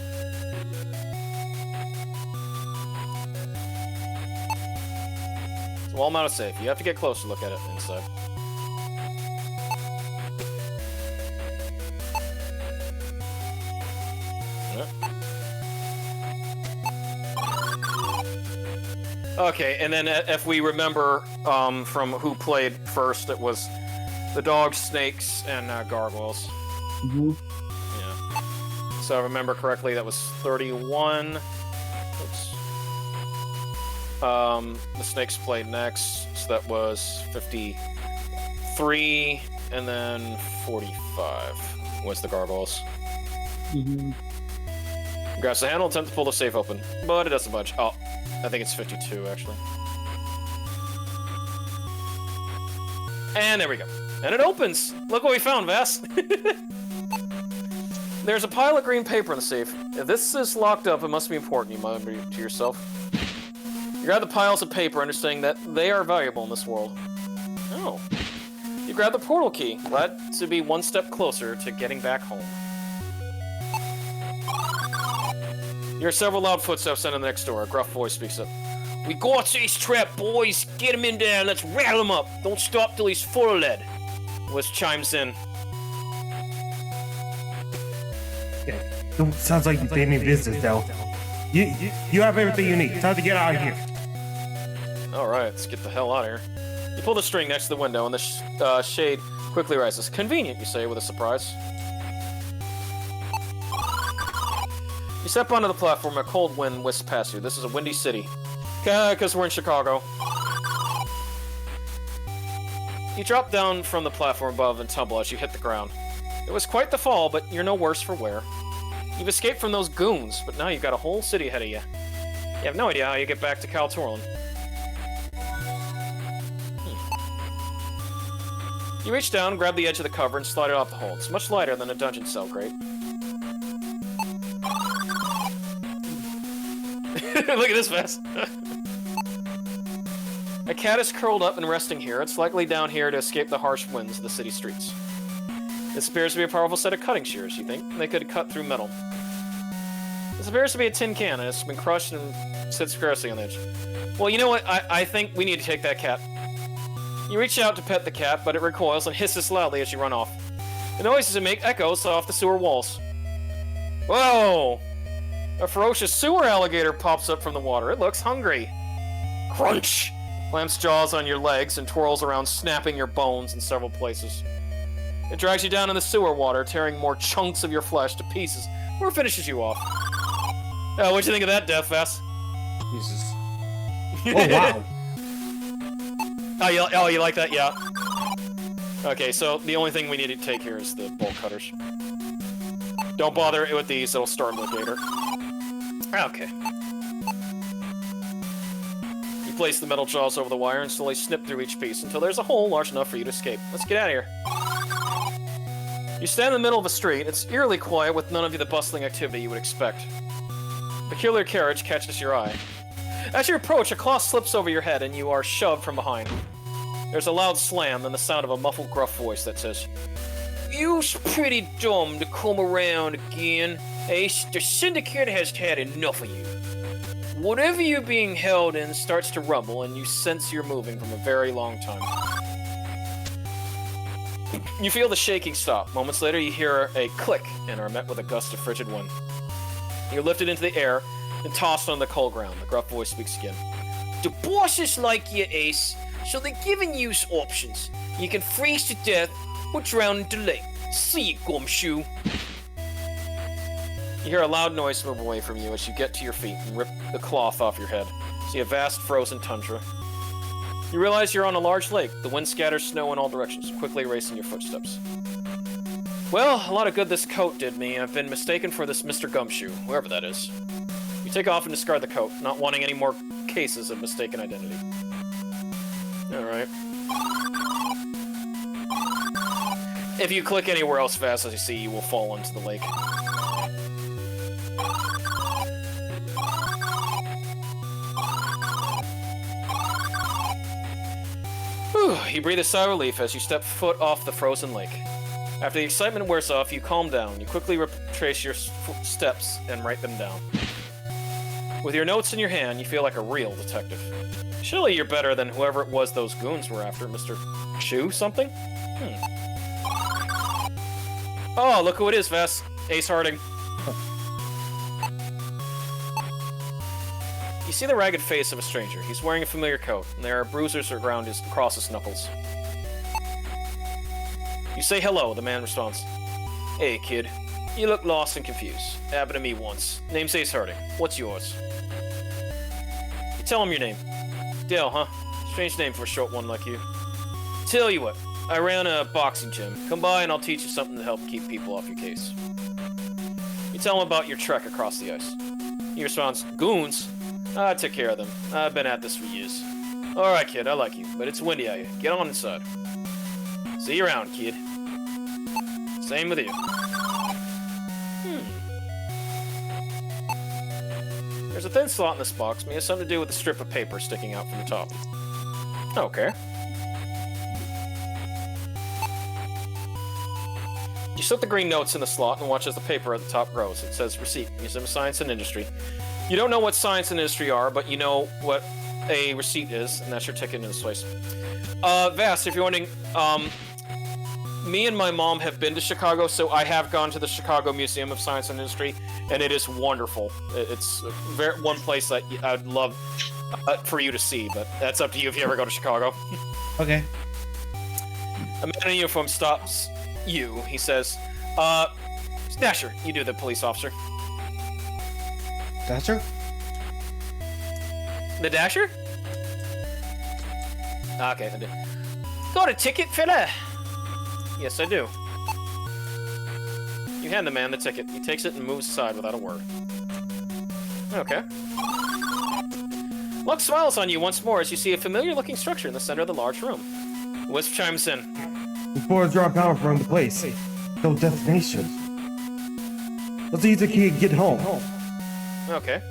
It's a wall-mounted safe. You have to get close to look at it inside. Okay, and then if we remember from who played first, it was the dogs, snakes, and gargoyles. Mm-hmm. Yeah. So I remember correctly, that was 31. Oops. The snakes played next, so that was 53, and then 45 was the gargoyles. Mm-hmm. Grabs the handle, attempt to pull the safe open, but it doesn't budge. Oh, I think it's 52, actually. And there we go. And it opens! Look what we found, Vas! There's a pile of green paper in the safe. If this is locked up, it must be important, you mutter to yourself. You grab the piles of paper, understanding that they are valuable in this world. Oh. You grab the portal key, glad to be one step closer to getting back home. You hear several loud footsteps in the next door. A gruff voice speaks up. We got Ace Trap, boys! Get him in there and let's rattle him up! Don't stop till he's full of lead! Which chimes in. Okay. Sounds like you paid me business, though. You have everything you need. Time to get out of here. Alright, let's get the hell out of here. You pull the string next to the window and the shade quickly rises. Convenient, you say with a surprise. You step onto the platform, a cold wind whisks past you. This is a windy city. Because we're in Chicago. You drop down from the platform above and tumble as you hit the ground. It was quite the fall, but you're no worse for wear. You've escaped from those goons, but now you've got a whole city ahead of you. You have no idea how you get back to Kaltoran. You reach down, grab the edge of the cover, and slide it off the hole. It's much lighter than a dungeon cell grate. Look at this mess. A cat is curled up and resting here. It's likely down here to escape the harsh winds of the city streets. This appears to be a powerful set of cutting shears, you think? They could cut through metal. This appears to be a tin can, and it's been crushed and sits caressing on the edge. Well, you know what? I think we need to take that cat. You reach out to pet the cat, but it recoils and hisses loudly as you run off. The noises it makes echoes off the sewer walls. Whoa! A ferocious sewer alligator pops up from the water. It looks hungry. Crunch! Clamps jaws on your legs and twirls around, snapping your bones in several places. It drags you down in the sewer water, tearing more chunks of your flesh to pieces, or finishes you off. What'd you think of that, Death Fest? Jesus. Oh, wow. Oh, you like that? Yeah. Okay, so the only thing we need to take here is the bolt cutters. Don't bother with these, it'll storm the gator. Okay. You place the metal jaws over the wire and slowly snip through each piece until there's a hole large enough for you to escape. Let's get out of here. You stand in the middle of a street. It's eerily quiet with none of the bustling activity you would expect. A peculiar carriage catches your eye. As you approach, a cloth slips over your head and you are shoved from behind. There's a loud slam, then the sound of a muffled, gruff voice that says, "You's pretty dumb to come around again. Ace, the Syndicate has had enough of you." Whatever you're being held in starts to rumble, and you sense you're moving from a very long time. You feel the shaking stop. Moments later, you hear a click and are met with a gust of frigid wind. You're lifted into the air and tossed on the cold ground. The gruff voice speaks again. "The bosses like you, Ace, so they're giving you options. You can freeze to death or drown in the lake. See you, gumshoe." You hear a loud noise move away from you as you get to your feet and rip the cloth off your head. See a vast frozen tundra. You realize you're on a large lake. The wind scatters snow in all directions, quickly erasing your footsteps. Well, a lot of good this coat did me. I've been mistaken for this Mr. Gumshoe, whoever that is. You take off and discard the coat, not wanting any more cases of mistaken identity. Alright. If you click anywhere else fast, as you see, you will fall into the lake. Whew, you breathe a sigh of relief as you step foot off the frozen lake. After the excitement wears off, you calm down. You quickly retrace your steps and write them down. With your notes in your hand, you feel like a real detective. Surely you're better than whoever it was those goons were after, Mr. Chew something? Oh, look who it is, Vess. Ace Harding. You see the ragged face of a stranger. He's wearing a familiar coat, and there are bruises around across his knuckles. You say hello, the man responds. "Hey, kid. You look lost and confused. Happened to me once. Name's Ace Harding. What's yours?" You tell him your name. Dale, huh? Strange name for a short one like you. Tell you what, I ran a boxing gym. Come by and I'll teach you something to help keep people off your case. You tell him about your trek across the ice. He responds, "Goons? I took care of them. I've been at this for years. Alright, kid, I like you, but it's windy out here. Get on inside. See you around, kid." Same with you. There's a thin slot in this box. May have something to do with the strip of paper sticking out from the top. Okay. You slip the green notes in the slot and watch as the paper at the top grows. It says Receipt, Museum of Science and Industry. You don't know what science and industry are, but you know what a receipt is, and that's your ticket into this place. Vas, if you're wondering, me and my mom have been to Chicago, so I have gone to the Chicago Museum of Science and Industry, and it is wonderful. It's one place that I'd love for you to see, but that's up to you if you ever go to Chicago. Okay. A man in uniform stops you. He says, Dasher, you do the police officer. Dasher? The Dasher? Okay, I do. Got a ticket, fella? Yes, I do. You hand the man the ticket. He takes it and moves aside without a word. Okay. Luck smiles on you once more as you see a familiar-looking structure in the center of the large room. Wisp chimes in. Before I draw power from the place. No destination. Let's use the key and get home. Okay.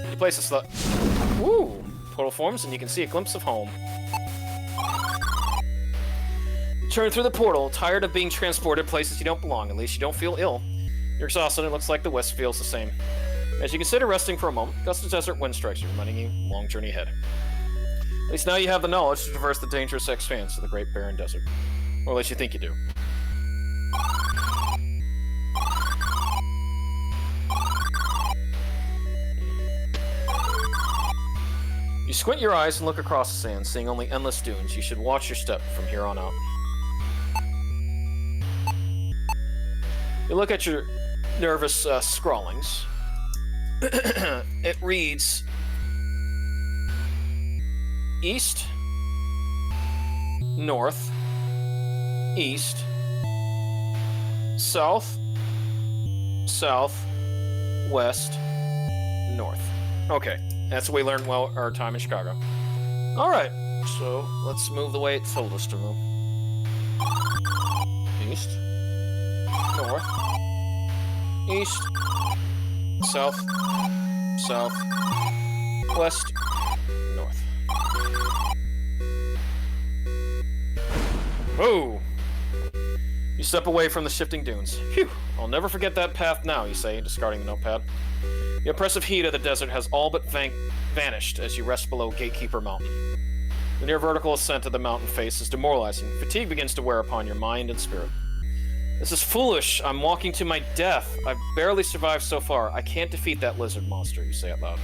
You place a slot. Ooh! Portal forms and you can see a glimpse of home. Turn through the portal, tired of being transported places you don't belong. At least you don't feel ill. You're exhausted and it looks like the West feels the same. As you consider resting for a moment, gust of desert wind strikes you, reminding you long journey ahead. At least now you have the knowledge to traverse the dangerous expanse of the Great Barren Desert. Or at least you think you do. You squint your eyes and look across the sand, seeing only endless dunes. You should watch your step from here on out. You look at your nervous scrawlings. It reads east, north, east, south, south, west, north. Okay, that's what we learned while our time in Chicago. Alright, so let's move the way it told us to move. East, north, east, south, south, west, north. Whoa! You step away from the shifting dunes. Phew! I'll never forget that path now, you say, discarding the notepad. The oppressive heat of the desert has all but vanished as you rest below Gatekeeper Mountain. The near vertical ascent of the mountain face is demoralizing. Fatigue begins to wear upon your mind and spirit. This is foolish. I'm walking to my death. I've barely survived so far. I can't defeat that lizard monster, you say out loud.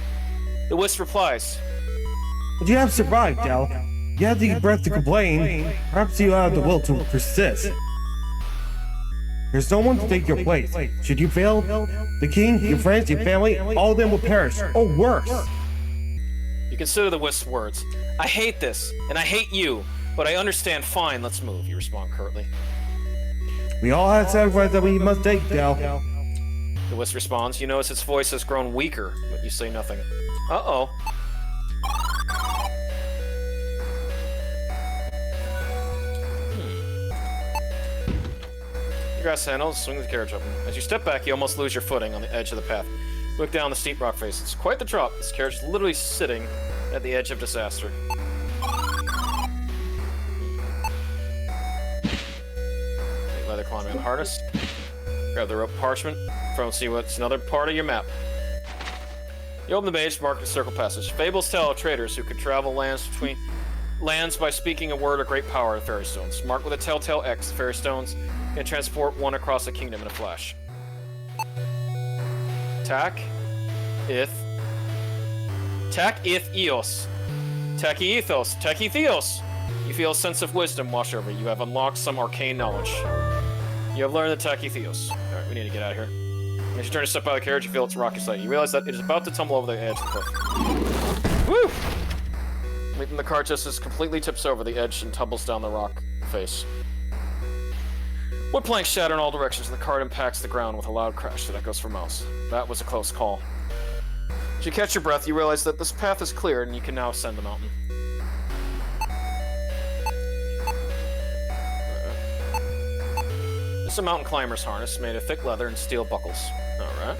The Wisp replies. But you have survived, Del. You had the breath to complain. Perhaps you have the will to persist. There's no one to take your place. Should you fail, the king, your friends, your family, all of them will perish, or worse. You consider the Wisp's words. I hate this, and I hate you, but I understand. Fine, let's move, you respond curtly. We all have sacrifices that we must take, Del. The Wisp responds. You notice its voice has grown weaker, but you say nothing. Uh-oh. You grasp the handle, swing the carriage open. As you step back, you almost lose your footing on the edge of the path. You look down the steep rock face. It's quite the drop. This carriage is literally sitting at the edge of disaster. Take leather climbing on the harness. Grab the rope parchment. From see what's another part of your map. You open the page, mark the circle passage. Fables tell of traders who could travel lands by speaking a word of great power in fairy stones. Marked with a telltale X, fairy stones can transport one across a kingdom in a flash. Tak ith eos. Takiethos. Takitheos. You feel a sense of wisdom wash over you. You have unlocked some arcane knowledge. You have learned the Takitheos. Alright, we need to get out of here. As you turn to step out of the carriage, you feel its rocky side. You realize that it is about to tumble over the edge of the cliff. Woo! Leaping the cart just as completely tips over the edge and tumbles down the rock face. Wood planks shatter in all directions, and the cart impacts the ground with a loud crash that echoes for miles. That was a close call. As you catch your breath, you realize that this path is clear, and you can now ascend the mountain. a mountain climber's harness made of thick leather and steel buckles. Alright.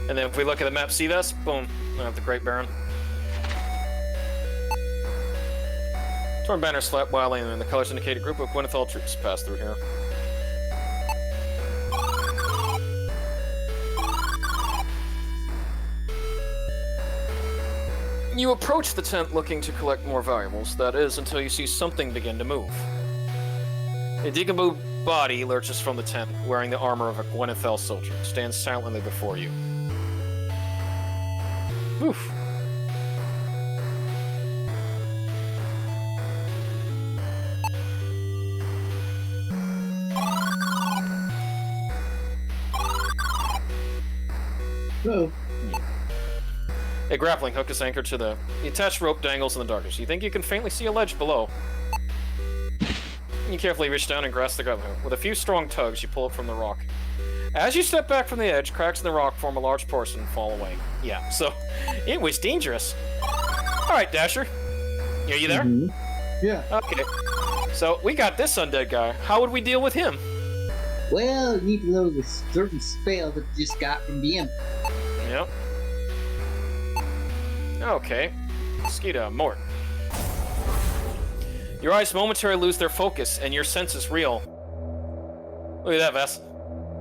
And then if we look at the map, see this? Boom. We have the Great Baron. Torn banners slapped wildly, and the colors indicate a group of Gwynethal troops passed through here. You approach the tent looking to collect more valuables, that is, until you see something begin to move. A Digaboo body lurches from the tent, wearing the armor of a Gwynethal soldier. It stands silently before you. Oof. Uh-oh. A grappling hook is anchored to the attached rope dangles in the darkness. You think you can faintly see a ledge below. You carefully reach down and grasp the grappling hook. With a few strong tugs, you pull it from the rock. As you step back from the edge, cracks in the rock form a large portion and fall away. Yeah, so it was dangerous. Alright, Dasher. Are you there? Mhm. Yeah. Okay. So we got this undead guy. How would we deal with him? Well, you need to know the certain spell that you just got from the imp. Yep. Okay. Skeeta, Mort. Your eyes momentarily lose their focus, and your senses reel. Look at that, Vess.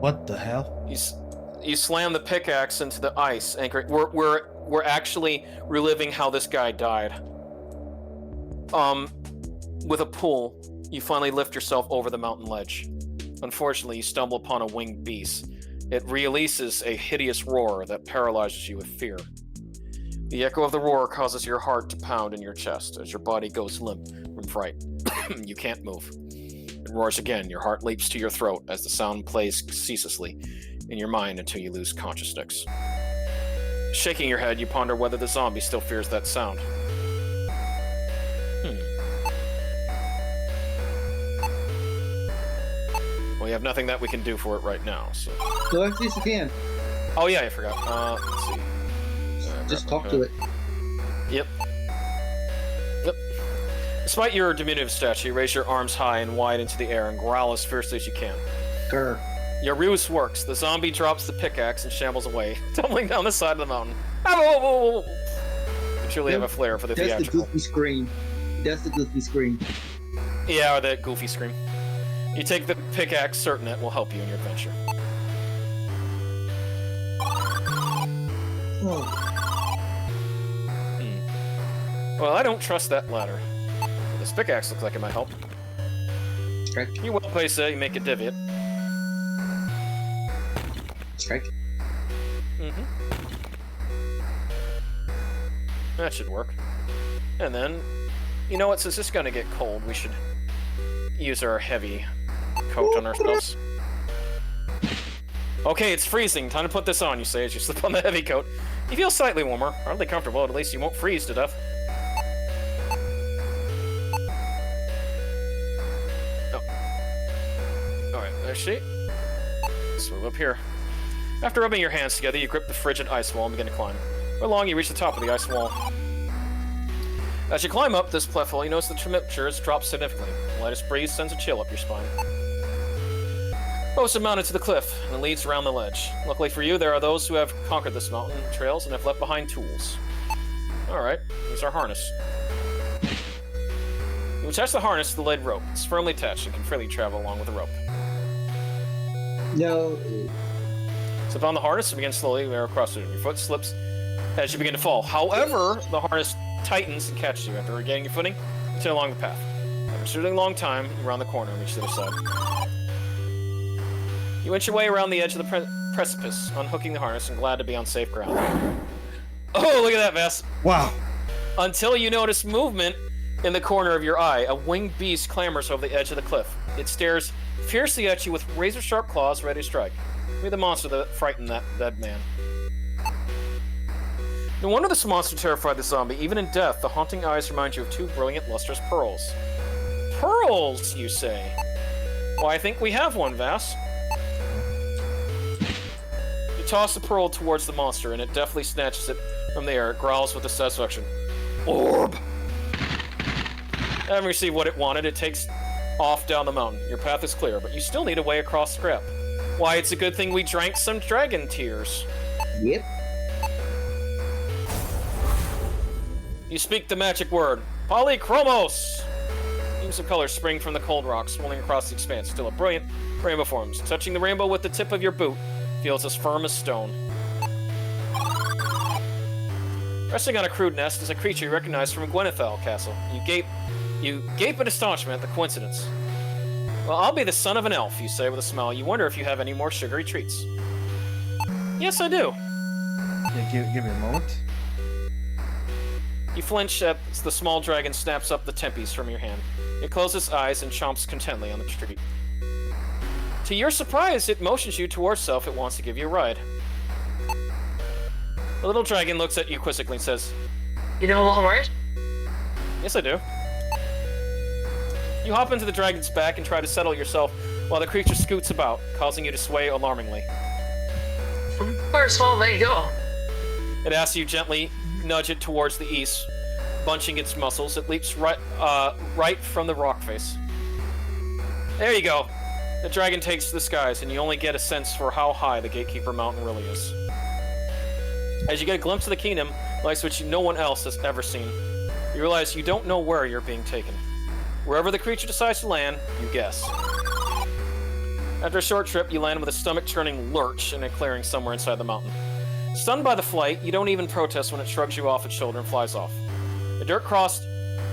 What the hell? You slam the pickaxe into the ice, anchoring. We're actually reliving how this guy died. With a pull, you finally lift yourself over the mountain ledge. Unfortunately, you stumble upon a winged beast. It releases a hideous roar that paralyzes you with fear. The echo of the roar causes your heart to pound in your chest as your body goes limp from fright. You can't move. It roars again. Your heart leaps to your throat as the sound plays ceaselessly in your mind until you lose consciousness. Shaking your head, you ponder whether the zombie still fears that sound. We have nothing that we can do for it right now, so... So let's see if you can. Oh yeah, I forgot. Let's see. Just talk to it. Yep. Despite your diminutive stature, you raise your arms high and wide into the air and growl as fiercely as you can. Grr. Your ruse works. The zombie drops the pickaxe and shambles away, tumbling down the side of the mountain. You truly have a flair for the That's theatrical. the goofy scream. That's the goofy scream. Yeah, or that goofy scream. You take the pickaxe, certain it will help you in your adventure. Oh. Well, I don't trust that ladder. This pickaxe looks like it might help. Strike. You well place it, you make a divot. Strike. That should work. And then, you know what, since it's gonna get cold, we should use our heavy coat on ourselves. Okay, it's freezing. Time to put this on, you say, as you slip on the heavy coat. You feel slightly warmer, hardly comfortable, at least you won't freeze to death. Oh. Alright, there's she. Let's move up here. After rubbing your hands together, you grip the frigid ice wall and begin to climb. Before long, you reach the top of the ice wall. As you climb up this platform, you notice the temperature has dropped significantly. The lightest breeze sends a chill up your spine. Boats are mounted to the cliff, and it leads around the ledge. Luckily for you, there are those who have conquered this mountain trails and have left behind tools. Alright, here's our harness. You attach the harness to the lead rope. It's firmly attached and can freely travel along with the rope. No. Slip on the harness and begin slowly to across it. Your foot slips as you begin to fall. However, the harness tightens and catches you. After regaining your footing, you continue along the path. After a certain long time, you round the corner and reach the other side. You inch your way around the edge of the precipice, unhooking the harness and glad to be on safe ground. Oh, look at that, Vess! Wow. Until you notice movement in the corner of your eye. A winged beast clambers over the edge of the cliff. It stares fiercely at you with razor-sharp claws ready to strike. Maybe the monster that frightened that dead man. No wonder this monster terrified the zombie. Even in death, the haunting eyes remind you of two brilliant, lustrous pearls. Pearls, you say? Why, I think we have one, Vass. You toss the pearl towards the monster, and it deftly snatches it from the air. It growls with dissatisfaction. orb. Having received what it wanted, it takes off down the mountain. Your path is clear, but you still need a way across Scrap. Why, it's a good thing we drank some dragon tears. Yep. You speak the magic word, Polychromos! Beams of color spring from the cold rock, swirling across the expanse. Still a brilliant rainbow forms. Touching the rainbow with the tip of your boot feels as firm as stone. Resting on a crude nest is a creature you recognize from Gwenethal Castle. You gape in astonishment at the coincidence. Well, I'll be the son of an elf, you say with a smile. You wonder if you have any more sugary treats. Yes, I do. Yeah, give me a moment. You flinch as the small dragon snaps up the tempes from your hand. It closes its eyes and chomps contentedly on the treat. To your surprise, it motions you towards itself. It wants to give you a ride. The little dragon looks at you quizzically and says, You know Walmart? Yes, I do. You hop into the dragon's back and try to settle yourself while the creature scoots about, causing you to sway alarmingly. Where's small they go? It asks you gently nudge it towards the east, bunching its muscles. It leaps right from the rock face. There you go. The dragon takes to the skies, and you only get a sense for how high the Gatekeeper Mountain really is. As you get a glimpse of the kingdom, lights which no one else has ever seen, you realize you don't know where you're being taken. Wherever the creature decides to land, you guess. After a short trip, you land with a stomach-churning lurch in a clearing somewhere inside the mountain. Stunned by the flight, you don't even protest when it shrugs you off its shoulder and flies off. A dirt-crossed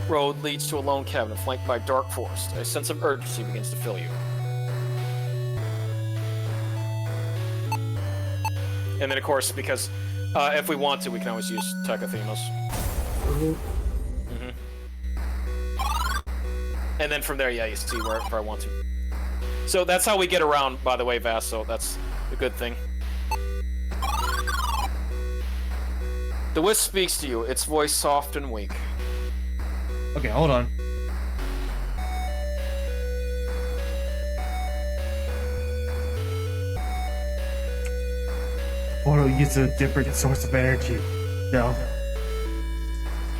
road leads to a lone cabin flanked by dark forest. A sense of urgency begins to fill you. And then, of course, because if we want to, we can always use Tekathemos. And then from there, yeah, you see where I want to. So that's how we get around, by the way, Vas, so that's a good thing. The wisp speaks to you, its voice soft and weak. Okay, hold on. Portal uses a different source of energy. No.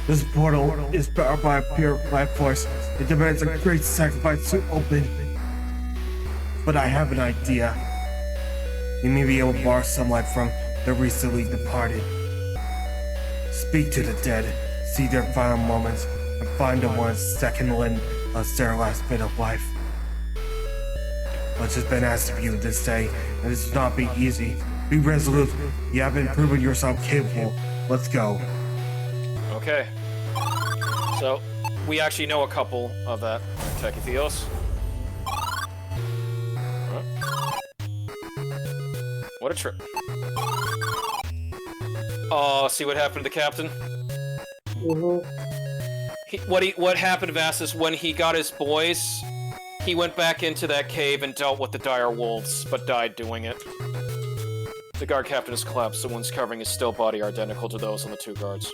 This portal is powered by a pure life force. It demands a great sacrifice to open. But I have an idea. You may be able to borrow sunlight from the recently departed. Speak to the dead, see their final moments, and find the one's second wind of their last bit of life. Much has been asked of you this day, and this will not be easy. Be resolute. You haven't proven yourself capable. Let's go. Okay. So, we actually know a couple of that Tekatheos. What a trip. Oh, see what happened to the captain? What happened to Vas is when he got his boys, he went back into that cave and dealt with the dire wolves, but died doing it. The guard captain has collapsed. The wounds covering his still body are identical to those on the two guards.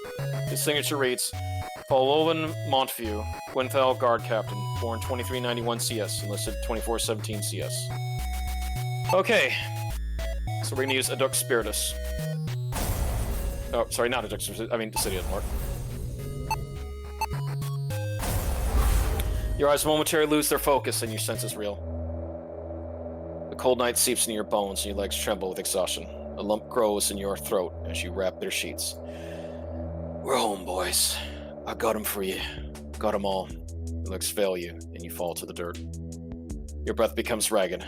His signature reads, Paulovan Montview, Gwenthal Guard Captain, born 2391 CS, enlisted 2417 CS. Okay, so we're gonna use Adux Spiritus. Oh, sorry, not Adux Spiritus, I mean Decidian Lord. Your eyes momentarily lose their focus and your senses reel. The cold night seeps into your bones and your legs tremble with exhaustion. A lump grows in your throat as you wrap their sheets. We're home, boys. I got them for you. Got them all. Your legs fail you, and you fall to the dirt. Your breath becomes ragged.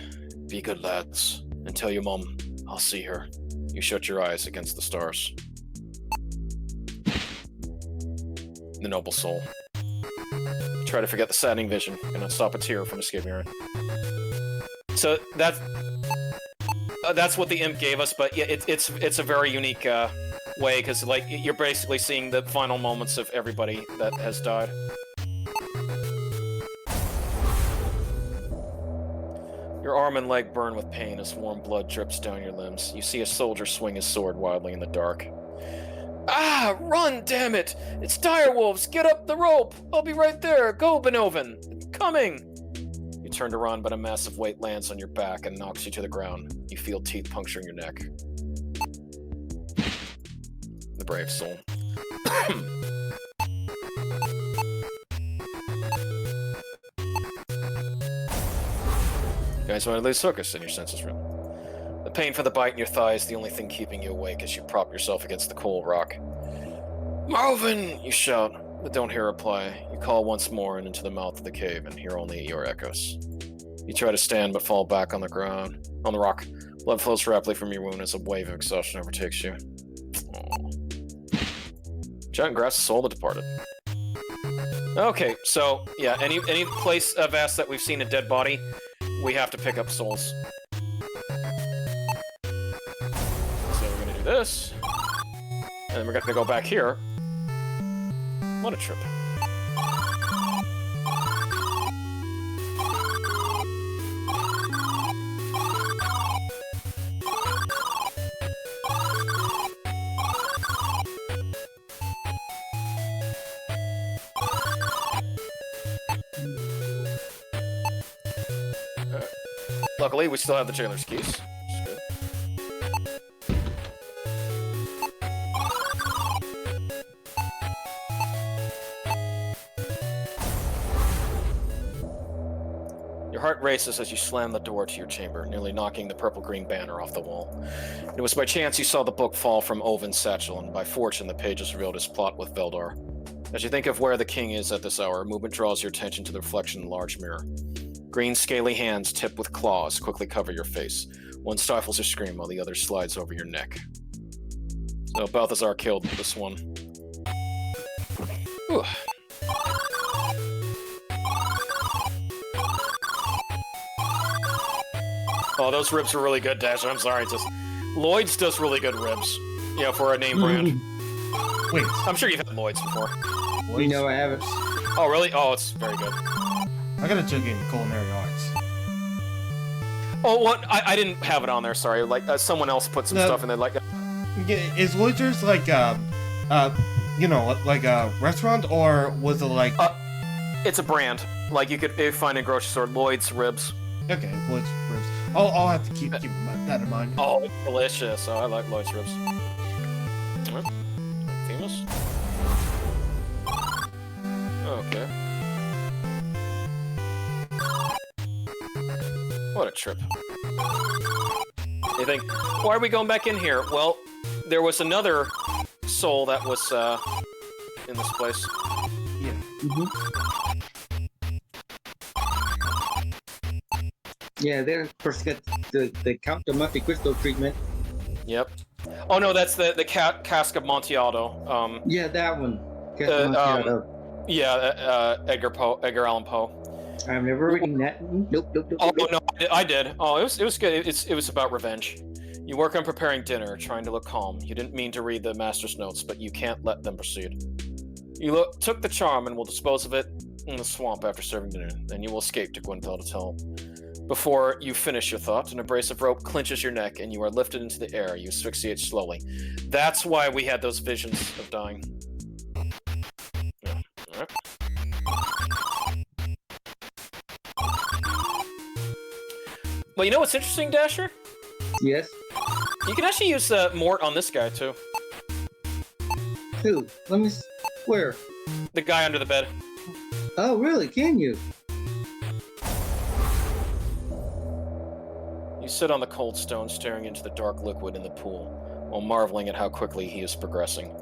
Be good, lads, and tell your mom I'll see her. You shut your eyes against the stars. The noble soul. Try to forget the saddening vision, and not stop a tear from escaping your eye. So that's what the imp gave us, but yeah, it's a very unique way, because like you're basically seeing the final moments of everybody that has died. Your arm and leg burn with pain as warm blood drips down your limbs. You see a soldier swing his sword wildly in the dark. Ah, run, damn it! It's direwolves! Get up the rope! I'll be right there! Go, Benovin! Coming! You turn to run, but a massive weight lands on your back and knocks you to the ground. You feel teeth puncturing your neck. The brave soul. guys want to lose focus in your senses room. The pain for the bite in your thigh is the only thing keeping you awake as you prop yourself against the cold rock. Marvin! You shout, but don't hear a reply. You call once more and into the mouth of the cave and hear only your echoes. You try to stand but fall back on the ground, on the rock. Blood flows rapidly from your wound as a wave of exhaustion overtakes you. Giant grass soul that departed. Okay, so yeah, any place of S that we've seen a dead body, we have to pick up souls. So we're gonna do this, and then we're gonna go back here. What a trip. Luckily, we still have the jailer's keys. Which is good. Your heart races as you slam the door to your chamber, nearly knocking the purple-green banner off the wall. It was by chance you saw the book fall from Ovin's satchel, and by fortune the pages revealed his plot with Veldar. As you think of where the king is at this hour, movement draws your attention to the reflection in the large mirror. Green, scaly hands tipped with claws quickly cover your face. One stifles a scream while the other slides over your neck. So Balthazar killed this one. Whew. Oh, those ribs were really good, Dasher. I'm sorry, just Lloyd's does really good ribs. Yeah, for a name brand. Wait, I'm sure you've had Lloyd's before. You know I haven't. Oh, really? Oh, it's very good. I gotta check in culinary arts. Oh, what? I didn't have it on there. Sorry. Like someone else put some stuff in there. Like, Yeah, is Lloyd's like you know, like a restaurant, or was it like? it's a brand. Like you could find in a grocery store. Lloyd's ribs. Okay, Lloyd's ribs. I'll have to keep that in mind. Oh, it's delicious. Oh, I like Lloyd's ribs. Famous. Okay. What a trip. You think, why are we going back in here? Well, there was another soul that was in this place. Yeah. Yeah, they first got the Count de Monte Cristo treatment. Yep. Oh no, that's the Cask of Amontillado. Yeah, that one. Yeah, Edgar Allan Poe. I've never written that. Nope. Oh no, I did. Oh, it was good. It was about revenge. You work on preparing dinner, trying to look calm. You didn't mean to read the master's notes, but you can't let them proceed. You took the charm and will dispose of it in the swamp after serving dinner. Then you will escape to Gwenfeld's home. Before you finish your thought, an abrasive rope clinches your neck and you are lifted into the air. You asphyxiate slowly. That's why we had those visions of dying. Yeah. All right. Well, you know what's interesting, Dasher? Yes. You can actually use Mort on this guy, too. Who? Let me. Where? The guy under the bed. Oh, really? Can you? You sit on the cold stone, staring into the dark liquid in the pool, while marveling at how quickly he is progressing.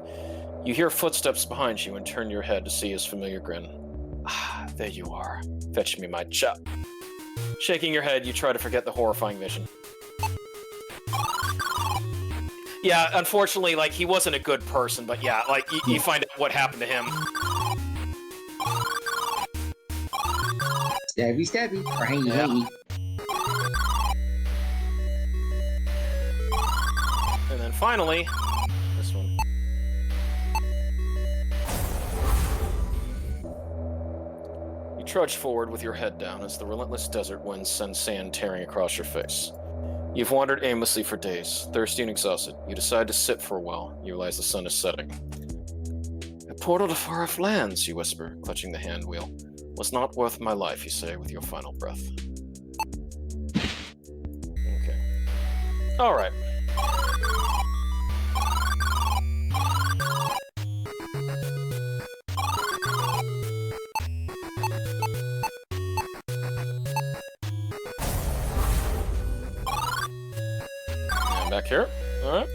You hear footsteps behind you and turn your head to see his familiar grin. Ah, there you are. Fetch me my chop. Shaking your head, you try to forget the horrifying vision. Yeah, unfortunately, like, he wasn't a good person, but yeah, like, you find out what happened to him. Stabby. Yeah. And then finally, this one. You trudge forward with your head down as the relentless desert winds send sand tearing across your face. You've wandered aimlessly for days, thirsty and exhausted. You decide to sit for a while. You realize the sun is setting. A portal to far-off lands, you whisper, clutching the hand wheel. Was not worth my life, you say, with your final breath. Okay. Alright. Back here. Alright.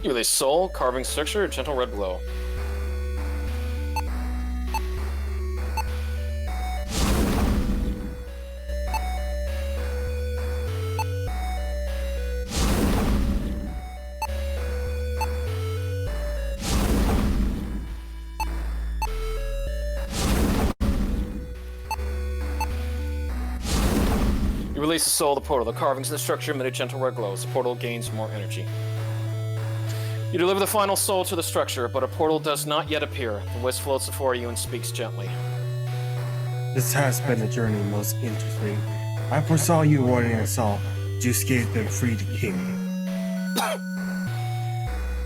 You release soul, carving structure, gentle red glow. You release the soul of the portal. The carvings in the structure emit a gentle red glow as the portal gains more energy. You deliver the final soul to the structure, but a portal does not yet appear. The wisp floats before you and speaks gently. This has been a journey most interesting. I foresaw you wanting us all, but you escaped and freed the king.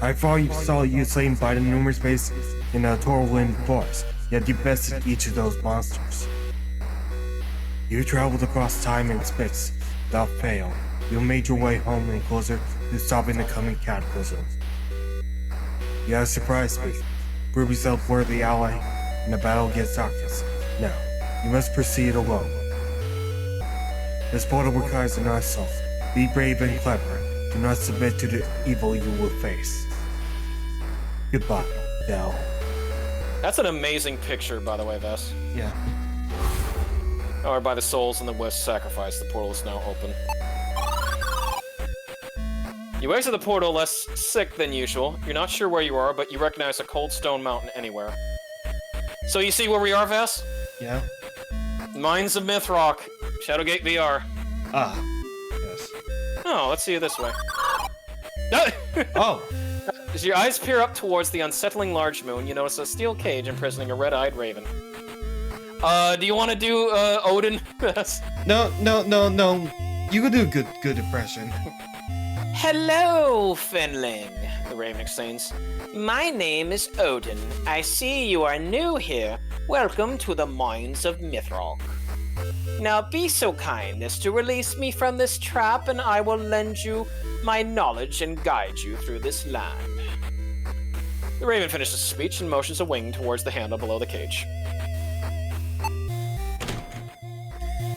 I saw you slain by the numerous beasts in the Torwind forest, yet you bested each of those monsters. You traveled across time and space without fail. You made your way home and closer to stopping the coming cataclysms. You have surprised me. Prove yourself worthy ally in the battle against darkness. Now, you must proceed alone. This portal requires an assault. Be brave and clever. Do not submit to the evil you will face. Goodbye, Del. That's an amazing picture, by the way, Vess. Yeah. Or by the souls in the wisp sacrifice, the portal is now open. You exit the portal less sick than usual. You're not sure where you are, but you recognize a cold stone mountain anywhere. So you see where we are, Vess? Yeah. Mines of Mythrock. Shadowgate VR. Ah. Yes. Oh, let's see you this way. Oh. As your eyes peer up towards the unsettling large moon, you notice a steel cage imprisoning a red-eyed raven. Do you want to do, Odin? No. You can do a good impression. Hello, Finling, the raven exclaims. My name is Odin. I see you are new here. Welcome to the Mines of Mythrock. Now be so kind as to release me from this trap, and I will lend you my knowledge and guide you through this land. The raven finishes his speech and motions a wing towards the handle below the cage.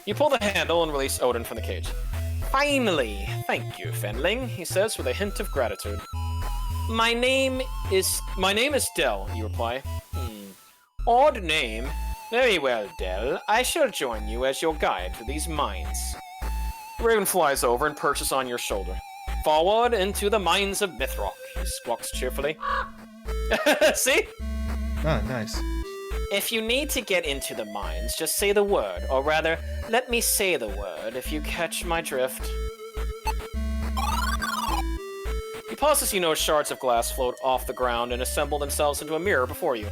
You pull the handle and release Odin from the cage. Finally! Thank you, Fenling, he says with a hint of gratitude. My name is Del, you reply. Odd name. Very well, Del. I shall join you as your guide through these mines. The raven flies over and perches on your shoulder. Forward into the mines of Mythrock, he squawks cheerfully. See? Ah, nice. If you need to get into the mines, just say the word, or rather, let me say the word if you catch my drift. You pause as you notice shards of glass float off the ground and assemble themselves into a mirror before you.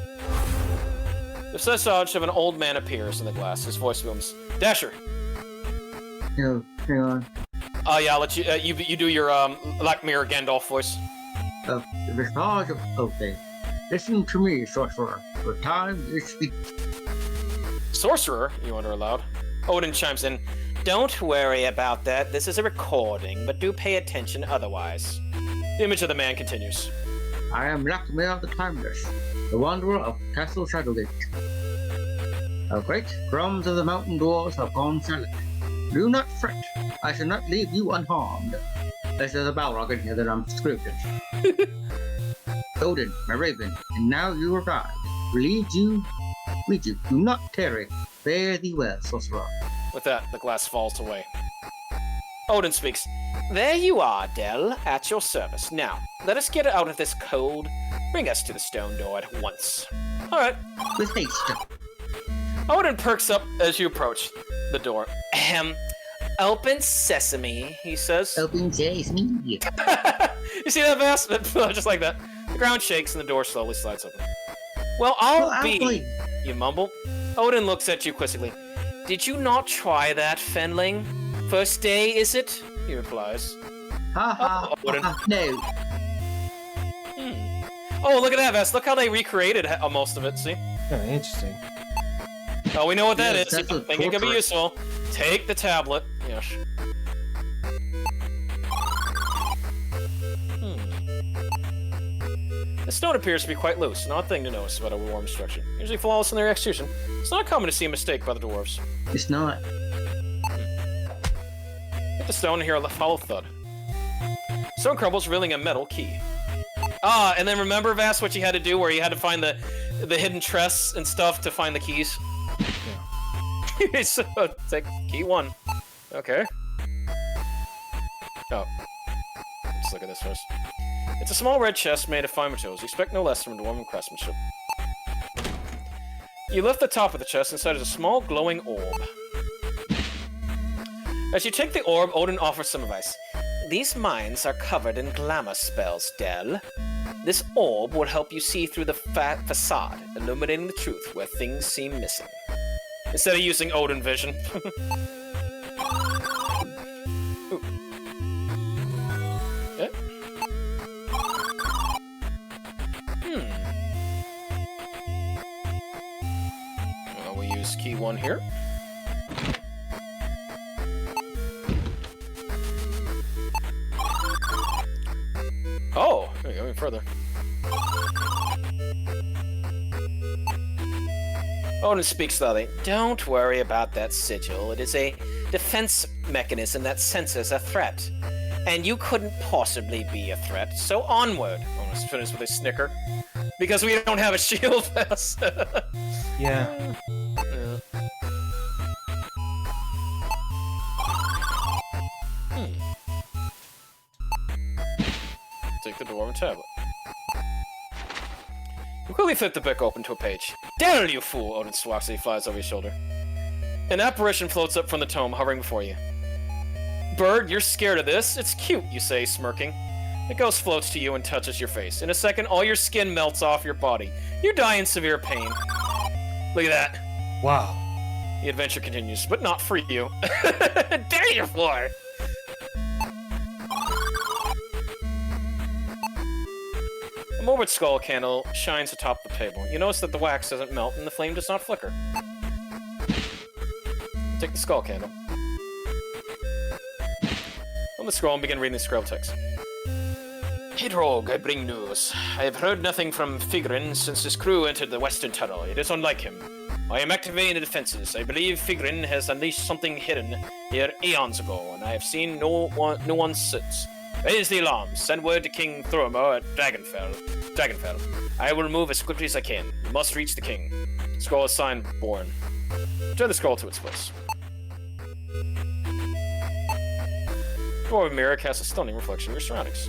The visage of an old man appears in the glass. His voice booms. Dasher! No, hang on. Oh yeah, I'll let you, you do your, Black Mirror Gandalf voice. The visage of... Okay. Listen to me, sorcerer. For time is speak. Sorcerer, you wonder aloud. Odin chimes in. Don't worry about that. This is a recording, but do pay attention otherwise. The image of the man continues. I am Lakmir the Timeless, the wanderer of Castle Shadowgate. The great drums of the mountain doors have gone silent. Do not fret. I shall not leave you unharmed. There's a Balrog in here that I'm scripted. Odin, my raven, and now you are guide. Lead you. Do not tarry. Fare thee well, sorcerer. With that, the glass falls away. Odin speaks. There you are, Del, at your service. Now, let us get out of this cold. Bring us to the stone door at once. Alright. With haste. Odin perks up as you approach the door. Open sesame, he says. Open sesame. You see that, Vass? Just like that. The ground shakes and the door slowly slides open. Well, I'll be, you mumble. Odin looks at you quizzically. Did you not try that, Fenling? First day, is it? He replies. Ha Odin. No. Oh, look at that, Vass. Look how they recreated most of it, see? Yeah, interesting. Oh, we know what that Yes, is. that's You a think it could be portrait. useful. Take the tablet. Yes. The stone appears to be quite loose, an odd thing to notice about a worm structure. Usually flawless in their execution. It's not common to see a mistake by the dwarves. It's not. Hit the stone and hear a hollow thud. Stone crumbles, revealing a metal key. Ah, and then remember, Vass, what you had to do where you had to find the hidden chests and stuff to find the keys? Yeah. So, take key 1. Okay. Oh. Let's look at this first. It's a small red chest made of fine materials. You expect no less from dwarven craftsmanship. You lift the top of the chest. Inside is a small glowing orb. As you take the orb, Odin offers some advice. These mines are covered in glamour spells, Del. This orb will help you see through the facade, illuminating the truth where things seem missing. Instead of using Odin vision. Ooh. Yeah. Well, we use key 1 here. Oh, there we go, even further. Odin speaks loudly. Don't worry about that sigil. It is a defense mechanism that senses a threat. And you couldn't possibly be a threat, so onward. Almost finished with a snicker. Because we don't have a shield vest. Yeah. Take the dwarven tablet. You quickly flip the book open to a page. Damn you fool! Odin swats as he flies over your shoulder. An apparition floats up from the tome, hovering before you. Bird, you're scared of this? It's cute, you say, smirking. The ghost floats to you and touches your face. In a second, all your skin melts off your body. You die in severe pain. Look at that. Wow. The adventure continues, but not for you. Dare you for! A morbid skull candle shines atop the table. You notice that the wax doesn't melt and the flame does not flicker. Take the skull candle. Open the scroll and begin reading the scroll text. Hey Rogue, I bring news. I have heard nothing from Figrin since his crew entered the western tunnel. It is unlike him. I am activating the defenses. I believe Figrin has unleashed something hidden here eons ago, and I have seen no one since. Raise the alarm. Send word to King Thormar at Dragonfell. I will move as quickly as I can. You must reach the king. The scroll is signed Born. Return the scroll to its place. Dwarven mirror casts a stunning reflection of your surroundings.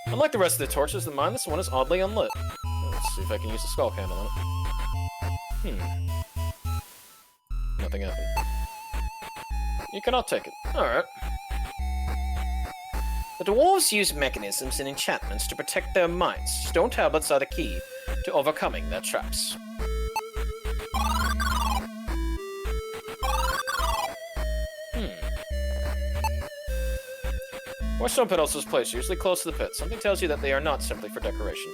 Unlike the rest of the torches in mine, this one is oddly unlit. Let's see if I can use the skull candle on it. Nothing happened. You cannot take it. Alright. The dwarves use mechanisms and enchantments to protect their minds. Stone tablets are the key to overcoming their traps. Where stone pedestals placed, usually close to the pit. Something tells you that they are not simply for decoration.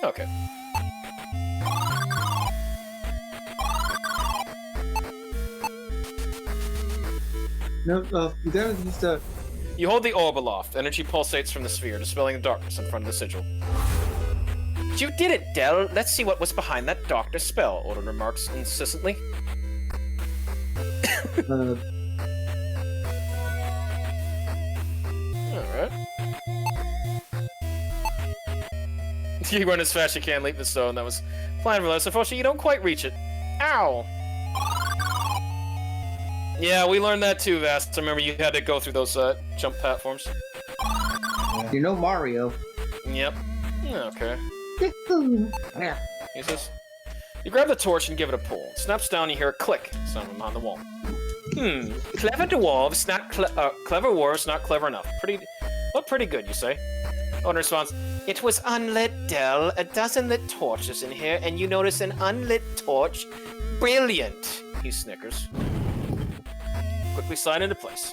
Okay. No, you gotta use the... You hold the orb aloft. Energy pulsates from the sphere, dispelling the darkness in front of the sigil. You did it, Del! Let's see what was behind that darkness spell, Odin remarks insistently. Alright. You run as fast as you can, leap the stone. That was planned for us. Unfortunately, you don't quite reach it. Ow! Yeah, we learned that too, Vast. I remember you had to go through those jump platforms. You know Mario. Yep. Okay. Yeah. Use this. You grab the torch and give it a pull. It snaps down, you hear a click sound on the wall. Clever dwarves, not clever dwarves, not clever enough. Pretty good, you say? Odin responds, "It was unlit, Dell. A dozen lit torches in here, and you notice an unlit torch? Brilliant!" He snickers. Quickly slide into place.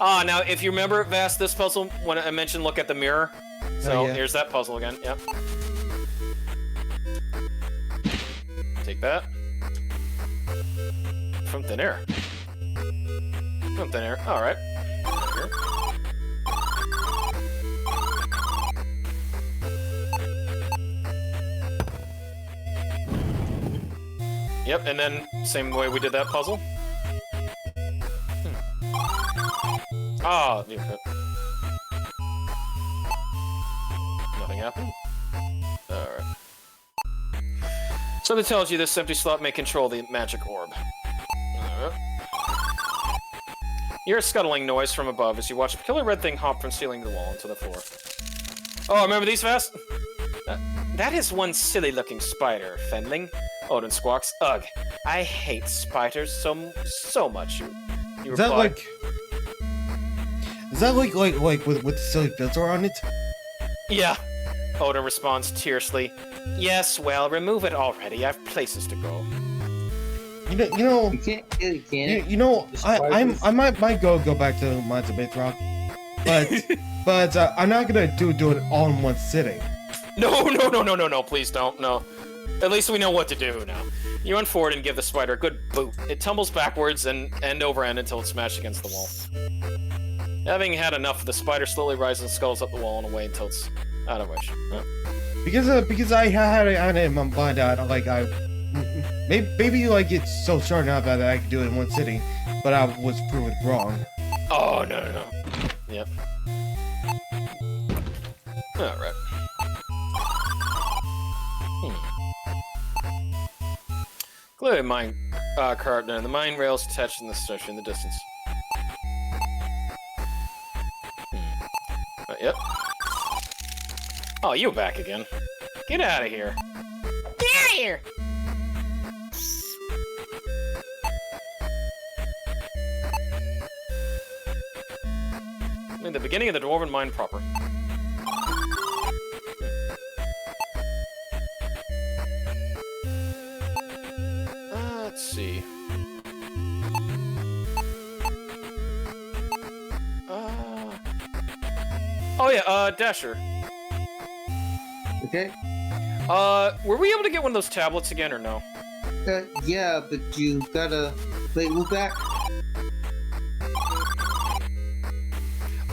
Ah, now if you remember, Vas, this puzzle, when I mentioned look at the mirror, so yeah. here's that puzzle again, yep. Take that. From thin air. From thin air, alright. Yep, and then same way we did that puzzle. Ah, yeah. Nothing happened? Alright. Something tells you this empty slot may control the magic orb. Alright. You hear a scuttling noise from above as you watch a peculiar red thing hop from ceiling to wall into the floor. Oh, remember these, Vast? That is one silly-looking spider, Fendling. Odin squawks. Ugh, I hate spiders so much. You Is that reply. like... Is that like with the silly filter on it? Yeah. Odin responds tersely. Yes, well, remove it already. I've places to go. You know, You can't kill you, can it? you know, The I spiders. might go back to Mines of Mythrock, but I'm not gonna do it all in one sitting. No, please don't, no. At least we know what to do now. You run forward and give the spider a good boot. It tumbles backwards and end over end until it's smashed against the wall. Having had enough, the spider slowly rises and skulls up the wall and away until it's out of reach. Huh? Because I had it in my mind that maybe like it's so short now that I could do it in one sitting, but I was proven wrong. Oh, no. Yep. Alright. Clearly a mine cart and the mine rails attached in the structure in the distance. Yep. Oh, you back again. Get out of here. Get out of here! I mean, the beginning of the Dwarven mine proper. Let's see. Oh yeah, Dasher. Okay. Were we able to get one of those tablets again or no? Yeah, but you gotta move back.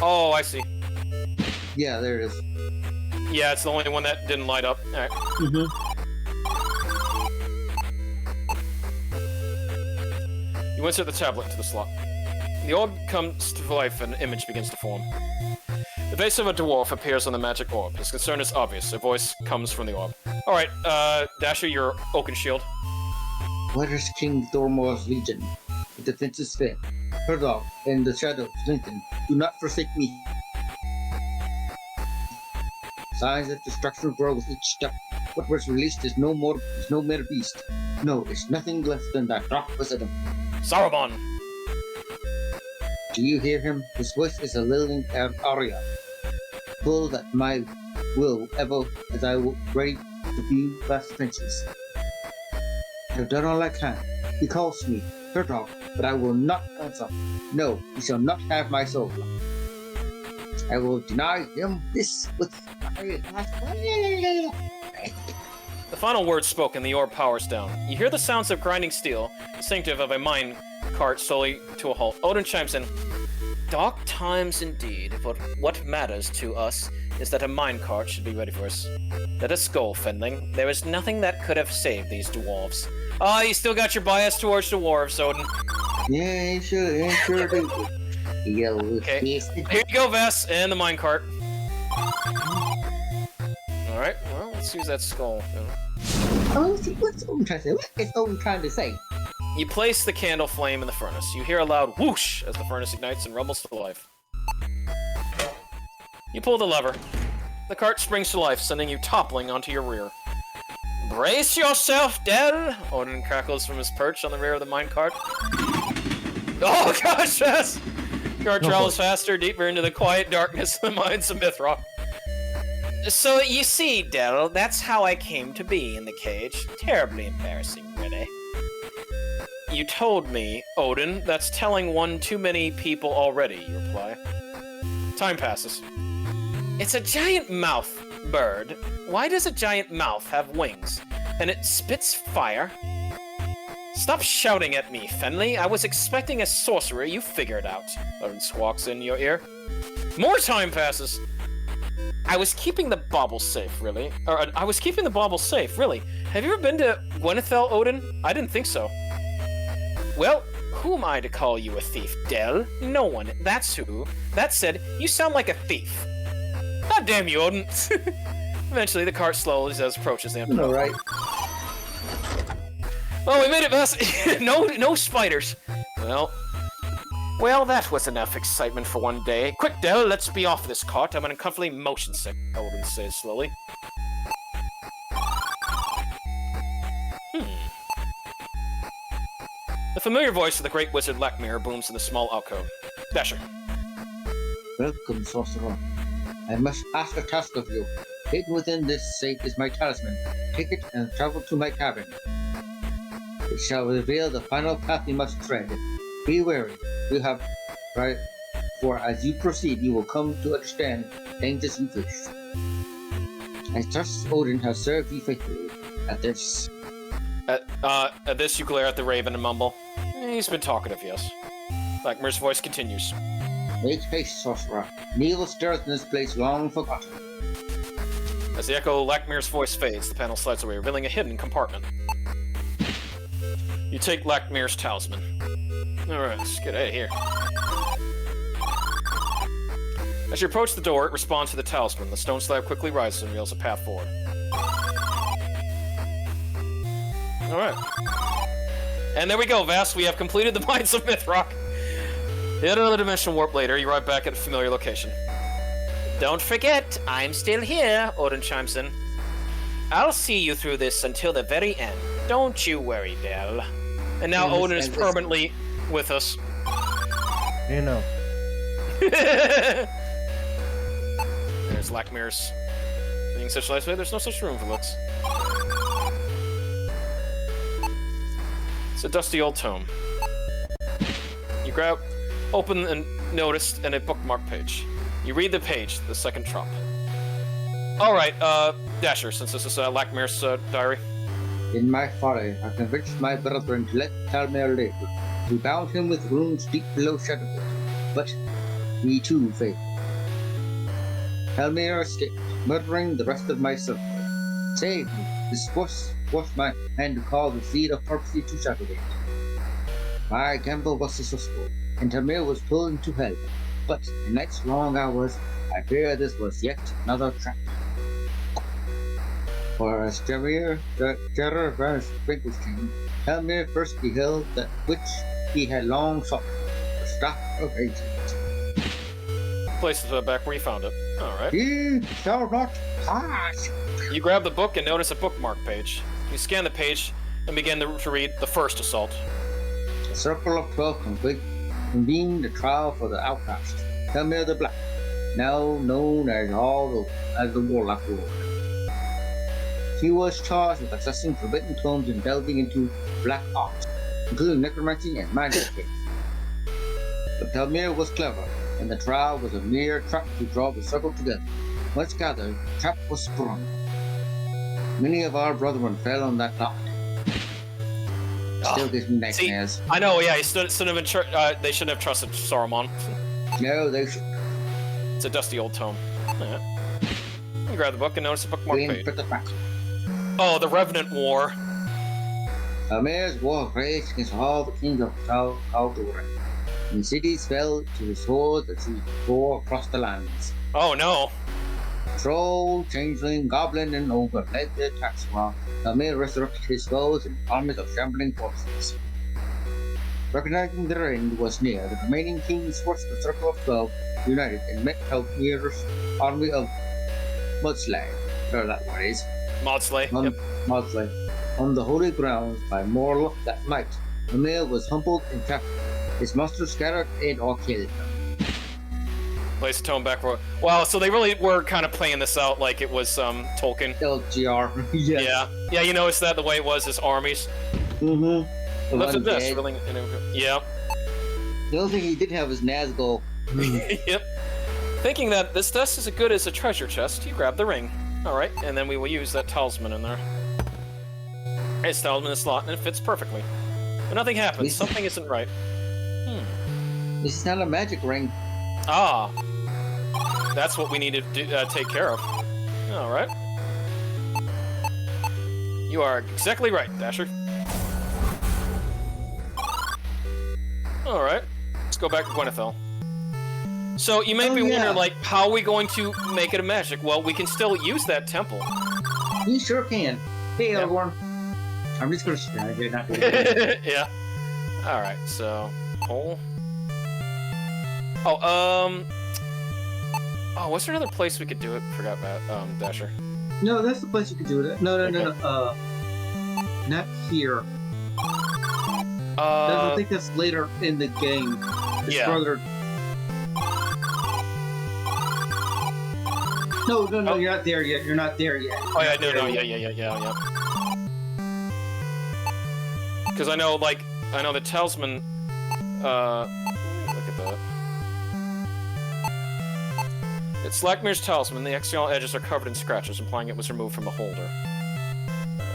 Oh, I see. Yeah, there it is. Yeah, it's the only one that didn't light up. Alright. Mm-hmm. You insert the tablet into the slot. The orb comes to life and an image begins to form. The face of a dwarf appears on the magic orb. His concern is obvious. A voice comes from the orb. Alright, Dasher, your Oaken Shield. Where is King Thormor's legion? The defense is fit. Herdog and the shadows, Lincoln, do not forsake me. Signs of destruction grow with each step. What was released is no mere beast. No, it's nothing less than that dark wisdom. Saruman! Do you hear him? His voice is a lilting aria. Full that my will ever as I will ready to view last trenches. I have done all I can. He calls me, Herdog, but I will not answer. No, he shall not have my soul. I will deny him this with my The final words spoken, the orb powers down. You hear the sounds of grinding steel, distinctive of a mine cart slowly to a halt. Odin chimes in. Dark times indeed, but what matters to us is that a minecart should be ready for us. Let us go, Fendling. There is nothing that could have saved these dwarves. Ah, you still got your bias towards dwarves, Odin. Yeah, sure do. Okay, here you go, Vess, and the minecart. Alright, well, let's use that skull. Oh, what's Odin trying to say? What is Odin trying to say? You place the candle flame in the furnace. You hear a loud whoosh as the furnace ignites and rumbles to life. You pull the lever. The cart springs to life, sending you toppling onto your rear. Brace yourself, Dell! Odin crackles from his perch on the rear of the minecart. Oh gosh, yes! Your No travels faster, deeper into the quiet darkness of the mines of Mythrock. So, you see, Del, that's how I came to be in the cage. Terribly embarrassing, really. You told me, Odin, that's telling one too many people already, you reply. Time passes. It's a giant mouth bird. Why does a giant mouth have wings? And it spits fire? Stop shouting at me, Fenley. I was expecting a sorcerer. You figure it out. Odin squawks in your ear. More time passes. I was keeping the bauble safe, really. I was keeping the bauble safe, really. Have you ever been to Gwenethel, Odin? I didn't think so. Well, who am I to call you a thief, Del? No one. That's who. That said, you sound like a thief. God damn you, Odin. Eventually, the cart slowly approaches the empty. All right. Oh, we made it, Bess. no spiders. Well, that was enough excitement for one day. Quick, Del, let's be off this cart. I'm uncomfortably motion sick, Odin says slowly. The familiar voice of the great wizard Lakmir booms in the small alcove. Dasher. Welcome, sorcerer. I must ask a task of you. Hidden within this safe is my talisman. Take it and travel to my cabin. It shall reveal the final path you must tread. Be wary. You have right, for as you proceed, you will come to understand things as you wish. I trust Odin has served you faithfully. At this, At this, you glare at the raven and mumble. He's been talkative, yes. Lakmir's voice continues. make haste, sorcerer. Neil stirs in this place long forgotten. As the echo of Lakmir's voice fades, the panel slides away, revealing a hidden compartment. You take Lakmir's talisman. Alright, let's get out of here. As you approach the door, it responds to the talisman. The stone slab quickly rises and reveals a path forward. Alright. And there we go, Vas. We have completed the Mines of Mythrock. Hit another dimension warp later. You arrive back at a familiar location. Don't forget, I'm still here, Odin chimes in. I'll see you through this until the very end. Don't you worry, Del. And now Odin is permanently with us. You know. There's Lakmir's being such nice way. There's no such room for looks. It's a dusty old tome. You grab, open, and notice in a bookmark page. You read the page, the second trump. Alright, Dasher, since this is Lakmir's diary. In my folly, I convinced my brethren to let Talmir live. We bound him with runes deep below Shadowgate, but he too failed. Talmir escaped, murdering the rest of my circle. Save me! This forced my hand to call the seed of prophecy to Shadowgate. My gamble was successful, and Talmir was pulled into hell. But in night's long hours, I fear this was yet another trap. For as Jerry Van's Sprinkles came, Talmir first beheld that which he had long sought, the staff of ages. Place it back where you found it. Alright. He shall not pass! You grab the book and notice a bookmark page. You scan the page and begin to read the first assault. The Circle of 12 convened the trial for the outcast, Talmir the Black, now known as the Warlock Lord. He was charged with accessing forbidden tomes and delving into black arts, including necromancy and magic. But Talmir was clever, and the trial was a mere trap to draw the circle together. Once gathered, the trap was sprung. Many of our brethren fell on that night. Still gives me nightmares. See, I know, yeah, they shouldn't have trusted Saruman. No, they should. It's a dusty old tome. Yeah. You grab the book and notice a bookmark page. Oh, the Revenant War. Talmir's war raged against all the kings of Kalduran, and cities fell to the sword that he tore across the lands. Oh no. Troll, changeling, goblin, and ogre led the attacks while Talmir resurrected his foes in armies of shambling forces. Recognizing their end was near, the remaining kings forced the Circle of 12 united and met Talmir's army of Mudslay. Whatever that word is. Maudslay. Maudslay. On the holy grounds, by more luck than might, Talmir was humbled and captured. His monsters scattered and or killed him. Place the tone back for. Wow, so they really were kind of playing this out like it was Tolkien. LGR. Yes. Yeah. Yeah, you noticed that the way it was his armies. Mm-hmm. Left of this, really. Yeah. The only thing he did have was Nazgul. Yep. Thinking that this dust is as good as a treasure chest, you grab the ring. Alright, and then we will use that talisman in there. It's talisman in the slot, and it fits perfectly. But nothing happens. Something isn't right. This is not a magic ring. Ah. That's what we need to do, take care of. Alright. You are exactly right, Dasher. Alright. Let's go back to Gwenethel. So, you may be wondering, like, how are we going to make it a magic? Well, we can still use that temple. You sure can. Hey, Elgorn. I'm just gonna stand here, not gonna yeah. Alright, so... Oh, was there another place we could do it? Forgot about, Dasher. No, that's the place you could do it. No. Not here. I think that's later in the game. It's further. No, you're not there yet. You're not there yet. Oh yeah, no, yeah. Because I know the talisman. Look at that. It's Slackmir's talisman. The external edges are covered in scratches, implying it was removed from a holder.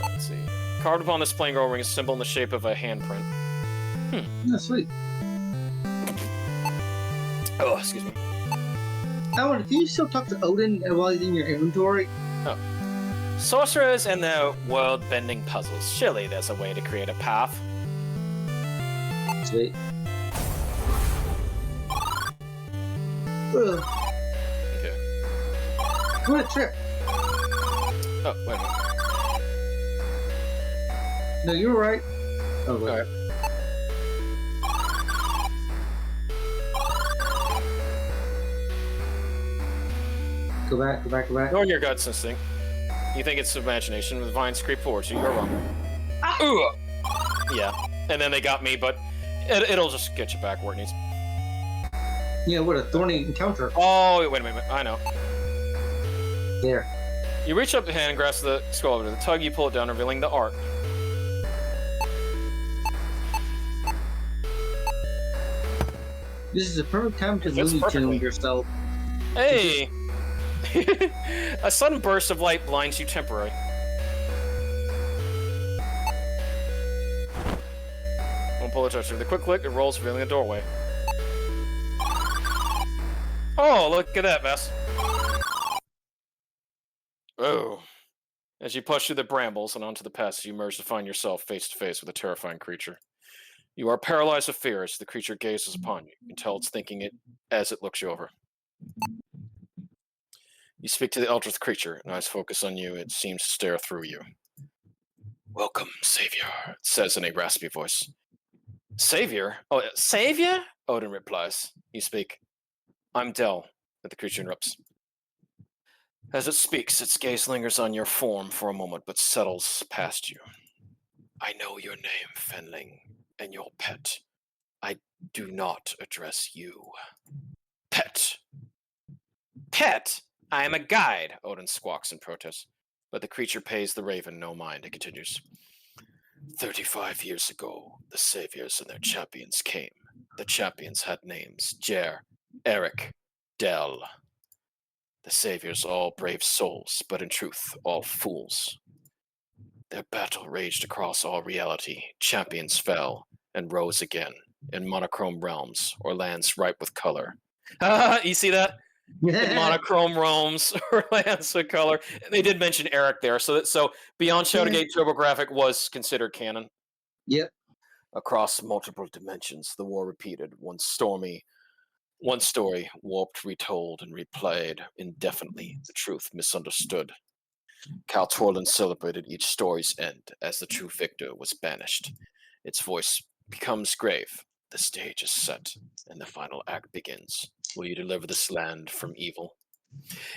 Let's see. Carved upon this plain gold ring is a symbol in the shape of a handprint. That's sweet. Oh, excuse me. Alan, can you still talk to Odin while he's in your inventory? Oh. Sorcerers and their world-bending puzzles. Surely there's a way to create a path. Sweet. Okay. What a trip. Oh, wait a minute. No, you were right. Oh, wait. Alright. Go back. Ignore your gut instinct. You think it's imagination. The vines creep forward, so you're wrong. Ooh. Yeah. And then they got me, but it'll just get you back where it needs. Yeah, what a thorny encounter. Oh, wait a minute. I know. There. You reach up the hand and grasp the scroll over the tug, you pull it down, revealing the art. This is the perfect time to Fits Looney Tune perfectly. yourself. Hey! A sudden burst of light blinds you temporarily. Don't pull the touch. With a quick click, it rolls, revealing a doorway. Oh, look at that, Vess. Oh. As you push through the brambles and onto the passage, you emerge to find yourself face to face with a terrifying creature. You are paralyzed with fear as the creature gazes upon you. You can tell it's thinking it as it looks you over. You speak to the eldritch creature, and eyes focus on you. It seems to stare through you. Welcome, Savior, it says in a raspy voice. Savior? Oh, Savior? Odin replies. You speak. I'm Del, but the creature interrupts. As it speaks, its gaze lingers on your form for a moment, but settles past you. I know your name, Fenling, and your pet. I do not address you. Pet. Pet? I am a guide, Odin squawks in protest. But the creature pays the raven no mind. It continues. 35 years ago, the saviors and their champions came. The champions had names. Jer, Eric, Del. The saviors all brave souls, but in truth, all fools. Their battle raged across all reality. Champions fell and rose again in monochrome realms or lands ripe with color. You see that? Monochrome realms or lands with color. They did mention Eric there, so Beyond Shadowgate TurboGrafx was considered canon. Yep. Across multiple dimensions, the war repeated. One story warped, retold, and replayed indefinitely. The truth misunderstood. Cal Torlin celebrated each story's end as the true victor was banished. Its voice becomes grave. The stage is set, and the final act begins. Will you deliver this land from evil?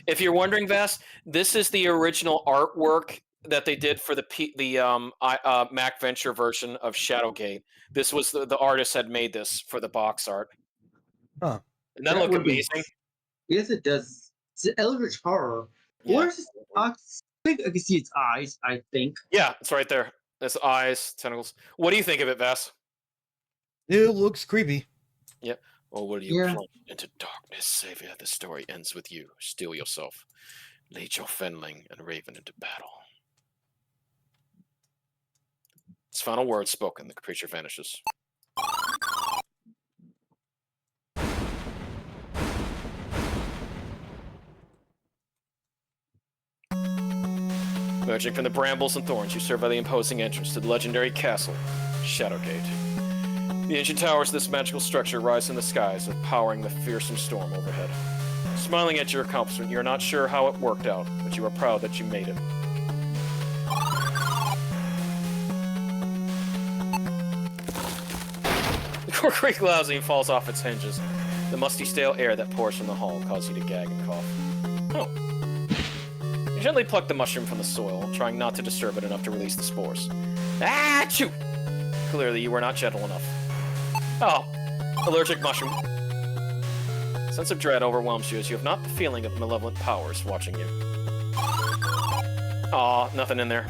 If you're wondering, Vass, this is the original artwork that they did for the Mac Venture version of Shadowgate. This was the artist had made this for the box art. Huh. And that looked amazing. Yes, it does. It's an eldritch horror. Yeah. Where's its I think I can see its eyes, I think. Yeah, it's right there. It's eyes, tentacles. What do you think of it, Vass? It looks creepy. Yep. Or will you Yeah. plunge into darkness, Savior? The story ends with you. Steel yourself. Lead your Fenling and Raven into battle. Its final words spoken, the creature vanishes. Emerging from the brambles and thorns, you survey the imposing entrance to the legendary castle, Shadowgate. The ancient towers of this magical structure rise in the skies, powering the fearsome storm overhead. Smiling at your accomplishment, you are not sure how it worked out, but you are proud that you made it. The door creaks loudly and falls off its hinges. The musty, stale air that pours from the hall causes you to gag and cough. Oh. You gently pluck the mushroom from the soil, trying not to disturb it enough to release the spores. Achoo! Clearly, you were not gentle enough. Oh, allergic mushroom. A sense of dread overwhelms you as you have not the feeling of malevolent powers watching you. Aw, nothing in there.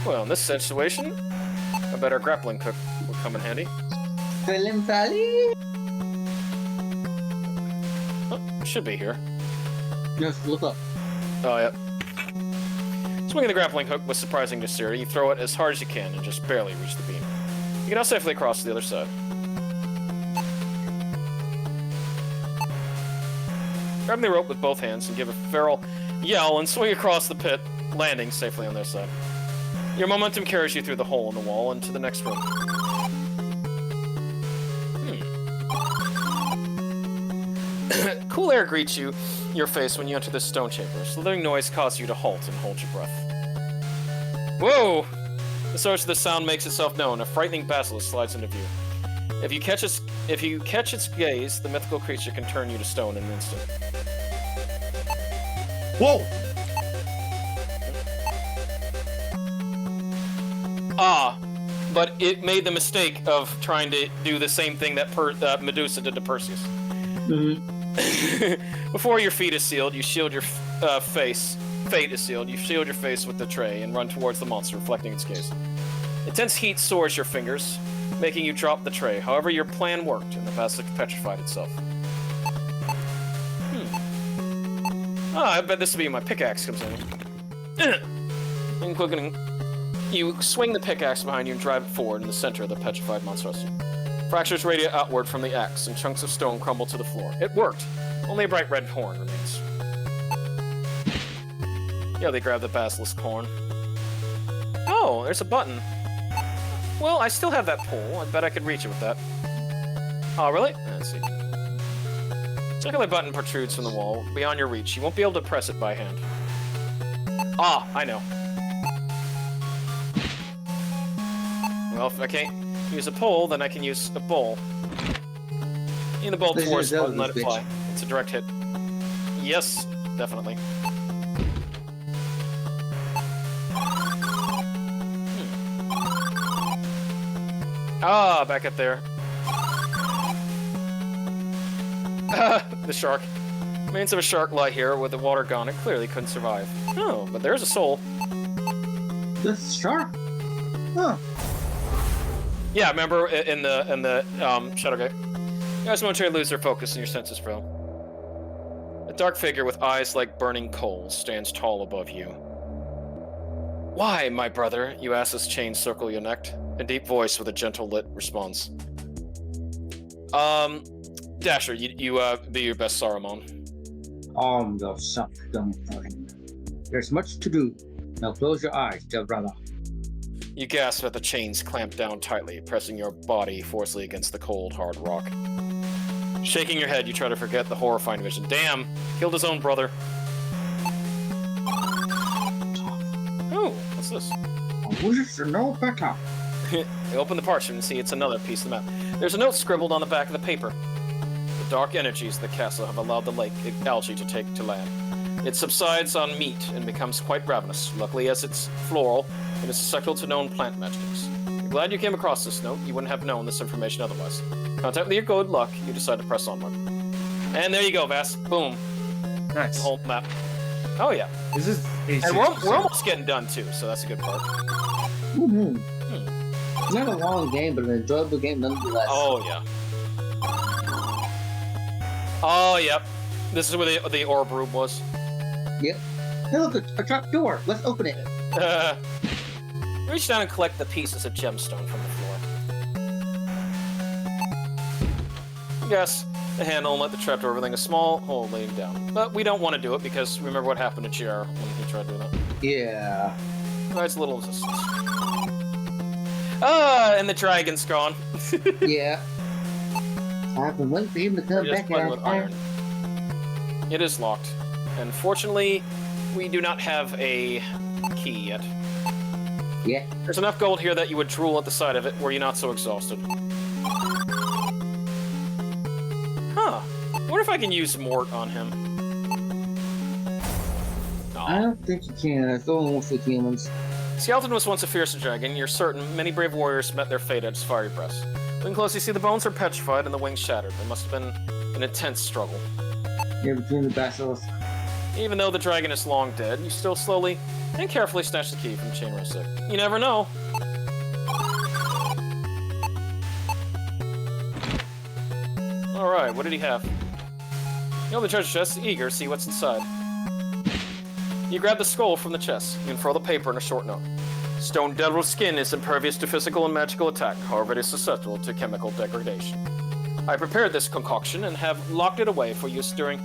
Well, in this situation, a better grappling hook would come in handy. Film Valley? Oh, should be here. Just look up. Oh, yeah. Swinging the grappling hook was surprising to Siri. You throw it as hard as you can and just barely reach the beam. You can now safely cross to the other side. Grab the rope with both hands and give a feral yell and swing across the pit, landing safely on their side. Your momentum carries you through the hole in the wall and to the next room. Cool air greets your face when you enter the stone chamber. Slithering noise causes you to halt and hold your breath. Whoa! The source of the sound makes itself known. A frightening basilisk slides into view. If you catch its gaze, the mythical creature can turn you to stone in an instant. Whoa! Ah, but it made the mistake of trying to do the same thing that Medusa did to Perseus. Mm-hmm. Before your feet is sealed, you shield your face. Fate is sealed. You shield your face with the tray and run towards the monster, reflecting its gaze. Intense heat soars your fingers, making you drop the tray. However, your plan worked, and the basilisk petrified itself. I bet this will be my pickaxe comes in. And quickly, you swing the pickaxe behind you and drive it forward in the center of the petrified monstrosity. Fractures radiate outward from the axe, and chunks of stone crumble to the floor. It worked. Only a bright red horn remains. Yeah, they grab the basilisk horn. Oh, there's a button. Well, I still have that pole. I bet I could reach it with that. Oh, really? Let's see. Circular button protrudes from the wall, beyond your reach. You won't be able to press it by hand. Ah, I know. Well, if I can't use a pole, then I can use a bowl. In the bowl Let's towards use it and let it those, fly. It's a direct hit. Yes, definitely. Ah, back up there. The shark. Remains of a shark lie here with the water gone. It clearly couldn't survive. Oh, but there's a soul. The shark? Huh. Yeah, remember in the Shadowgate? You guys momentarily lose their focus and your senses fail. A dark figure with eyes like burning coals stands tall above you. Why, my brother? You ask as chains circle your neck. A deep voice with a gentle lit responds. Dasher, you be your best Saruman. The suck-dumb thing. There's much to do. Now close your eyes, dear brother. You gasp at the chains clamped down tightly, pressing your body forcefully against the cold, hard rock. Shaking your head, you try to forget the horrifying vision. Damn! Killed his own brother. Oh, what's this? I wish to know better. You open the parchment and see it's another piece of the map. There's a note scribbled on the back of the paper. The dark energies of the castle have allowed the lake algae to take to land. It subsides on meat and becomes quite ravenous. Luckily, as it's floral, it is susceptible to known plant magics. I'm glad you came across this note. You wouldn't have known this information otherwise. Contact with your good luck. You decide to press onward. And there you go, Vas. Boom. Nice. The whole map. Oh yeah. This is a And we're almost getting done too, so that's a good part. It's not a long game, but an enjoyable game nonetheless. Oh yeah. Oh yep. This is where the orb room was. Yep. Hey, look, a trap door. Let's open it. Reach down and collect the pieces of gemstone from the floor. Yes, the handle and let the trapdoor everything a small hole laying down. But we don't want to do it because remember what happened to JR when he tried doing that. Yeah. Provides a little resistance. Ah, and the dragon's gone. Yeah. I've been waiting for him to come We're just back playing out with there. iron. It is locked. And fortunately, we do not have a key yet. Yeah. There's enough gold here that you would drool at the sight of it were you not so exhausted. Huh. I wonder if I can use Mort on him. I don't think you can. It's only works with humans. Skeleton was once a fierce dragon. You're certain many brave warriors met their fate at its fiery breast. Looking close, you see the bones are petrified and the wings shattered. It must have been an intense struggle. Yeah, between the basilisks. Even though the dragon is long dead, you still slowly and carefully snatch the key from Chainrow 6. You never know. Alright, what did he have? You open the treasure chest, eager to see what's inside. You grab the scroll from the chest. You unfurl the paper in a short note. Stone Devil's skin is impervious to physical and magical attack, however it is susceptible to chemical degradation. I prepared this concoction and have locked it away for use during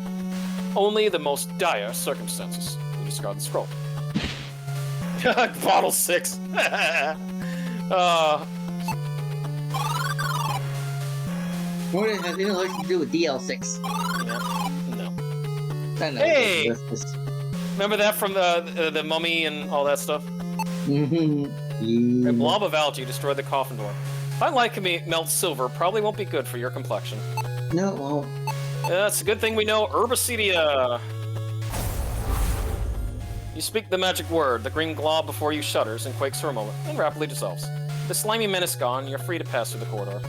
only the most dire circumstances. You discard the scroll. Bottle 6. What does it have anything to do with DL6? Yeah, no. I know. Hey! Remember that from the mummy and all that stuff? Mm-hmm. A blob of algae destroyed the coffin door. If I like me melt silver, probably won't be good for your complexion. No, it won't. That's a good thing we know Herbacedia. You speak the magic word. The green glob before you shudders and quakes for a moment, and rapidly dissolves. The slimy menace gone, you're free to pass through the corridor.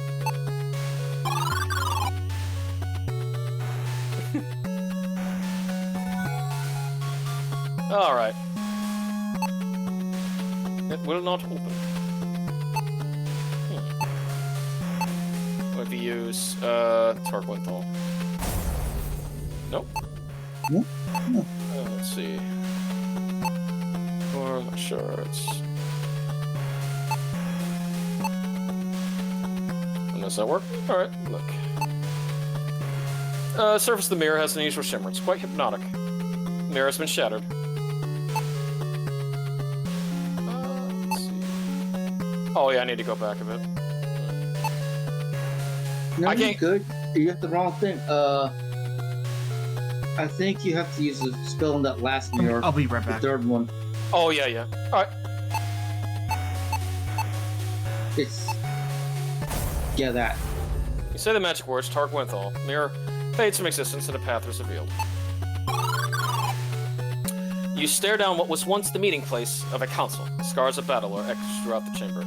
Alright. It will not open. What if you use, Tarquinthal? Nope. Nope. No. Let's see. Or I'm not sure it's... Does that work? Alright, look. Surface of the mirror has an unusual shimmer. It's quite hypnotic. The mirror has been shattered. Let's see. Oh yeah, I need to go back a bit. No, I you're can't- good. You got the wrong thing. I think you have to use the spell in that last mirror. I'll be right The back. third one. Oh yeah, yeah. Alright. It's... Yeah, that. You say the magic words, Tarquinthal. Mirror fades from existence and a path is revealed. You stare down what was once the meeting place of a council. Scars of battle are etched throughout the chamber.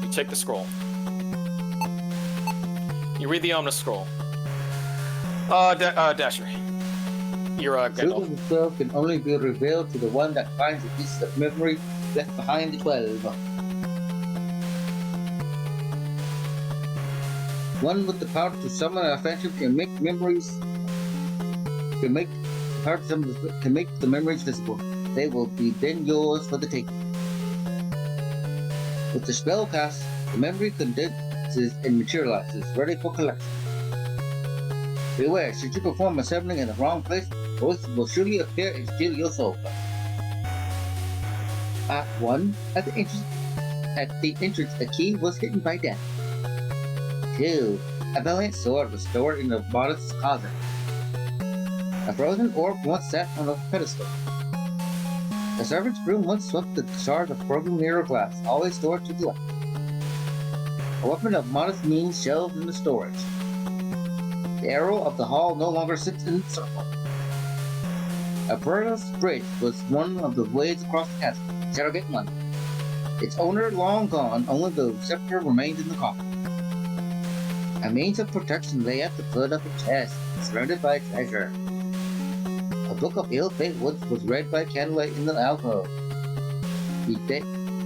You take the scroll. You read the ominous scroll. Dasher. You're, Truth Gandalf. of the spell can only be revealed to the one that finds the pieces of memory left behind the 12. One with the power to summon an offensive can make memories... Can make the memories visible. They will be then yours for the taking. With the spell cast, the memory condenses and materializes, ready for collection. Beware, should you perform a summoning in the wrong place, ghosts will surely appear and steal your soul. At 1, at the entrance, a key was hidden by death. 2, a valiant sword was stored in the modest's closet. A frozen orb once sat on a pedestal. A servant's broom once swept the shards of broken mirror glass, always stored to the left. A weapon of modest means shelved in the storage. The arrow of the hall no longer sits in the circle. A perilous bridge was one of the ways across the castle, Shadowgate 1. Its owner long gone, only the scepter remained in the coffin. A means of protection lay at the foot of the chest, surrounded by treasure. A book of ill fate was read by candlelight in the alcove. He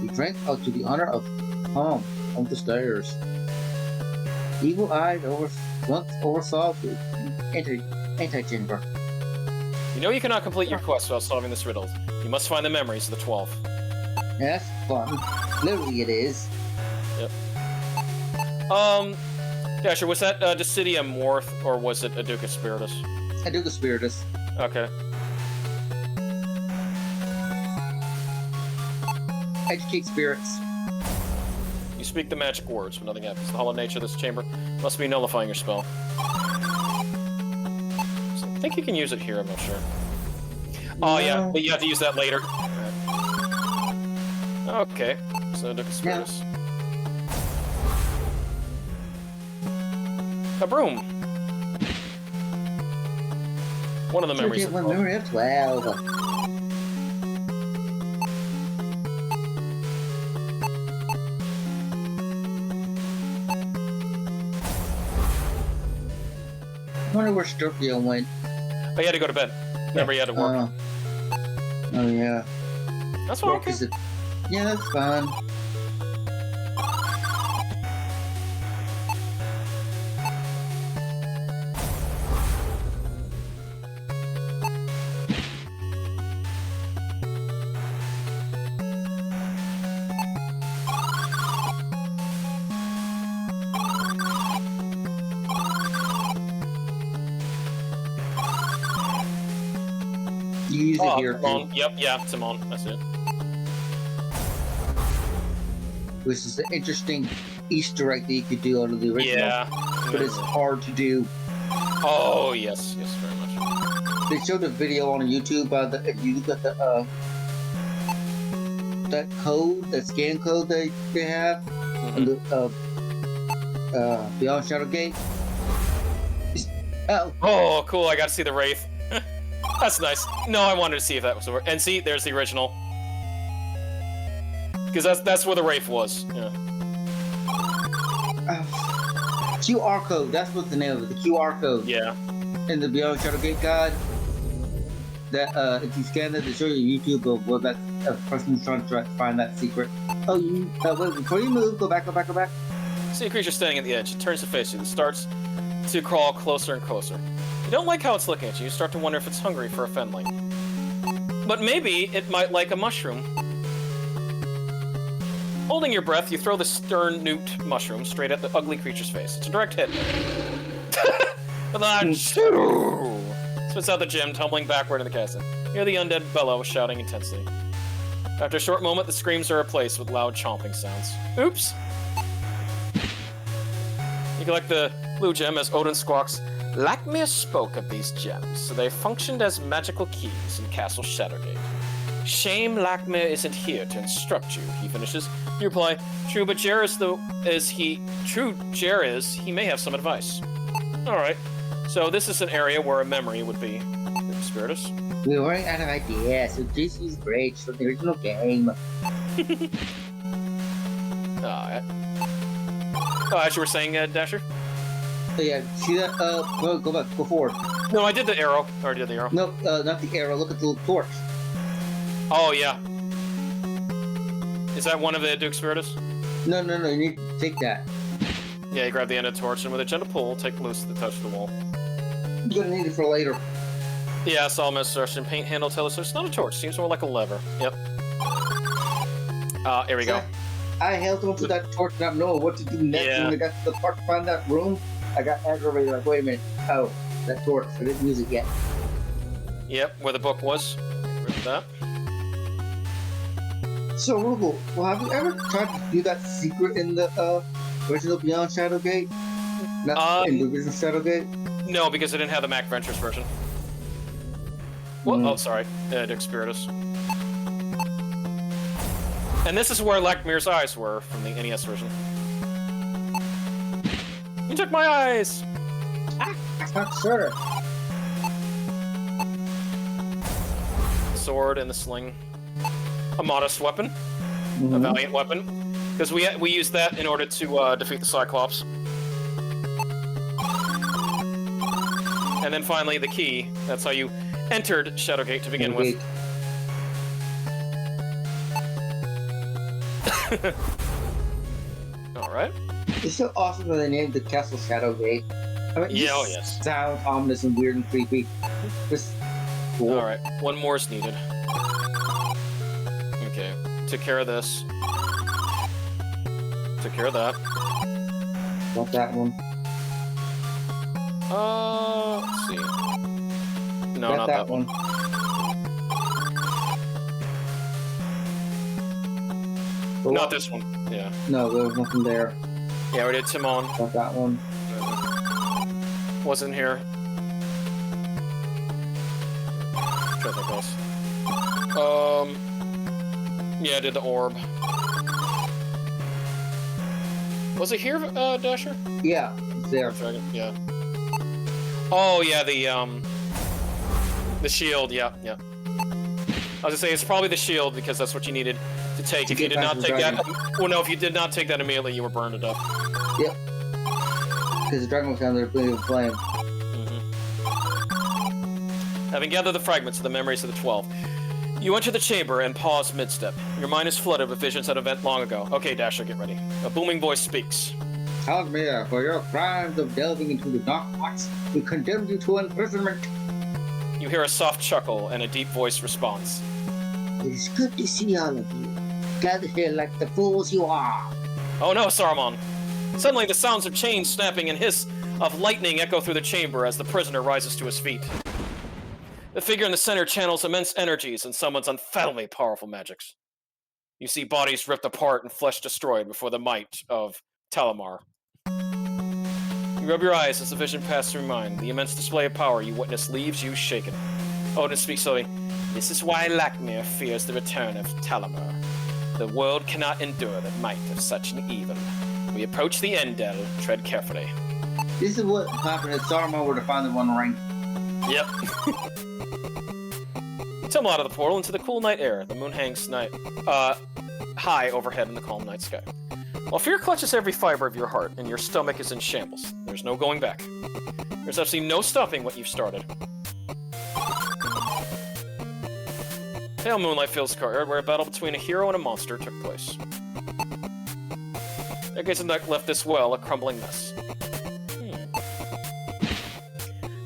drank out to the honor of Tom of the stairs. Evil-eyed once oversaw the antechamber. You know you cannot complete your quest without solving this riddle. You must find the memories of the 12. That's fun. Literally it is. Yep. Dasher, was that Decidium Worth, or was it Aduca Spiritus? Aduca Spiritus. Okay. Educate spirits. You speak the magic words, but nothing happens. The hollow nature of this chamber must be nullifying your spell. So I think you can use it here, I'm not sure. Oh yeah, but you have to use that later. Okay, so Aduca Spiritus. A broom. One of the memories. One memory of 12. I wonder where Sturpio went. Oh, you had to go to bed. Remember, you had to work. Oh yeah. That's fine. Work is it? Yeah, that's fine. You use it here. Timon. Yep, yeah, Timon. That's it. Which is an interesting Easter egg that you could do out of the original. Yeah. But it's hard to do. Oh, yes. Yes, very much. They showed a video on YouTube if you look at the that code, that scan code they have on the Beyond Shadowgate. Oh, cool. I got to see the Wraith. That's nice. No, I wanted to see if that was the... And see, there's the original. Because that's where the Wraith was. Yeah. QR code. That's what's the name of it. The QR code. Yeah. In the Beyond Shadowgate guide. That if you scan it, they show you YouTube of what that person's trying to find that secret. Oh, you wait, before you move, go back. See a creature standing at the edge. It turns to face you. It starts to crawl closer and closer. You don't like how it's looking at you. You start to wonder if it's hungry for a fenling. But maybe it might like a mushroom. Holding your breath, you throw the stern newt mushroom straight at the ugly creature's face. It's a direct hit. Spits out the gem, tumbling backward in the chasm. You hear the undead bellow, shouting intensely. After a short moment, the screams are replaced with loud chomping sounds. Oops! You collect the blue gem as Odin squawks, Lakmir spoke of these gems, so they functioned as magical keys in Castle Shadowgate. Shame Lakmir isn't here to instruct you, he finishes. You reply, true, but Jer is he may have some advice. Alright, so this is an area where a memory would be. Spiritus? We're running out of ideas, so this is great from the original game. As you were saying, Dasher? Oh yeah, see that? Go back, go forward. No, I did the arrow. I already did the arrow. No, not the arrow, look at the little torch. Oh, yeah. Is that one of the Duke Spiritus? No, you need to take that. Yeah, you grab the end of the torch, and with a gentle pull, take loose at the touch of the wall. You're gonna need it for later. Yeah, I saw him as and paint handle tell us it's not a torch, seems more like a lever. Yep. Here we go. I held onto that torch not knowing what to do next. Yeah. When I got to the part to find that room, I got aggravated, like, wait a minute. Oh, that torch, I didn't use it yet. Yep, where the book was. Get rid of that. So, Rugal, well, have you ever tried to do that secret in the original Beyond Shadowgate? Not in the original Shadowgate? No, because I didn't have the Mac Ventures version. Well, oh, sorry. Duke Spiritus. And this is where Lakmir's eyes were from the NES version. You took my eyes! Sure. Sword and the sling. A modest weapon. A valiant weapon. Because we used that in order to defeat the Cyclops. And then finally the key. That's how you entered Shadowgate to begin with. Alright. It's so awesome that they named the castle Shadowgate. I mean, Yeah, oh yes. Sounds ominous and weird and creepy. Just cool. Alright, one more is needed. Okay, took care of this. Took care of that. Got that one. Let's see. No, Got not that one. Not this one. Yeah. No, there was nothing there. Yeah, we did Timon. Got that one. Wasn't here. Try to think else. Yeah, I did the orb. Was it here, Dasher? Yeah, it's there. Dragon? Yeah. Oh yeah, the shield. Yeah, yeah. I was gonna say it's probably the shield because that's what you needed to take. If you did not take that, well, no, if you did not take that immediately, you were burned to death. Yep. Because the dragon was down there bleeding with flame. Having gathered the fragments of the memories of the 12, you enter the chamber and pause mid-step. Your mind is flooded with visions of an event long ago. Okay, Dasher, get ready. A booming voice speaks. Cosmere, for your crimes of delving into the dark arts, we condemn you to imprisonment. You hear a soft chuckle and a deep voice responds. It is good to see all of you. Gathered here like the fools you are. Oh no, Saruman! Suddenly the sounds of chains snapping and hiss of lightning echo through the chamber as the prisoner rises to his feet. The figure in the center channels immense energies and summons unfathomably powerful magics. You see bodies ripped apart and flesh destroyed before the might of Talamar. You rub your eyes as the vision passes through your mind. The immense display of power you witness leaves you shaken. Odin speaks slowly. This is why Lakmir fears the return of Talamar. The world cannot endure the might of such an evil. We approach the Endel. Tread carefully. This is what happened if Saruman were to find the One Ring. Yep. You tumble out of the portal into the cool night air. The moon hangs high overhead in the calm night sky. While fear clutches every fiber of your heart and your stomach is in shambles, there's no going back. There's absolutely no stopping what you've started. Pale moonlight fills the courtyard where a battle between a hero and a monster took place. Decades of night left this well a crumbling mess.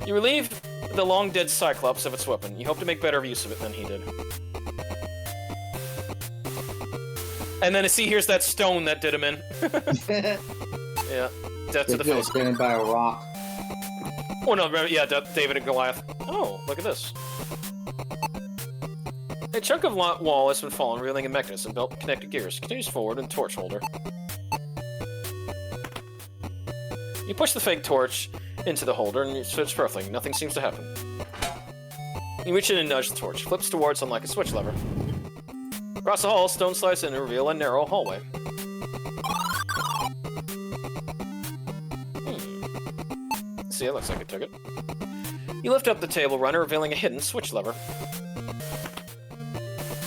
You relieve the long-dead Cyclops of its weapon. You hope to make better use of it than he did. And then, see, here's that stone that did him in. Yeah, death to the face. Standing by a rock. Oh no, remember, yeah, David and Goliath. Oh, look at this. A chunk of wall has been fallen, revealing a mechanism built with connected gears. Continues forward and torch holder. You push the fake torch into the holder and it fits perfectly. Nothing seems to happen. You reach in and nudge the torch. Flips towards unlike a switch lever. Across the hall, stone slides in and reveal a narrow hallway. See, it looks like it took it. You lift up the table runner, revealing a hidden switch lever.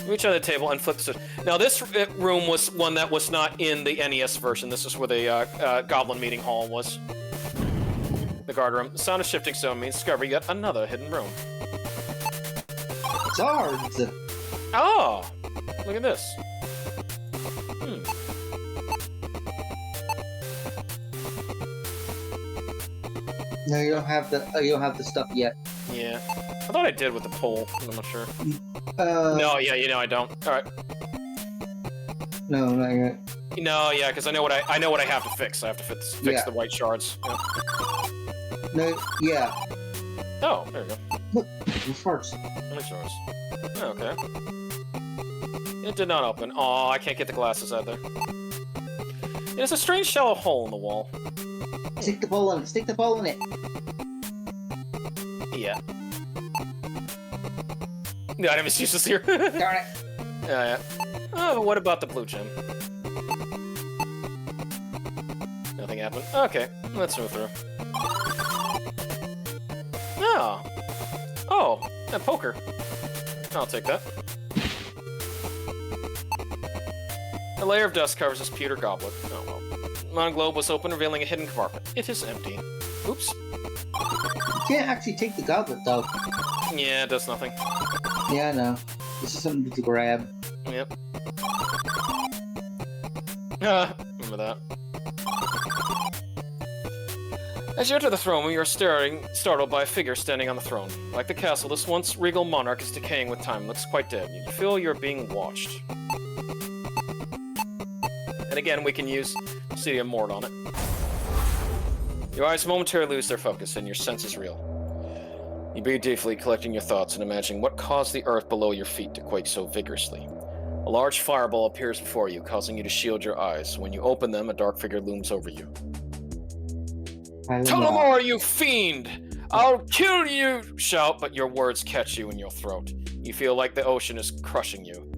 You reach on the table and flip the switch. Now, this room was one that was not in the NES version. This is where the Goblin Meeting Hall was. The guard room. The sound of shifting stone means discover yet another hidden room. Swords! Oh! Look at this. No, you don't have the stuff yet. Yeah. I thought I did with the pole, but I'm not sure. No, yeah, you know I don't. Alright. No, not yet. No, yeah, because I know what I have to fix. I have to fix the white shards. Yeah. No, yeah. Oh, there you go. Look, the farts. White shards. Oh, okay. It did not open. Oh, I can't get the glasses either. There's a strange shallow hole in the wall. Stick the pole in it. Stick the pole in it. Yeah. The item is useless here. Darn it. Yeah. Oh, but what about the blue gem? Nothing happened. Okay. Let's move through. Ah. Oh, and poker. I'll take that. A layer of dust covers his pewter goblet. Oh well. Mon globe was open, revealing a hidden compartment. It is empty. Oops. You can't actually take the goblet, though. Yeah, it does nothing. Yeah, I know. This is something to grab. Yep. Ah, remember that. As you enter the throne room, you are startled by a figure standing on the throne. Like the castle, this once regal monarch is decaying with time, looks quite dead. You feel you're being watched. And again, we can use City Mort on it. Your eyes momentarily lose their focus, and your senses reel. You breathe deeply, collecting your thoughts and imagining what caused the earth below your feet to quake so vigorously. A large fireball appears before you, causing you to shield your eyes. When you open them, a dark figure looms over you. Tullamore, you fiend! I'll kill you! Shout, but your words catch you in your throat. You feel like the ocean is crushing you.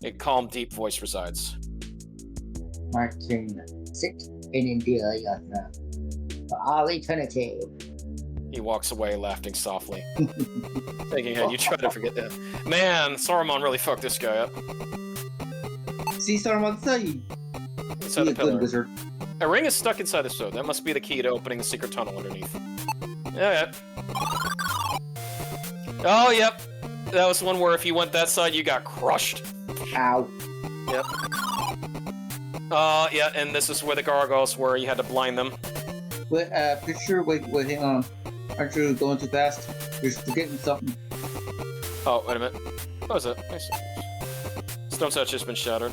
A calm, deep voice resides. Martin, sit and endure your for all eternity. He walks away, laughing softly. Thinking how you try to forget that. Man, Saruman really fucked this guy up. See, Saruman, say Inside the a good pillar. wizard. A ring is stuck inside the stone. That must be the key to opening the secret tunnel underneath. Yeah. Oh, yep. That was the one where if you went that side, you got crushed. Ow. Yep. Yeah, and this is where the gargoyles were. You had to blind them. Wait, pretty sure, wait, hang on. Aren't you going too fast? You're forgetting something. Oh, wait a minute. What was it? Stone statue has been shattered.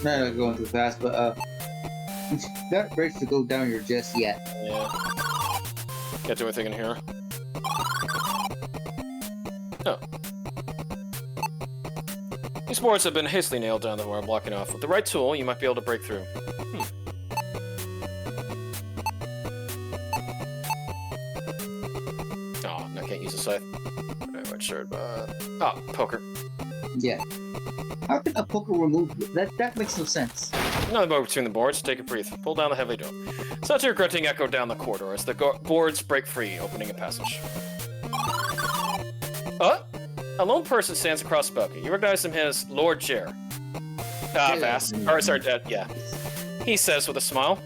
Not going too fast, but, not ready to go down here just yet. Yeah. Can't do anything in here. Oh. These boards have been hastily nailed down the door, blocking off. With the right tool, you might be able to break through. Oh, no, I can't use a scythe. Right shirt, but... Oh, poker. Yeah. How can a poker remove it? That makes no sense. Another board between the boards. Take a breath. Pull down the heavy door. Such a grunting echo down the corridor as the boards break free, opening a passage. A lone person stands across the balcony. You recognize him as Lord Jer. Vast. Or, sorry, yeah. He says with a smile.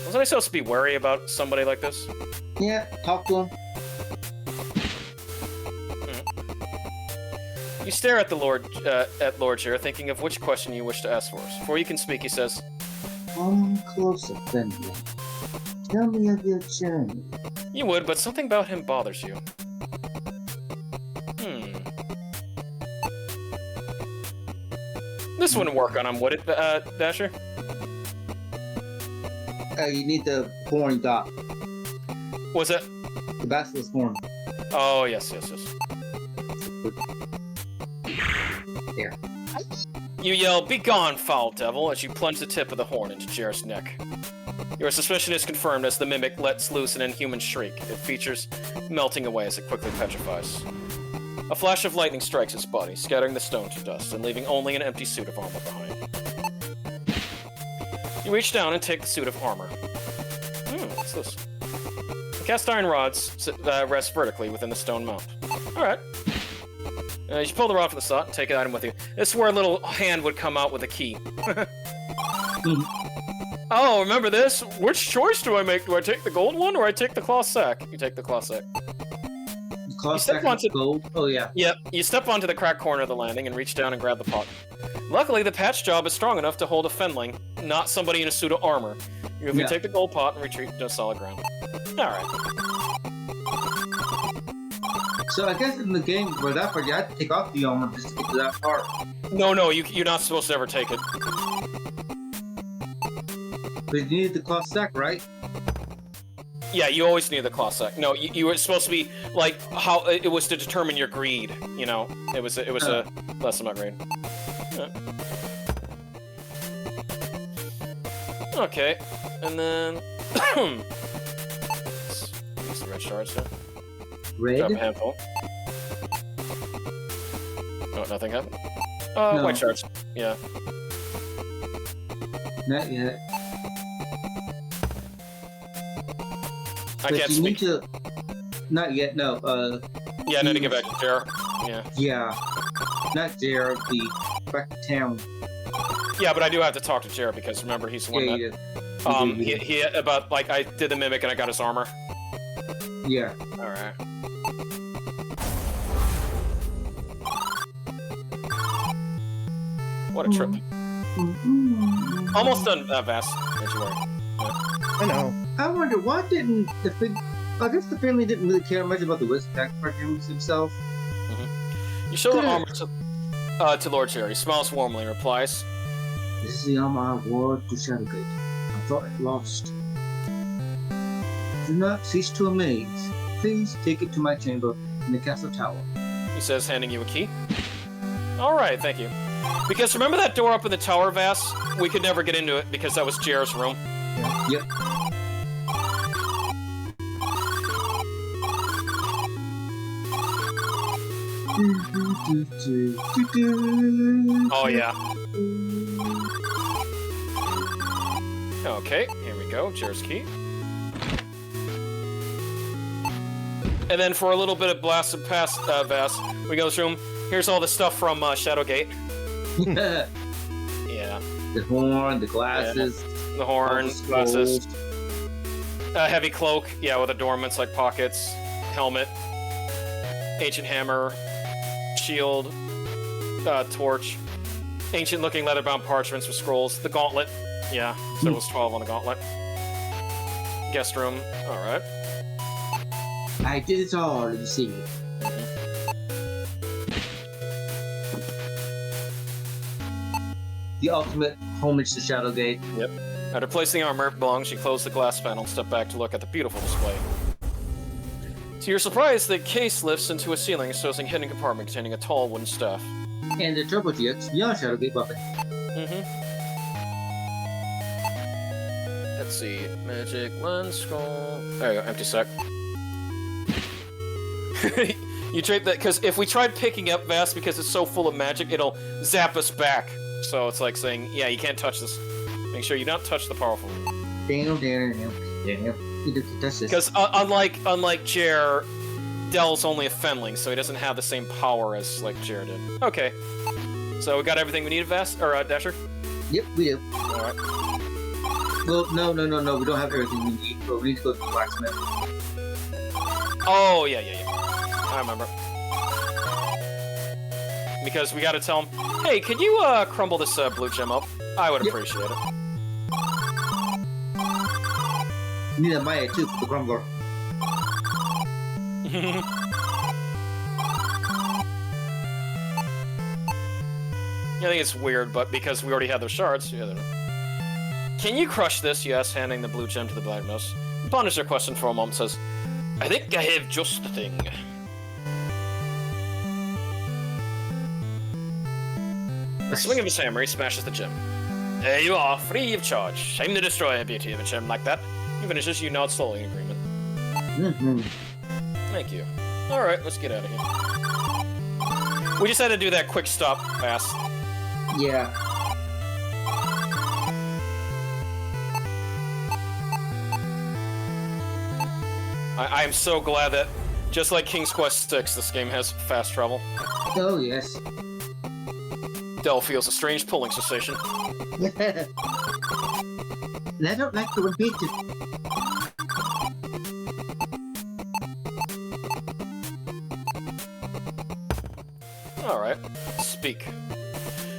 Wasn't I supposed to be wary about somebody like this? Yeah, talk to him. You stare at the Lord Jer, thinking of which question you wish to ask for. Before you can speak, he says, Come closer, Finley. Tell me of your journey. You would, but something about him bothers you. This wouldn't work on him, would it, Dasher? You need the horn dot. Was it? The basilisk horn. Oh, yes. There. You yell, "Be gone, foul devil," as you plunge the tip of the horn into Jer's neck. Your suspicion is confirmed as the mimic lets loose an inhuman shriek. It features melting away as it quickly petrifies. A flash of lightning strikes its body, scattering the stone to dust and leaving only an empty suit of armor behind. You reach down and take the suit of armor. What's this? The cast iron rods rest vertically within the stone mount. Alright. You pull the rod from the slot and take an item with you. This is where a little hand would come out with a key. Oh, remember this? Which choice do I make? Do I take the gold one or I take the cloth sack? You take the cloth sack. Cloth sack of gold? Oh, yeah. Yep. You step onto the cracked corner of the landing and reach down and grab the pot. Luckily, the patch job is strong enough to hold a fenling, not somebody in a suit of armor. You take the gold pot and retreat to solid ground. Alright. So I guess in the game where that part, you have to take off the armor just to get to that part. No, you're not supposed to ever take it. But you needed the cloth sack, right? Yeah, you always need the cloth sack. No, you were supposed to be like how it was to determine your greed. You know, it was a lesson about greed. Yeah. Okay, and then use the red shards now. Red? Drop a handful. Oh, nothing happened. No. White shards. Yeah. Not yet. I But can't you speak. need to. Not yet. No. Yeah, I need to get back to Jer. Yeah. Yeah. Not there. The back to town. Yeah, but I do have to talk to Jer because remember he's the one Yeah. that he about like I did the mimic and I got his armor. Yeah. All right. What a trip. Almost done, Vass. Don't you worry. I know. I wonder why didn't the I guess the family didn't really care much about the wisdom attack programs himself. You show the Good. armor to Lord Jer. He smiles warmly and replies, This is the armor I wore to Shadowgate. I thought it lost. Do not cease to amaze. Please take it to my chamber in the castle tower. he says, handing you a key. All right, thank you. Because remember that door up in the tower, Vass? We could never get into it because that was Jer's room. Yep. Oh, yeah. Okay, here we go. Jer's key. And then for a little bit of blasted past Vass, we go through. Here's all the stuff from Shadowgate. Yeah. The horn, the glasses, The horn, all the glasses, scrolls. a heavy cloak, yeah, with adornments like pockets, helmet, ancient hammer, shield, torch, ancient-looking leather-bound parchments with scrolls, the gauntlet, yeah, so it was 12 on the gauntlet. Guest room, alright. I did it all, you see. The ultimate homage to Shadowgate. Yep. After placing the armor belongs, she closed the glass panel and stepped back to look at the beautiful display. To your surprise, the case lifts into a ceiling, exposing a hidden compartment containing a tall wooden staff. And the Turbo GX beyond Shadowgate weapon. Let's see. Magic lens scroll. There you go, empty sack. You trade that, because if we tried picking up Vass because it's so full of magic, it'll zap us back. So it's like saying, yeah, you can't touch this. Make sure you don't touch the powerful. Damn. You did touch this. Because unlike Jer, Dell's only a Fenling, so he doesn't have the same power as like Jer did. Okay. So we got everything we needed, Vass? Or Dasher? Yep, we do. Alright. Well, no. We don't have everything we need. But we need to go to the blacksmith. Oh, yeah. I remember. Because we gotta tell him, hey, could you crumble this blue gem up? I would appreciate it. You need a Maya too for the grumbler. I think it's weird, but because we already have those shards, yeah, they're not. Can you crush this? Yes, handing the blue gem to the Black Nose. He ponders their question for a moment, says, I think I have just the thing. The swing of his hammer, he smashes the gem. There you are, free of charge. Shame to destroy a beauty of a gem like that. He finishes, you nod slowly in agreement. Thank you. Alright, let's get out of here. We just had to do that quick stop fast. Yeah. I am so glad that, just like King's Quest VI, this game has fast travel. Oh, yes. Dell feels a strange pulling sensation. And I don't like to repeat it. Alright, speak.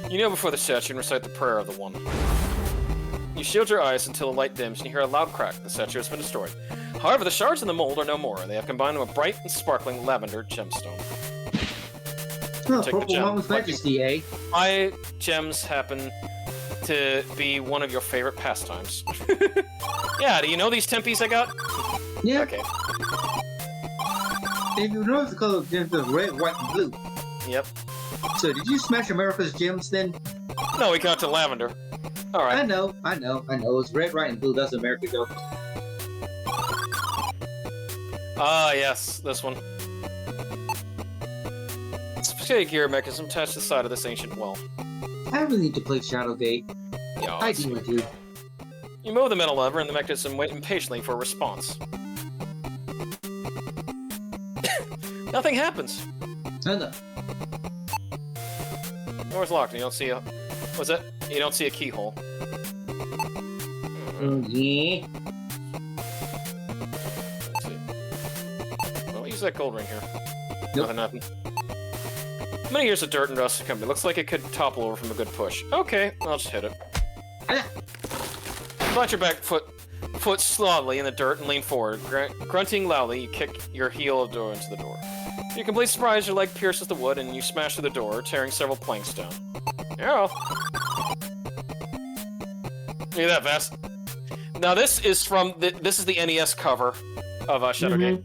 You kneel before the statue and recite the prayer of the One. You shield your eyes until the light dims and you hear a loud crack. The statue has been destroyed. However, the shards in the mold are no more. They have combined into a bright and sparkling lavender gemstone. Oh, Take the Purple gem. Mountain's Majesty, eh? My gems happen to be one of your favorite pastimes. Yeah, do you know these tempies I got? Yeah. Okay. And you notice the color of gems are red, white, and blue. Yep. So did you smash America's gems then? No, we got to lavender. Alright. I know. It's red, white, and blue. That's America, though. Ah, yes, this one. escape gear mechanism attached to the side of this ancient well. I really need to play Shadowgate. Yeah, I do with you. you move the metal lever and the mechanism wait impatiently for a response. Nothing happens. No. Door's locked and you don't see a... What's that? You don't see a keyhole. Yeah. Let's see. Well, use that gold ring here. Nope. Nothing. Many years of dirt and rust have come. It looks like it could topple over from a good push. Okay, I'll just hit it. Ah. Plant your back foot solidly in the dirt and lean forward. Grunting loudly, you kick your heel of the door into the door. To your complete surprise, your leg pierces the wood and you smash through the door, tearing several planks down. Yeah. Look at that, Vass. Now this is from this is the NES cover of Shadowgate.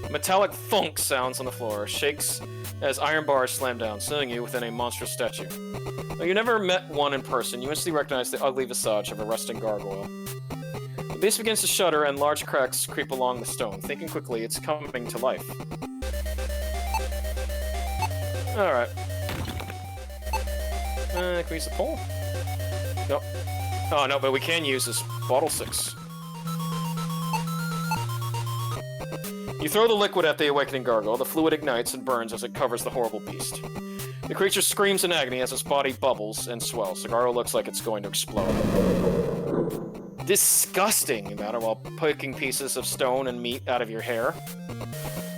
Metallic thunk sounds on the floor, shakes as iron bars slam down, sealing you within a monstrous statue. Though you never met one in person, you instantly recognize the ugly visage of a rusting gargoyle. The beast begins to shudder and large cracks creep along the stone. Thinking quickly, it's coming to life. Alright. Can we use the pole? Nope. Oh, no, but we can use this bottle 6. You throw the liquid at the awakening gargoyle. The fluid ignites and burns as it covers the horrible beast. The creature screams in agony as its body bubbles and swells. The gargoyle looks like it's going to explode. Disgusting, you matter, while poking pieces of stone and meat out of your hair.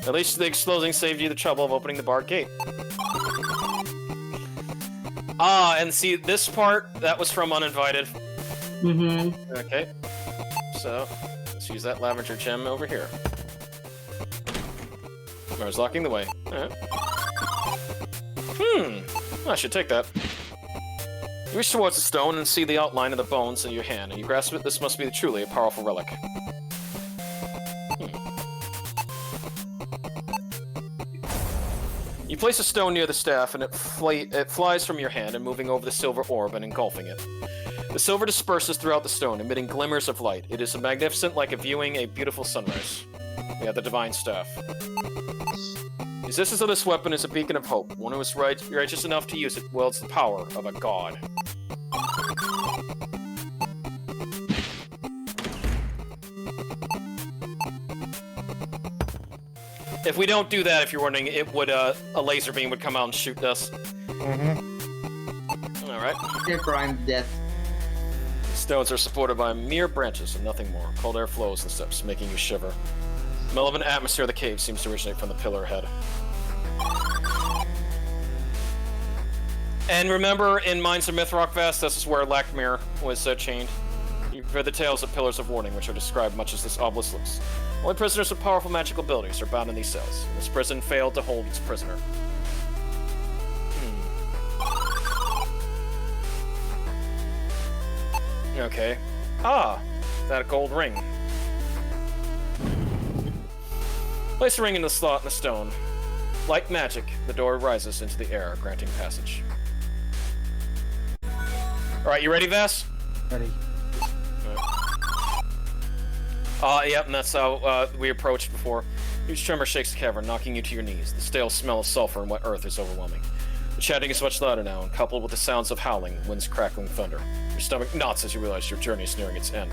At least the explosion saved you the trouble of opening the barred gate. Ah, and see, this part, that was from Uninvited. Okay. So, let's use that lavender gem over here. I was locking the way. Alright. I should take that. You reach towards the stone and see the outline of the bones in your hand, and you grasp it. This must be truly a powerful relic. You place a stone near the staff, and it flies from your hand and moving over the silver orb and engulfing it. The silver disperses throughout the stone, emitting glimmers of light. It is magnificent, like viewing a beautiful sunrise. We have the divine staff. The existence of this weapon is a beacon of hope. One who is righteous enough to use it wields the power of a god. If we don't do that, if you're wondering, it would a laser beam would come out and shoot us. Alright. Therefore, I'm death. Stones are supported by mere branches and nothing more. Cold air flows the steps, making you shiver. The smell of an atmosphere of the cave seems to originate from the pillar ahead. And remember, in Mines of Mythrock Vast, this is where Lakmir was chained. You've heard the tales of Pillars of Warning, which are described much as this obelisk looks. Only prisoners with powerful magical abilities are bound in these cells. This prison failed to hold its prisoner. Okay. Ah! That gold ring. Place the ring in the slot in the stone. Like magic, the door rises into the air, granting passage. Alright, you ready, Vass? Ready. Yep, and that's how we approached before. Huge tremor shakes the cavern, knocking you to your knees. The stale smell of sulfur and wet earth is overwhelming. The chanting is much louder now, and coupled with the sounds of howling, winds crackling thunder. Your stomach knots as you realize your journey is nearing its end.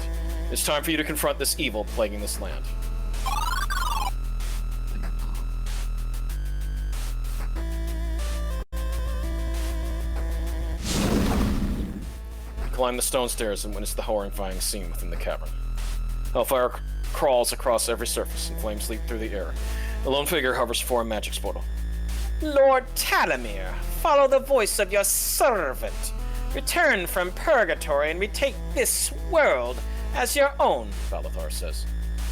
It's time for you to confront this evil plaguing this land. You climb the stone stairs and witness the horrifying scene within the cavern. Hellfire crawls across every surface, and flames leap through the air. A lone figure hovers before a magic portal. Lord Talamir, follow the voice of your servant. Return from purgatory and retake this world as your own, Balthazar says.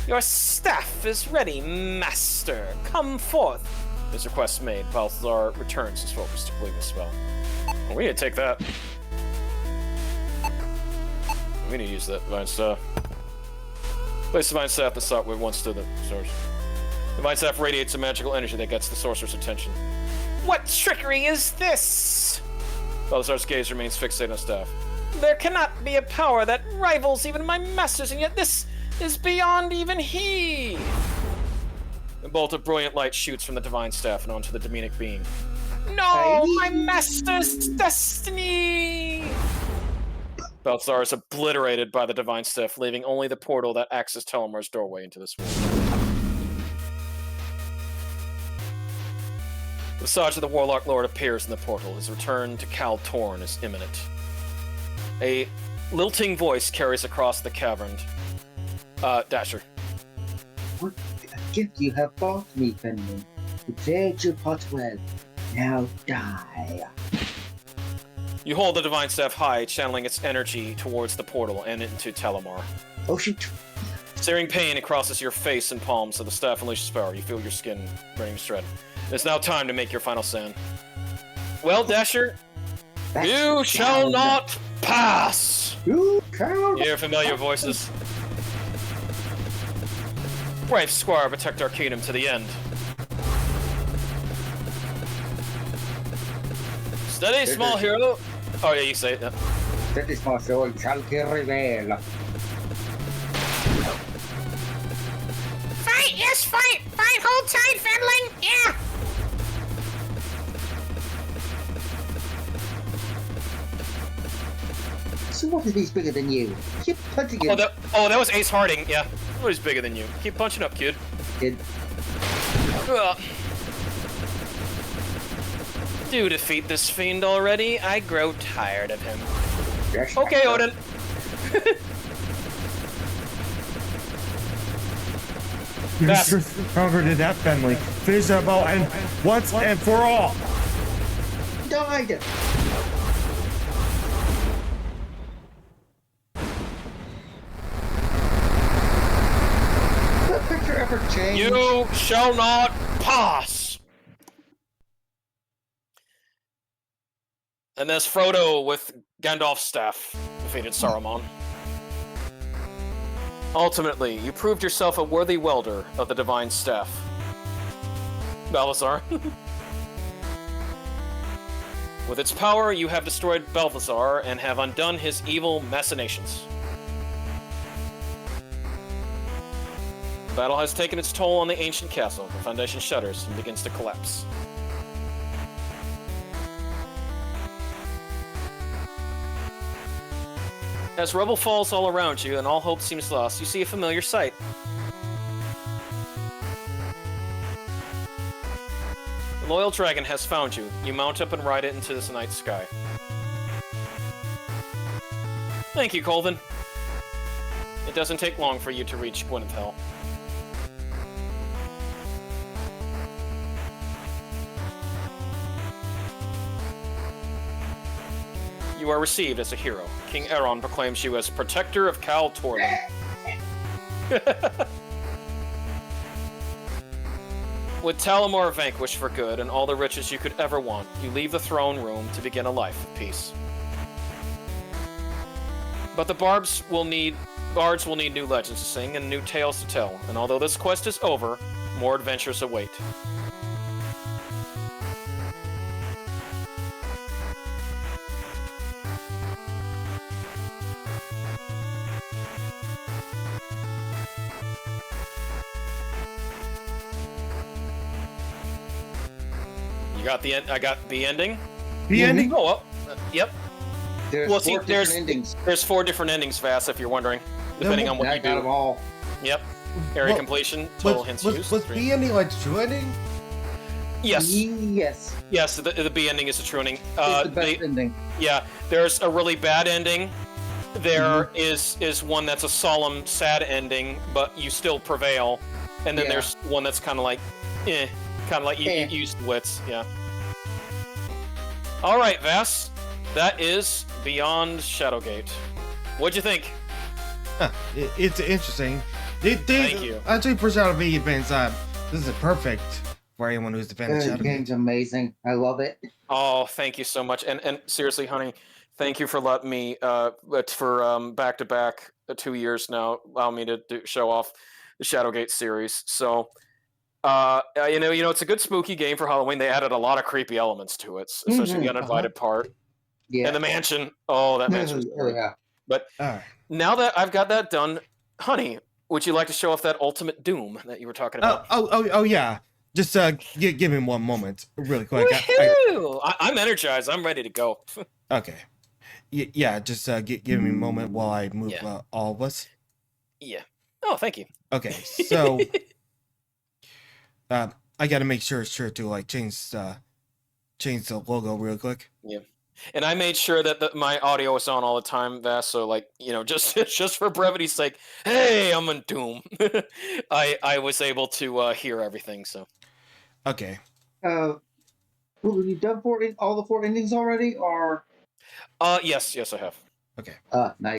Your staff is ready, master. Come forth. His request made, Balthazar returns his focus to complete the spell. Well, we need to take that. We need to use that divine staff. Place the divine staff at the spot where it once stood the source. The divine staff radiates a magical energy that gets the sorcerer's attention. What trickery is this? Balthazar's gaze remains fixated on the staff. There cannot be a power that rivals even my master's, and yet this is beyond even he. A bolt of brilliant light shoots from the divine staff and onto the demonic being. No, my master's destiny! Balthazar is obliterated by the Divine Stiff, leaving only the portal that acts as Telemar's doorway into this world. The Visage of the Warlock Lord appears in the portal. His return to Kal Torn is imminent. A lilting voice carries across the cavern. Dasher. What a gift you have brought me, Finley. You played your part well. Now die. You hold the Divine Staff high, channeling its energy towards the portal and into Telemar. Oh shoot. Searing pain crosses your face and palms, so the staff unleashes power. You feel your skin burning to shred. It's now time to make your final stand. Well, Dasher, you shall not pass! You shall You hear familiar voices. Brave Squire, protect our kingdom to the end. Steady, small hero. Oh yeah, you say it. Yeah. Steady, small hero, shall prevail. Fight, yes, fight! Fight, hold tight, Fenling! Yeah! So what if he's bigger than you? Keep punching him. That was Ace Harding, yeah. Oh, he's bigger than you. Keep punching up, kid. Kid. Do defeat this fiend already? I grow tired of him. Yes, Okay, Odin. You're Bastard. stronger than that, Bentley. Finish that bow and once and for all. Died. That picture ever changed? You shall not pass! And there's Frodo with Gandalf's staff, defeated Saruman. Ultimately, you proved yourself a worthy welder of the Divine Staff. Balthazar. With its power, you have destroyed Balthazar and have undone his evil machinations. Battle has taken its toll on the ancient castle. The foundation shudders and begins to collapse. As rubble falls all around you and all hope seems lost, you see a familiar sight. The loyal dragon has found you. You mount up and ride it into this night sky. Thank you, Colvin. It doesn't take long for you to reach Gwynethel. You are received as a hero. King Aeron proclaims you as protector of Kal Torlin. With Talamor vanquished for good and all the riches you could ever want, you leave the throne room to begin a life of peace. But the bards will need new legends to sing and new tales to tell, and although this quest is over, more adventures await. You got the end. I got the ending. The ending? Oh, well, yep. There's Well, four see, different endings. There's 4 different endings, Vass, if you're wondering, depending on what I you got them do. all. Yep. Area Well, completion, total hints used. Was 3. the ending like the true ending? Yes. Yes. Yes, the B ending is a true ending. It's the best ending. Yeah, there's a really bad ending. There is one that's a solemn, sad ending, but you still prevail. And then Yeah. there's one that's kind of like, kind of like you used wits. Yeah. All right, Vass, that is Beyond Shadowgate. What'd you think? It's interesting. Thank you. Actually, Persona V fans, this is perfect for anyone who's a fan of The Shadowgate. game's amazing. I love it. Oh, thank you so much. And seriously, honey, thank you for letting me, for back-to-back 2 years now, allow me to show off the Shadowgate series. So, you know, it's a good spooky game for Halloween. They added a lot of creepy elements to it, especially the uninvited part. Yeah. And the mansion. Oh, that mansion. Yeah. But Alright. now that I've got that done, honey, would you like to show off that ultimate doom that you were talking about? Oh, yeah. Just give me one moment, really quick. Woohoo! I'm energized. I'm ready to go. Okay. Yeah, just give me a moment while I move Yeah. all of us. Yeah. Oh, thank you. Okay, so I gotta make sure to like change the logo real quick. Yeah. And I made sure that my audio was on all the time, Vass. So, like, you know, just for brevity's sake, hey, I'm in Doom. I was able to hear everything. So. Okay. Rugal, you done all the 4 endings already, or? Yes, I have. Okay. Nice.